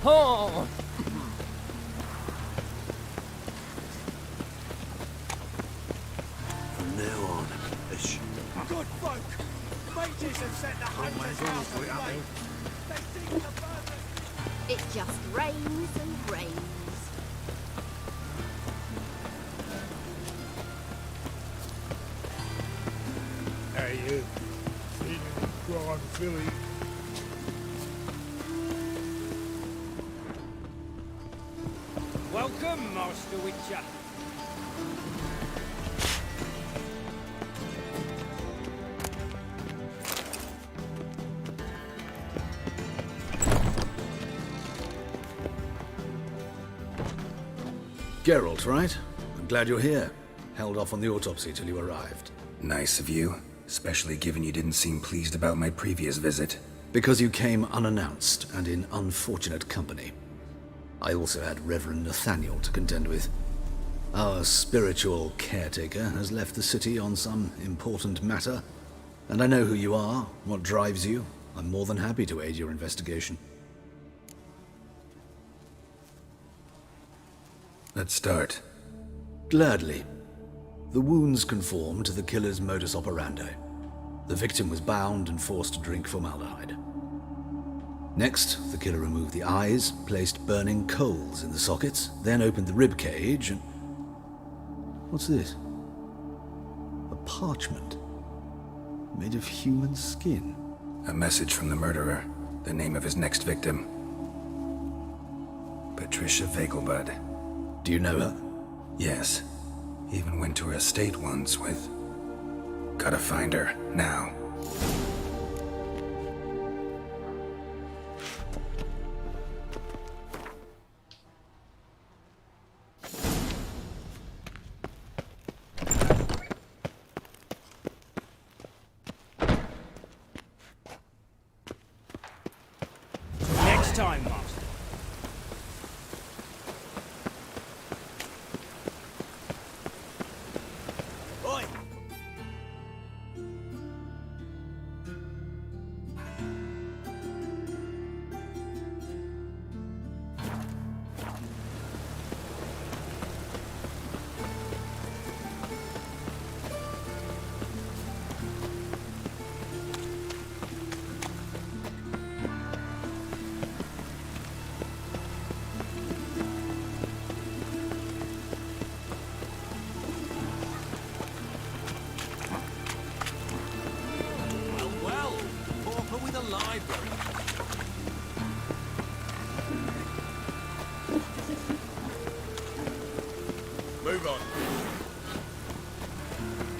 Oh! From now on, Good folk! Mages have sent the hunters out of rain. They seek to burn the... It just rains and rains. Hey, you. Feeling grime Philly? Welcome, Master Witcher. Geralt, right? I'm glad you're here. Held off on the autopsy till you arrived. Nice of you, especially given you didn't seem pleased about my previous visit. Because you came unannounced and in unfortunate company. I also had Reverend Nathaniel to contend with. Our spiritual caretaker has left the city on some important matter, and I know who you are, what drives you. I'm more than happy to aid your investigation. Let's start. Gladly. The wounds conform to the killer's modus operandi. The victim was bound and forced to drink formaldehyde. Next, the killer removed the eyes, placed burning coals in the sockets, then opened the rib cage and... What's this? A parchment. Made of human skin. A message from the murderer. The name of his next victim. Patricia Vegelbud. Do you know her? Yes. Even went to her estate once with... Gotta find her, now. Next time, Master. Oi! Well, pauper with a library. Move on.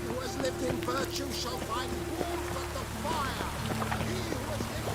Who has lived in virtue shall find warmth at the fire. He who has lived...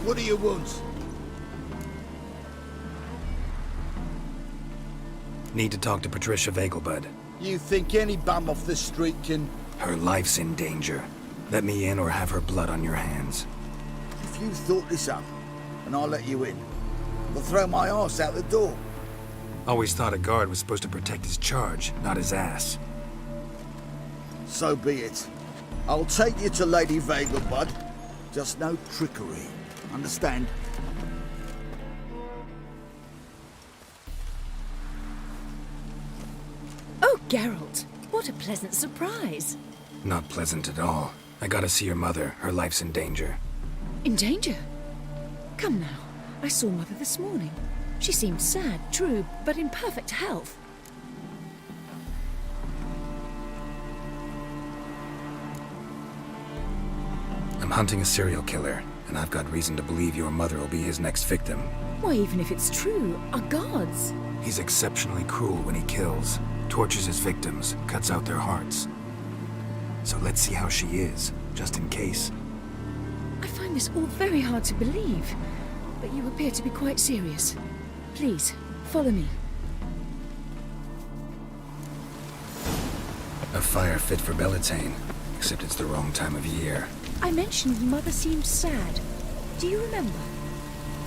What do you want? Need to talk to Patricia Vegelbud. You think any bum off the street can... Her life's in danger. Let me in or have her blood on your hands. If you thought this up, and I'll let you in. They'll throw my arse out the door. Always thought a guard was supposed to protect his charge, not his ass. So be it. I'll take you to Lady Vega, bud. Just no trickery. Understand? Oh, Geralt, what a pleasant surprise. Not pleasant at all. I gotta see your mother. Her life's in danger. In danger? Come now. I saw Mother this morning. She seemed sad, true, but in perfect health. I'm hunting a serial killer, and I've got reason to believe your mother will be his next victim. Why, even if it's true, our gods. He's exceptionally cruel when he kills, tortures his victims, cuts out their hearts. So let's see how she is, just in case. I find this all very hard to believe, but you appear to be quite serious. Please, follow me. A fire fit for Bellatane, except it's the wrong time of year. I mentioned Mother seemed sad. Do you remember?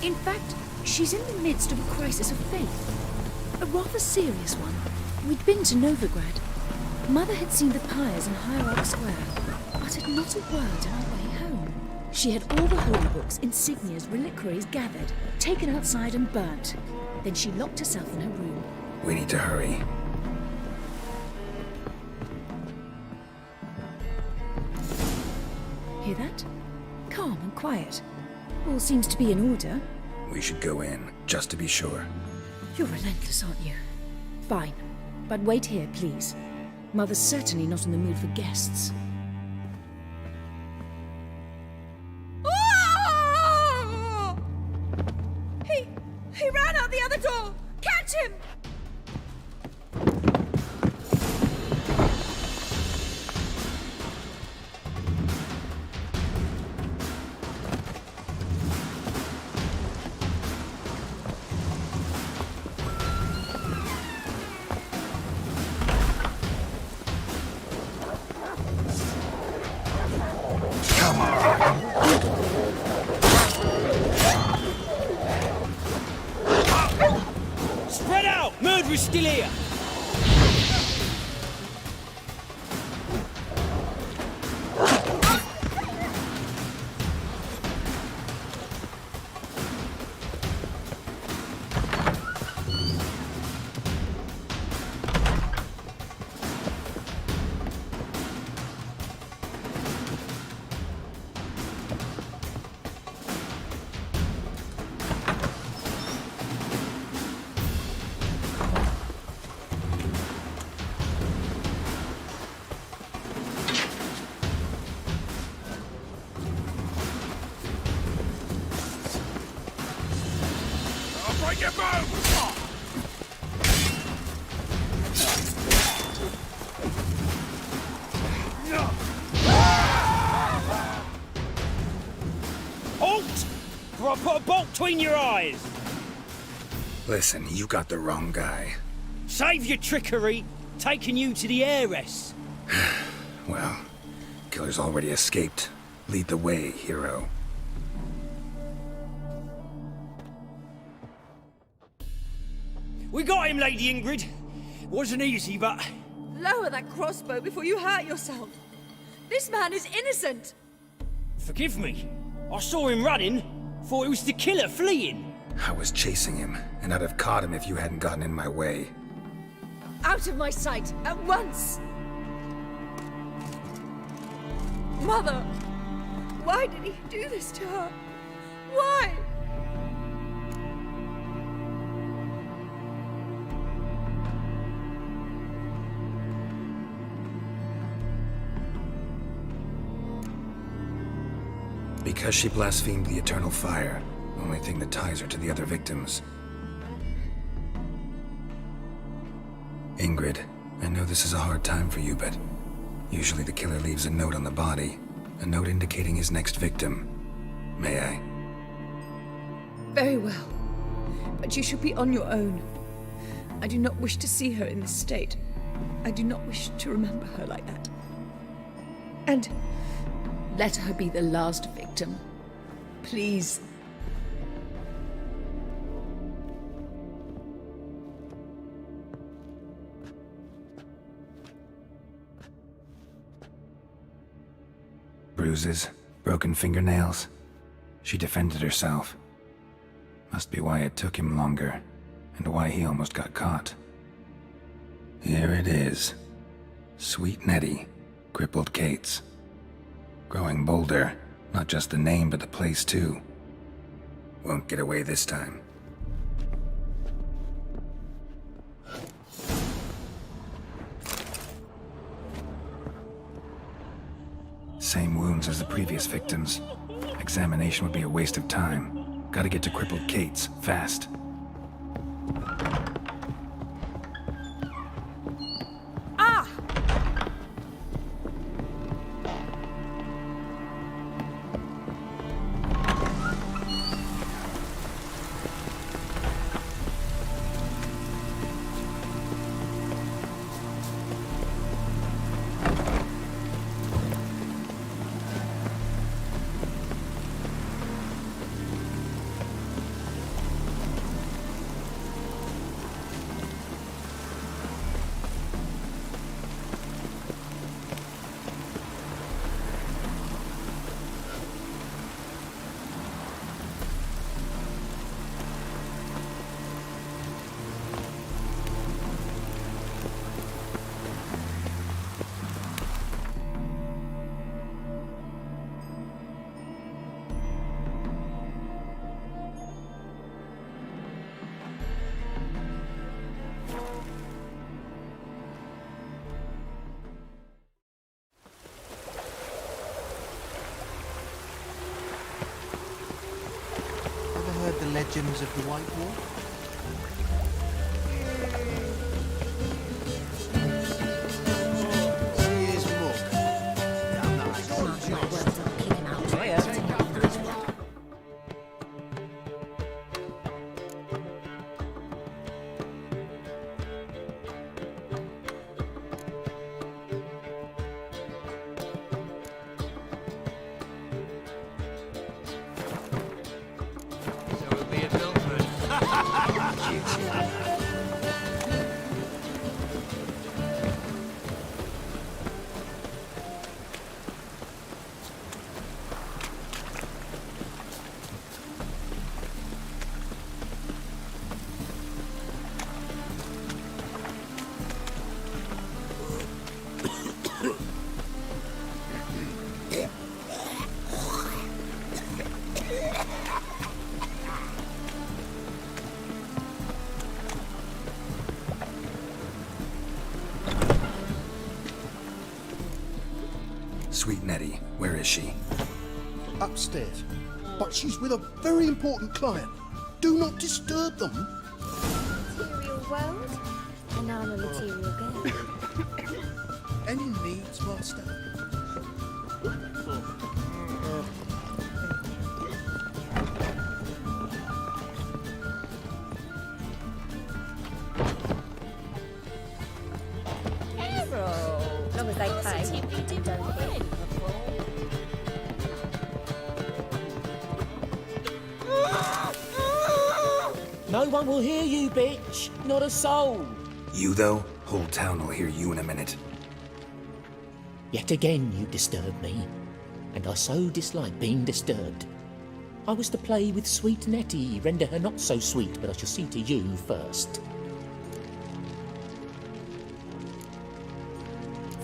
In fact, she's in the midst of a crisis of faith. A rather serious one. We'd been to Novigrad. Mother had seen the pyres in Hierarch Square, uttered not a word on our way home. She had all the holy books, insignias, reliquaries gathered, taken outside and burnt. Then she locked herself in her room. We need to hurry. Hear that? Calm and quiet. All seems to be in order. We should go in, just to be sure. You're relentless, aren't you? Fine. But wait here, please. Mother's certainly not in the mood for guests. He ran out the other door! Catch him! Spread out! Murderer's still here! Break your bones! Halt! Before I put a bolt between your eyes! Listen, you got the wrong guy. Save your trickery, taking you to the heiress. Well, killer's already escaped. Lead the way, hero. We got him, Lady Ingrid. Wasn't easy, but... Lower that crossbow before you hurt yourself. This man is innocent. Forgive me. I saw him running. Thought it was the killer fleeing. I was chasing him, and I'd have caught him if you hadn't gotten in my way. Out of my sight, at once! Mother! Why did he do this to her? Why? Because she blasphemed the eternal fire. Only thing that ties her to the other victims. Ingrid, I know this is a hard time for you, but usually the killer leaves a note on the body. A note indicating his next victim. May I? Very well. But you should be on your own. I do not wish to see her in this state. I do not wish to remember her like that. And let her be the last victim. Please. bruises, broken fingernails. She defended herself. Must be why it took him longer, and why he almost got caught. Here it is. Sweet Nettie, crippled Kate's. Growing bolder, not just the name but the place too. Won't get away this time. Same wounds as the previous victims. Examination would be a waste of time. Gotta get to crippled Kate's, fast. Ah! Ever heard the legends of the White Wall? Here's Mook. Sweet Nettie, where is she? Upstairs. But she's with a very important client. Do not disturb them. Material world, and I'm a material girl. Any needs, Master? As long as they pay, and don't hit. No one will hear you, bitch. Not a soul. You though? Whole town will hear you in a minute. Yet again you disturb me, and I so dislike being disturbed. I was to play with sweet Nettie, render her not so sweet, but I shall see to you first.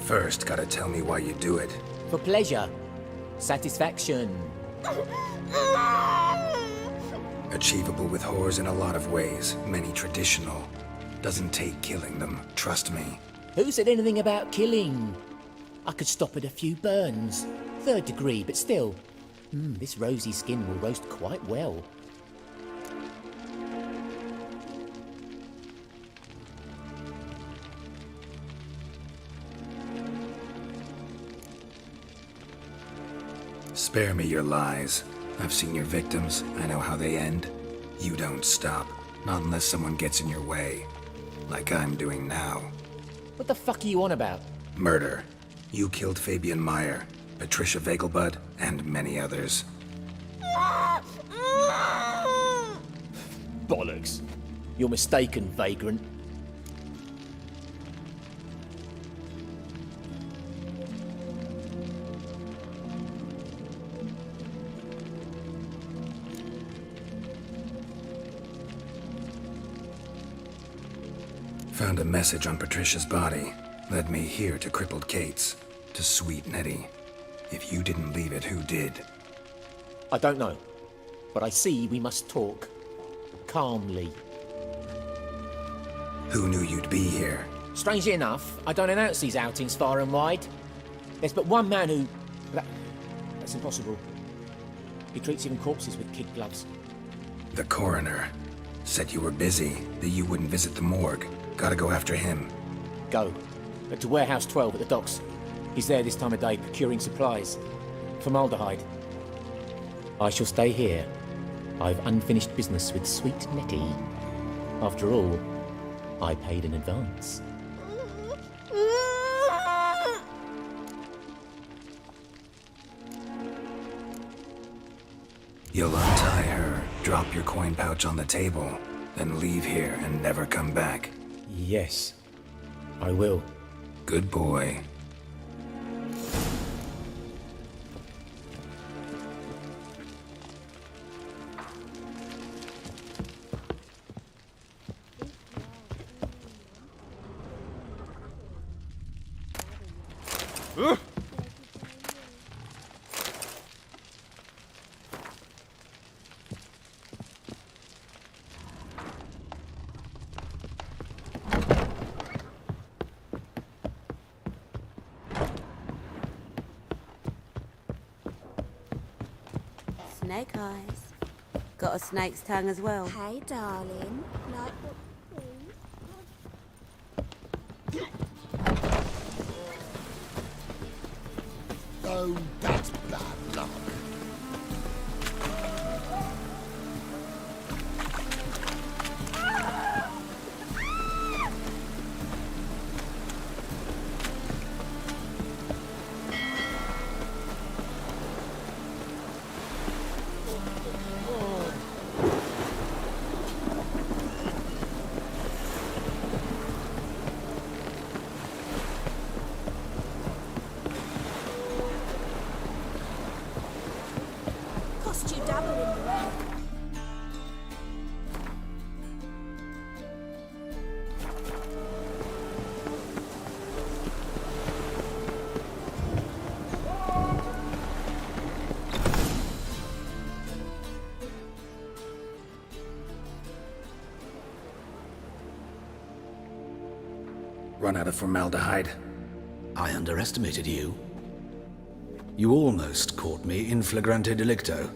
First, gotta tell me why you do it. For pleasure. Satisfaction. Achievable with whores in a lot of ways, many traditional. Doesn't take killing them, trust me. Who said anything about killing? I could stop at a few burns. 3rd degree, but still. This rosy skin will roast quite well. Spare me your lies. I've seen your victims. I know how they end. You don't stop. Not unless someone gets in your way. Like I'm doing now. What the fuck are you on about? Murder. You killed Fabian Meyer, Patricia Vegelbud, and many others. Bollocks. You're mistaken, vagrant. Found a message on Patricia's body. Led me here to crippled Kate's. To sweet Nettie. If you didn't leave it, who did? I don't know, but I see we must talk. Calmly. Who knew you'd be here? Strangely enough, I don't announce these outings far and wide. There's but one man who... That's impossible. He treats even corpses with kid gloves. The coroner. Said you were busy, that you wouldn't visit the morgue. Gotta go after him. Go. But to Warehouse 12 at the docks. He's there this time of day procuring supplies. Formaldehyde. I shall stay here. I've unfinished business with sweet Nettie. After all, I paid in advance. You'll untie her, drop your coin pouch on the table, then leave here and never come back. Yes, I will. Good boy. Snake eyes. Got a snake's tongue as well. Hey, darling. Like what? Oh, that's bad luck. Cost you double in the end. Run out of formaldehyde. I underestimated you. You almost caught me in flagrante delicto.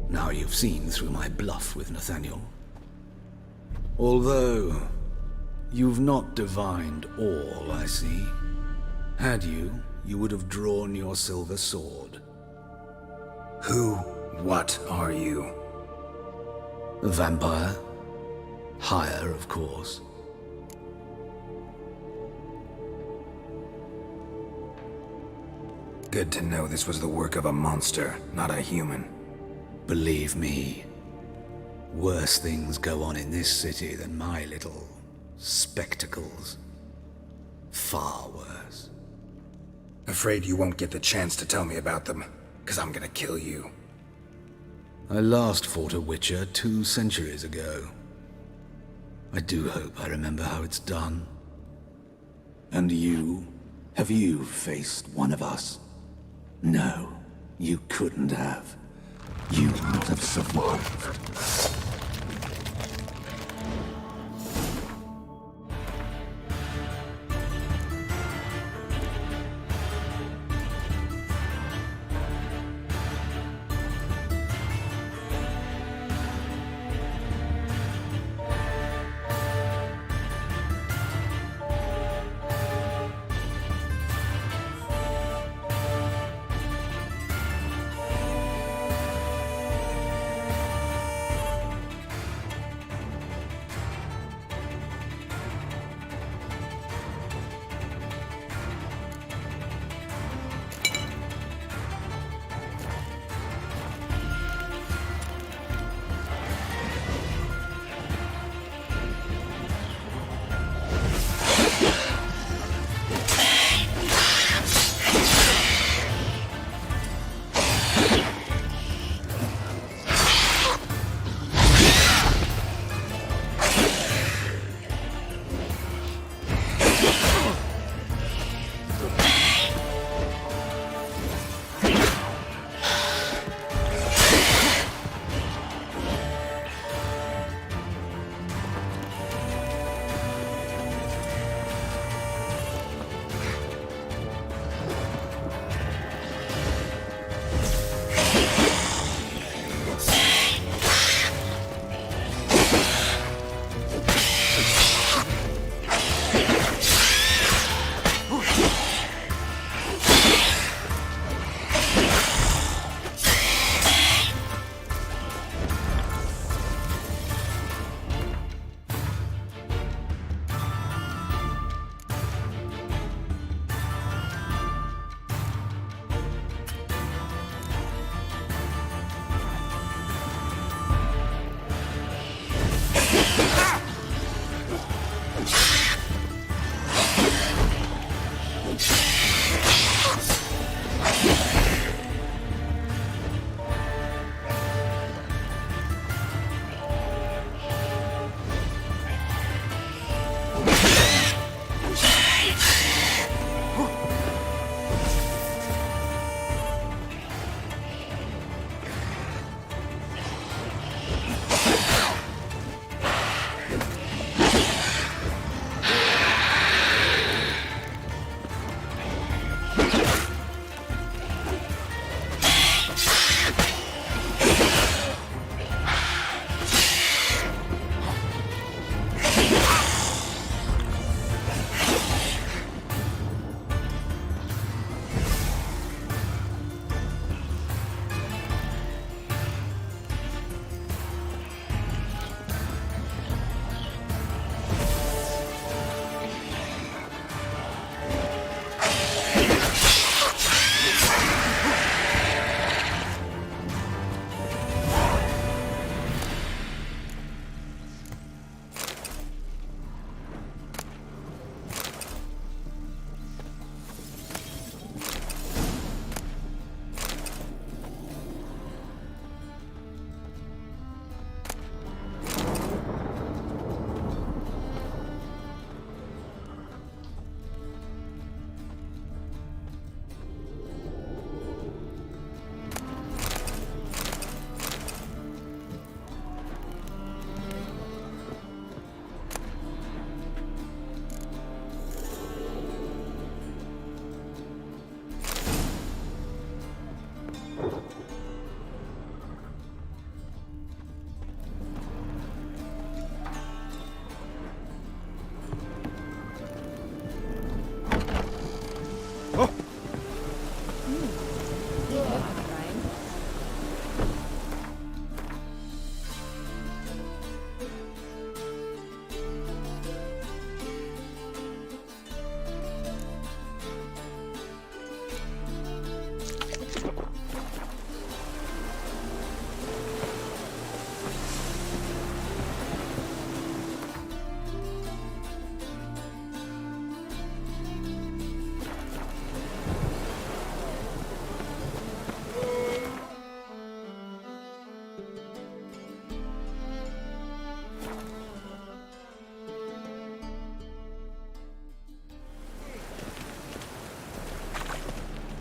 Now you've seen through my bluff with Nathaniel. Although, you've not divined all, I see. Had you, you would have drawn your silver sword. What are you? A vampire. Higher, of course. Good to know this was the work of a monster, not a human. Believe me, worse things go on in this city than my little spectacles. Far worse. Afraid you won't get the chance to tell me about them, 'cause I'm gonna kill you. I last fought a Witcher 2 centuries ago. I do hope I remember how it's done. And you? Have you faced one of us? No, you couldn't have. You would have survived.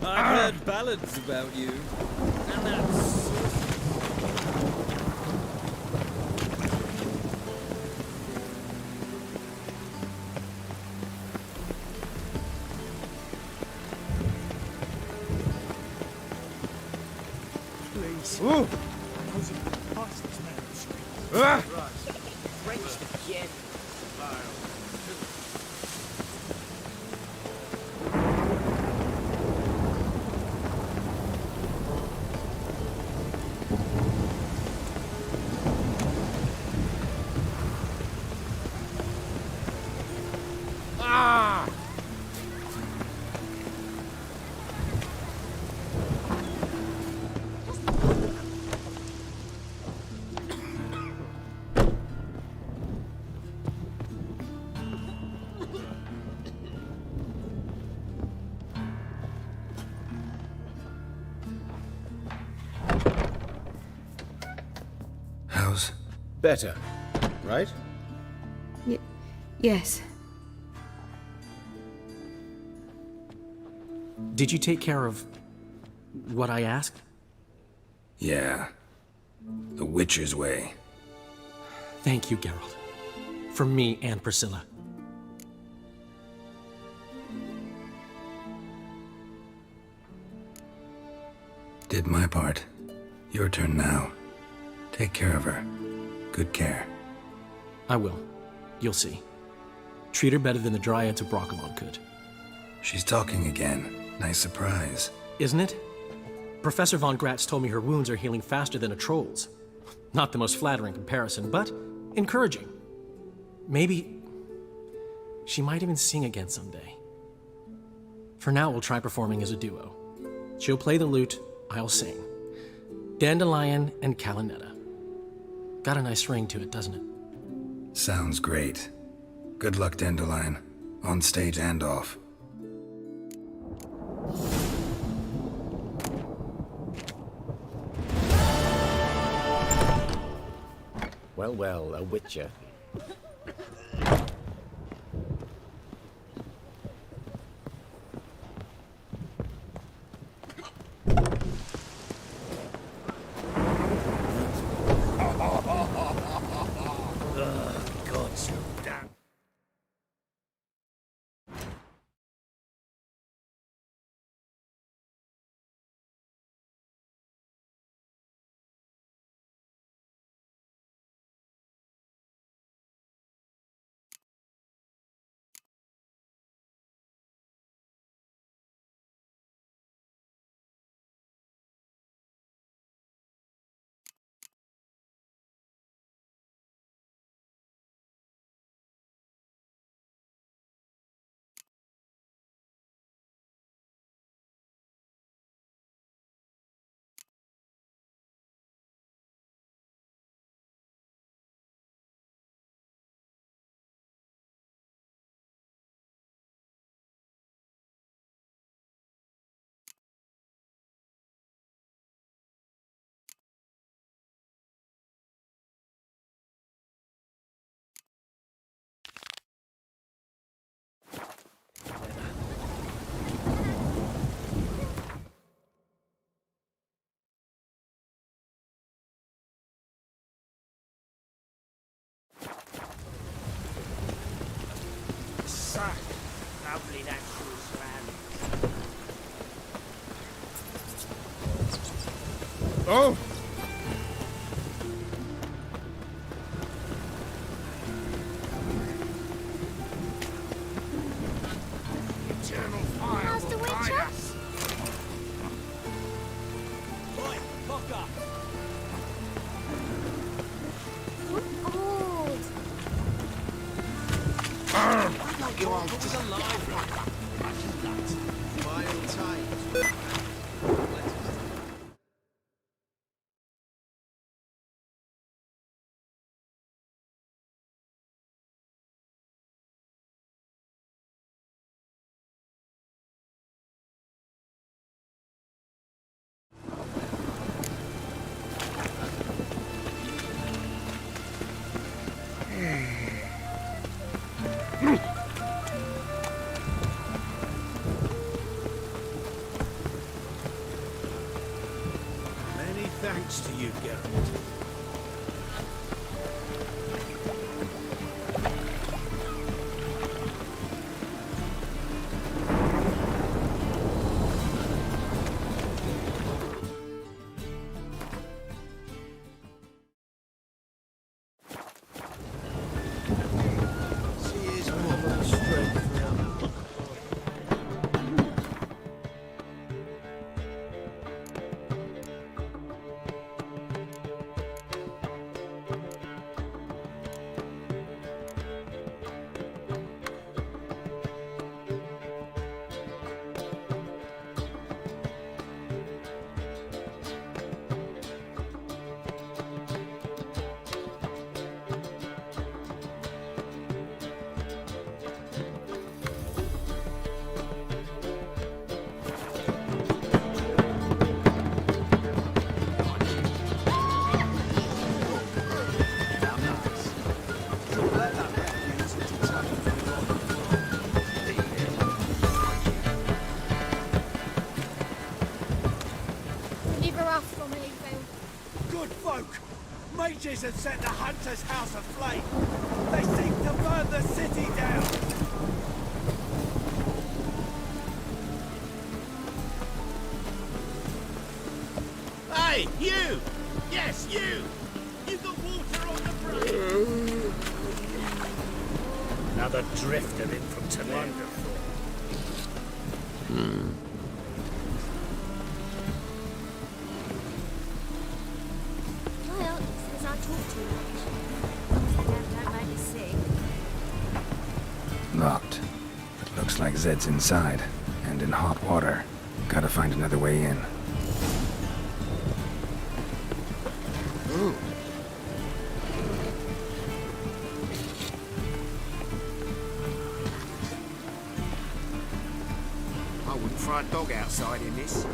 I've heard ballads about you. And that's... Please. Ooh. How's it past this manuscript? Ah. French again. Ah! How's... Better, right? Yes. Did you take care of what I asked? Yeah. The Witcher's way. Thank you, Geralt. For me and Priscilla. Did my part. Your turn now. Take care of her. Good care. I will. You'll see. Treat her better than the Dryads of Broccolon could. She's talking again. Nice surprise. Isn't it? Professor von Gratz told me her wounds are healing faster than a troll's. Not the most flattering comparison, but encouraging. Maybe she might even sing again someday. For now, we'll try performing as a duo. She'll play the lute, I'll sing. Dandelion and Calinetta. Got a nice ring to it, doesn't it? Sounds great. Good luck, Dandelion. On stage and off. Well, well, a witcher. God, so damn. Lovely natural surroundings. Oh! Eternal fire Master will guide Witcher? us. Oi, cock up! Old. Why don't you all just alive? Imagine that. Wild times. Thanks to you, Geralt. Good folk! Mages have set the Hunter's house aflame! They seek to burn the city down! Hey, you! Yes, you! You got water on the brain! Another drifter in from Toledo. Wonderful. Well, he says I talk too much. Don't make me sick. Locked. It looks like Zed's inside, and in hot water. Gotta find another way in. I wouldn't throw a dog outside in this.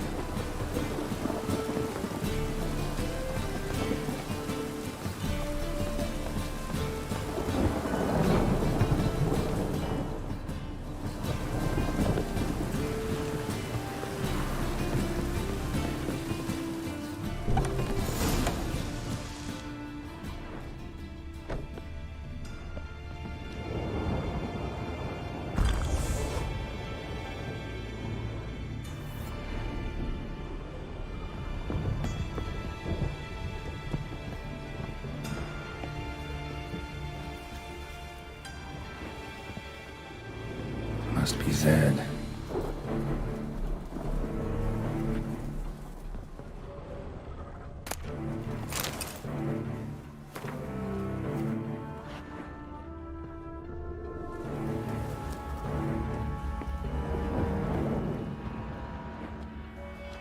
Must be Zed.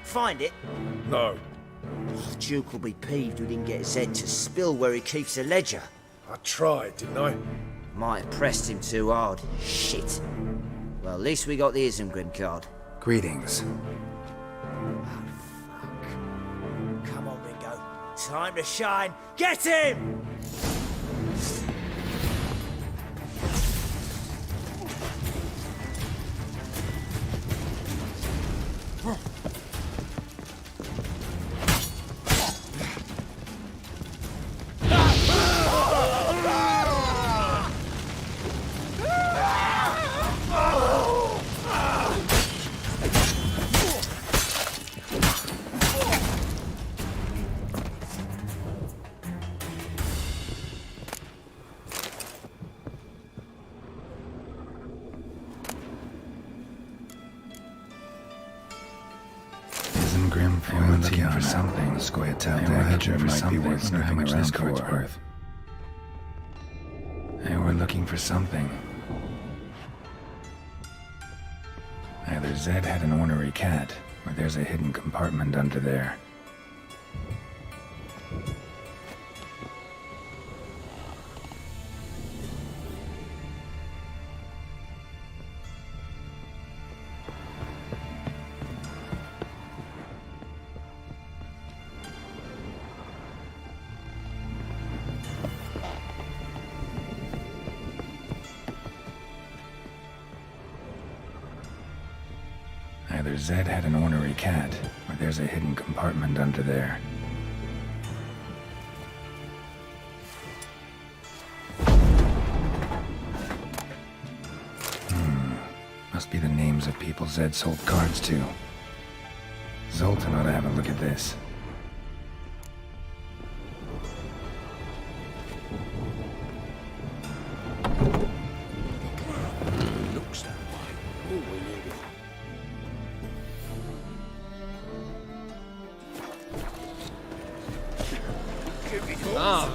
Find it? No. The Duke will be peeved we didn't get Zed to spill where he keeps the ledger. I tried, didn't I? Might have pressed him too hard. Shit. Well, at least we got the Isengrim card. Greetings. Come on, Ringo. Time to shine. Get him! Isengrim for looking for something. Scoia'tael dagger might be worth snooping around for. They were looking for something. Either Zed had an ornery cat, or there's a hidden compartment under there. Either Zed had an ornery cat, or there's a hidden compartment under there. Must be the names of people Zed sold cards to. Zoltan ought to have a look at this. Looks that way. Oh, we need it. Ah.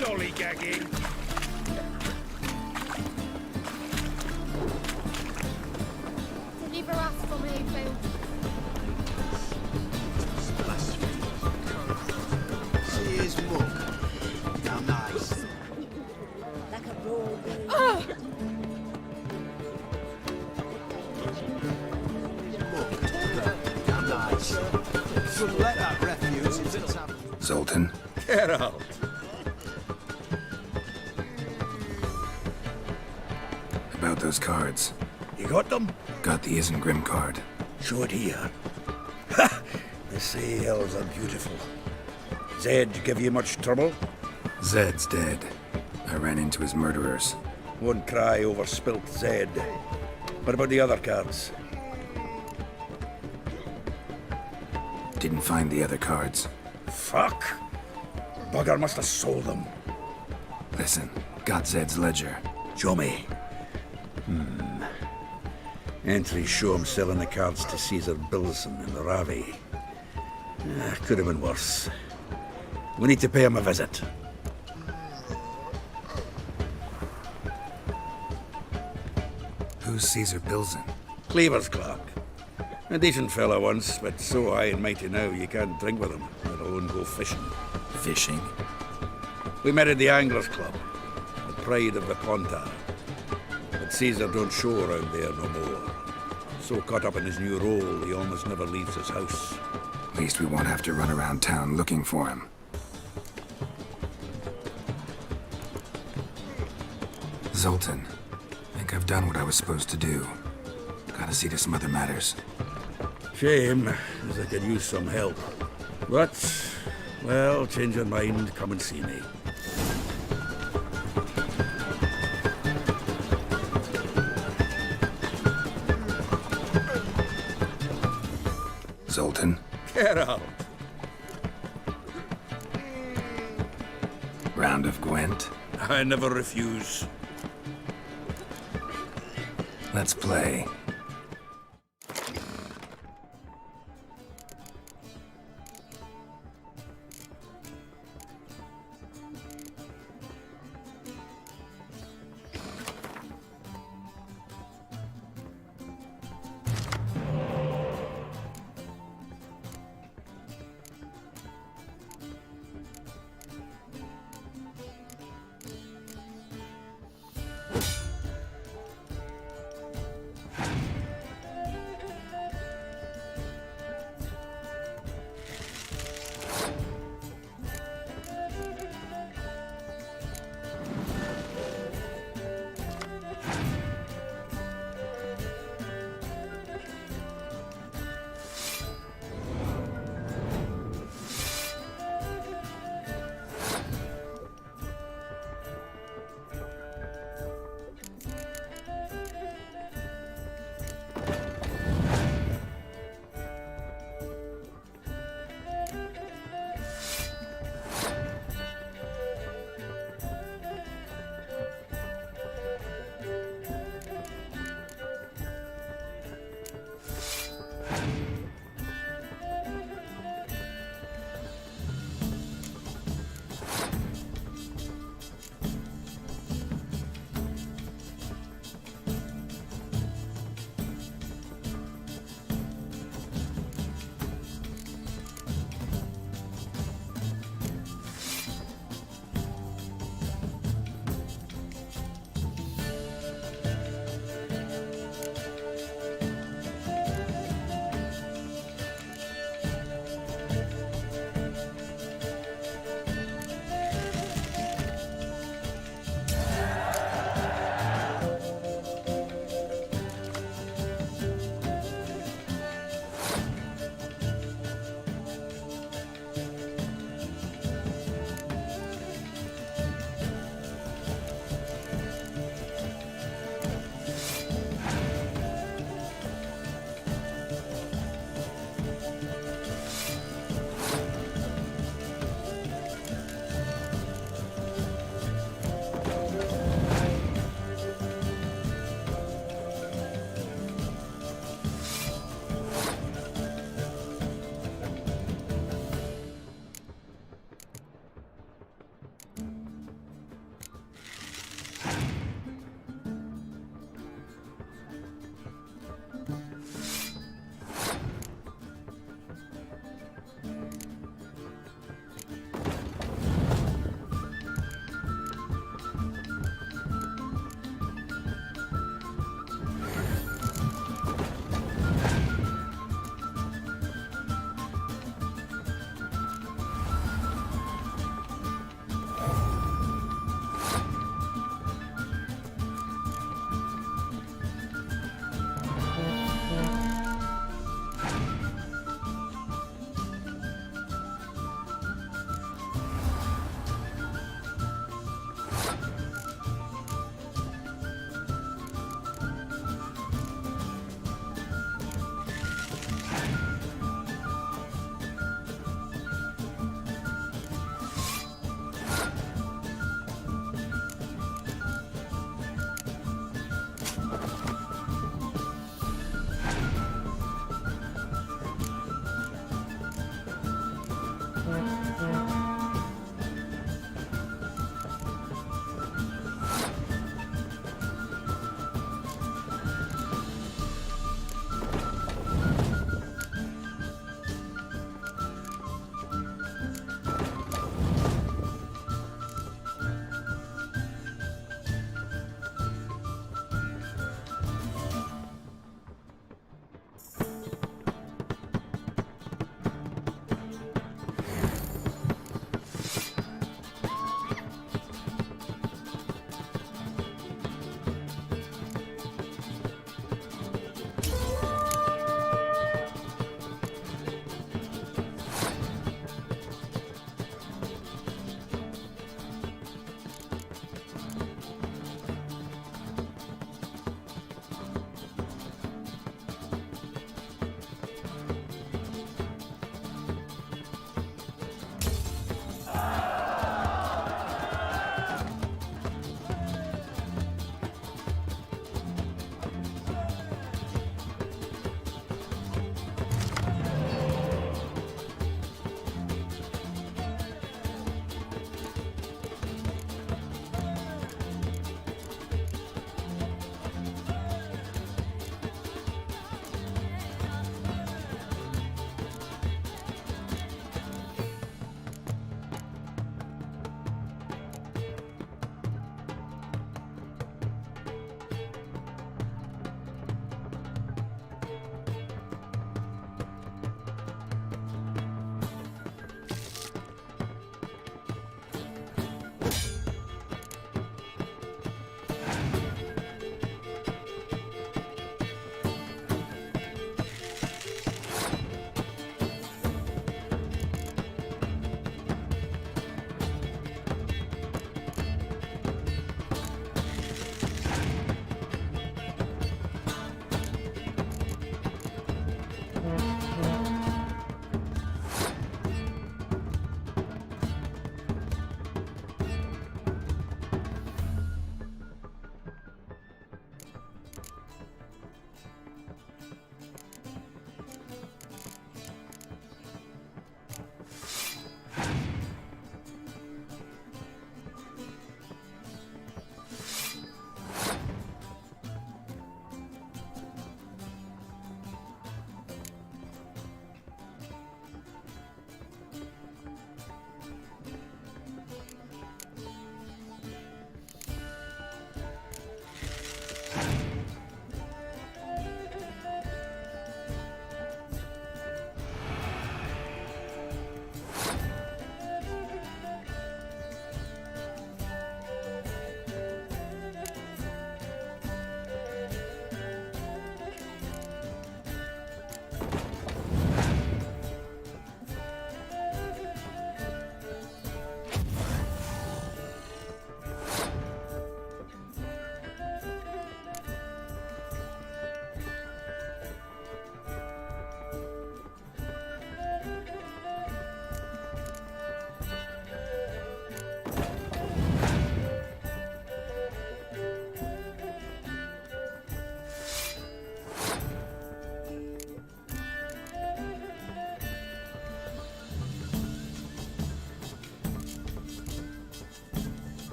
No lollygagging. Deliver us from here, Phil. See his mug. How nice. Like a raw Oh! How nice. Shouldn't let that refuse into town. Zoltan? Get out. About those cards. You got them? Got the Isengrim card. Show it here. Ha! The sails are beautiful. Zed give you much trouble? Zed's dead. I ran into his murderers. Won't cry over spilt Zed. What about the other cards? Didn't find the other cards. Fuck! Bugger must have sold them. Listen, got Zed's ledger. Show me. Entries show him selling the cards to Caesar Bilson in the Ravi. Could have been worse. We need to pay him a visit. Who's Caesar Bilson? Cleaver's clerk. A decent fellow once, but so high and mighty now you can't drink with him, let alone go fishing. Fishing? We met at the Anglers Club, the pride of the Pontar. But Caesar don't show around there no more. So caught up in his new role, he almost never leaves his house. At least we won't have to run around town looking for him. Zoltan, I think I've done what I was supposed to do. Gotta see to some other matters. Shame, as I could use some help. But, well, change your mind, come and see me. Zoltan? Get out. Round of Gwent? I never refuse. Let's play.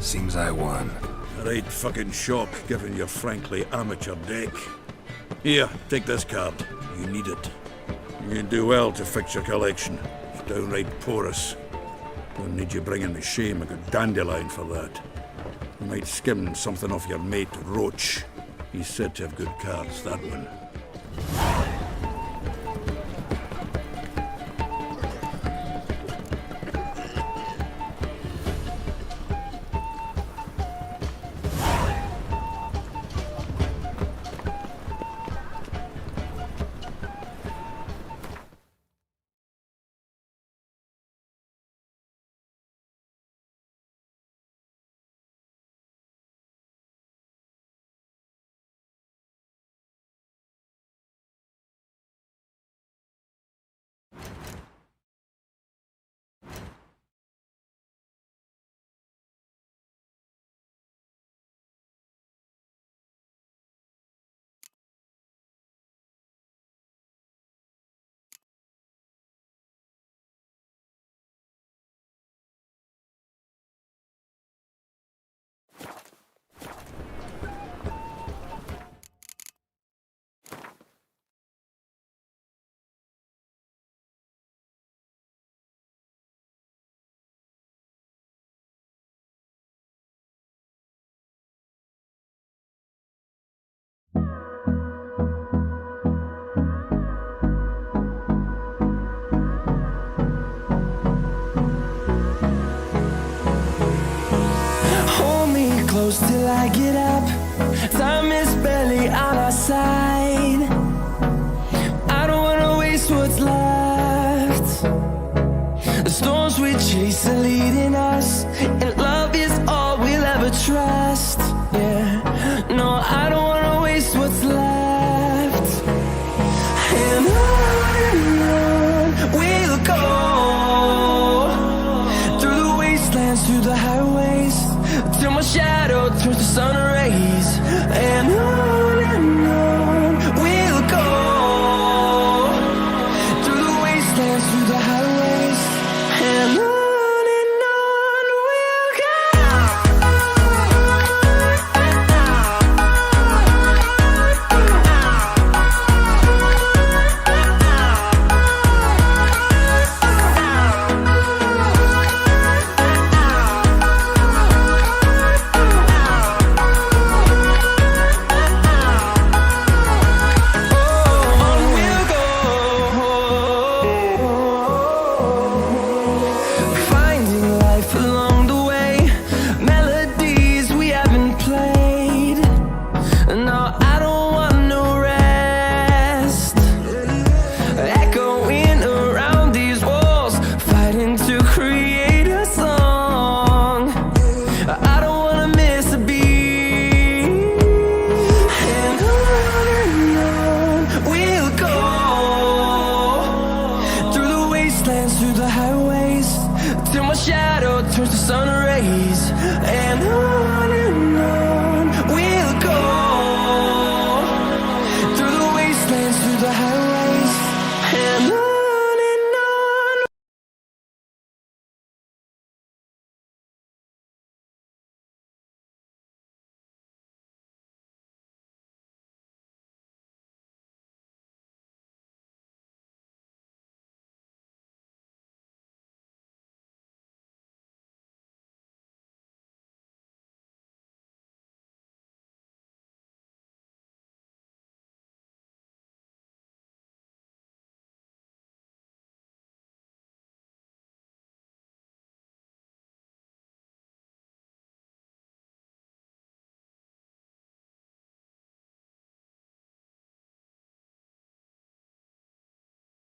Seems I won. Right fucking shock, given your frankly amateur deck. Here, take this card. You need it. You can do well to fix your collection. It's downright porous. Don't need you bringing me shame. I got dandelion for that. You might skim something off your mate, Roach. He's said to have good cards, that one. Close till I get up. Time is barely on our side. I don't wanna waste what's left. The storms we chase are leading us, and love is all we'll ever trust. Yeah, no, I don't wanna waste what's left. And on we'll go, through the wastelands, through the highways, till my shadow turns to sun rays. And on we'll go, through the wastelands, through the highways, and on we'll go. Through the highways, till my shadow turns to sun rays. And on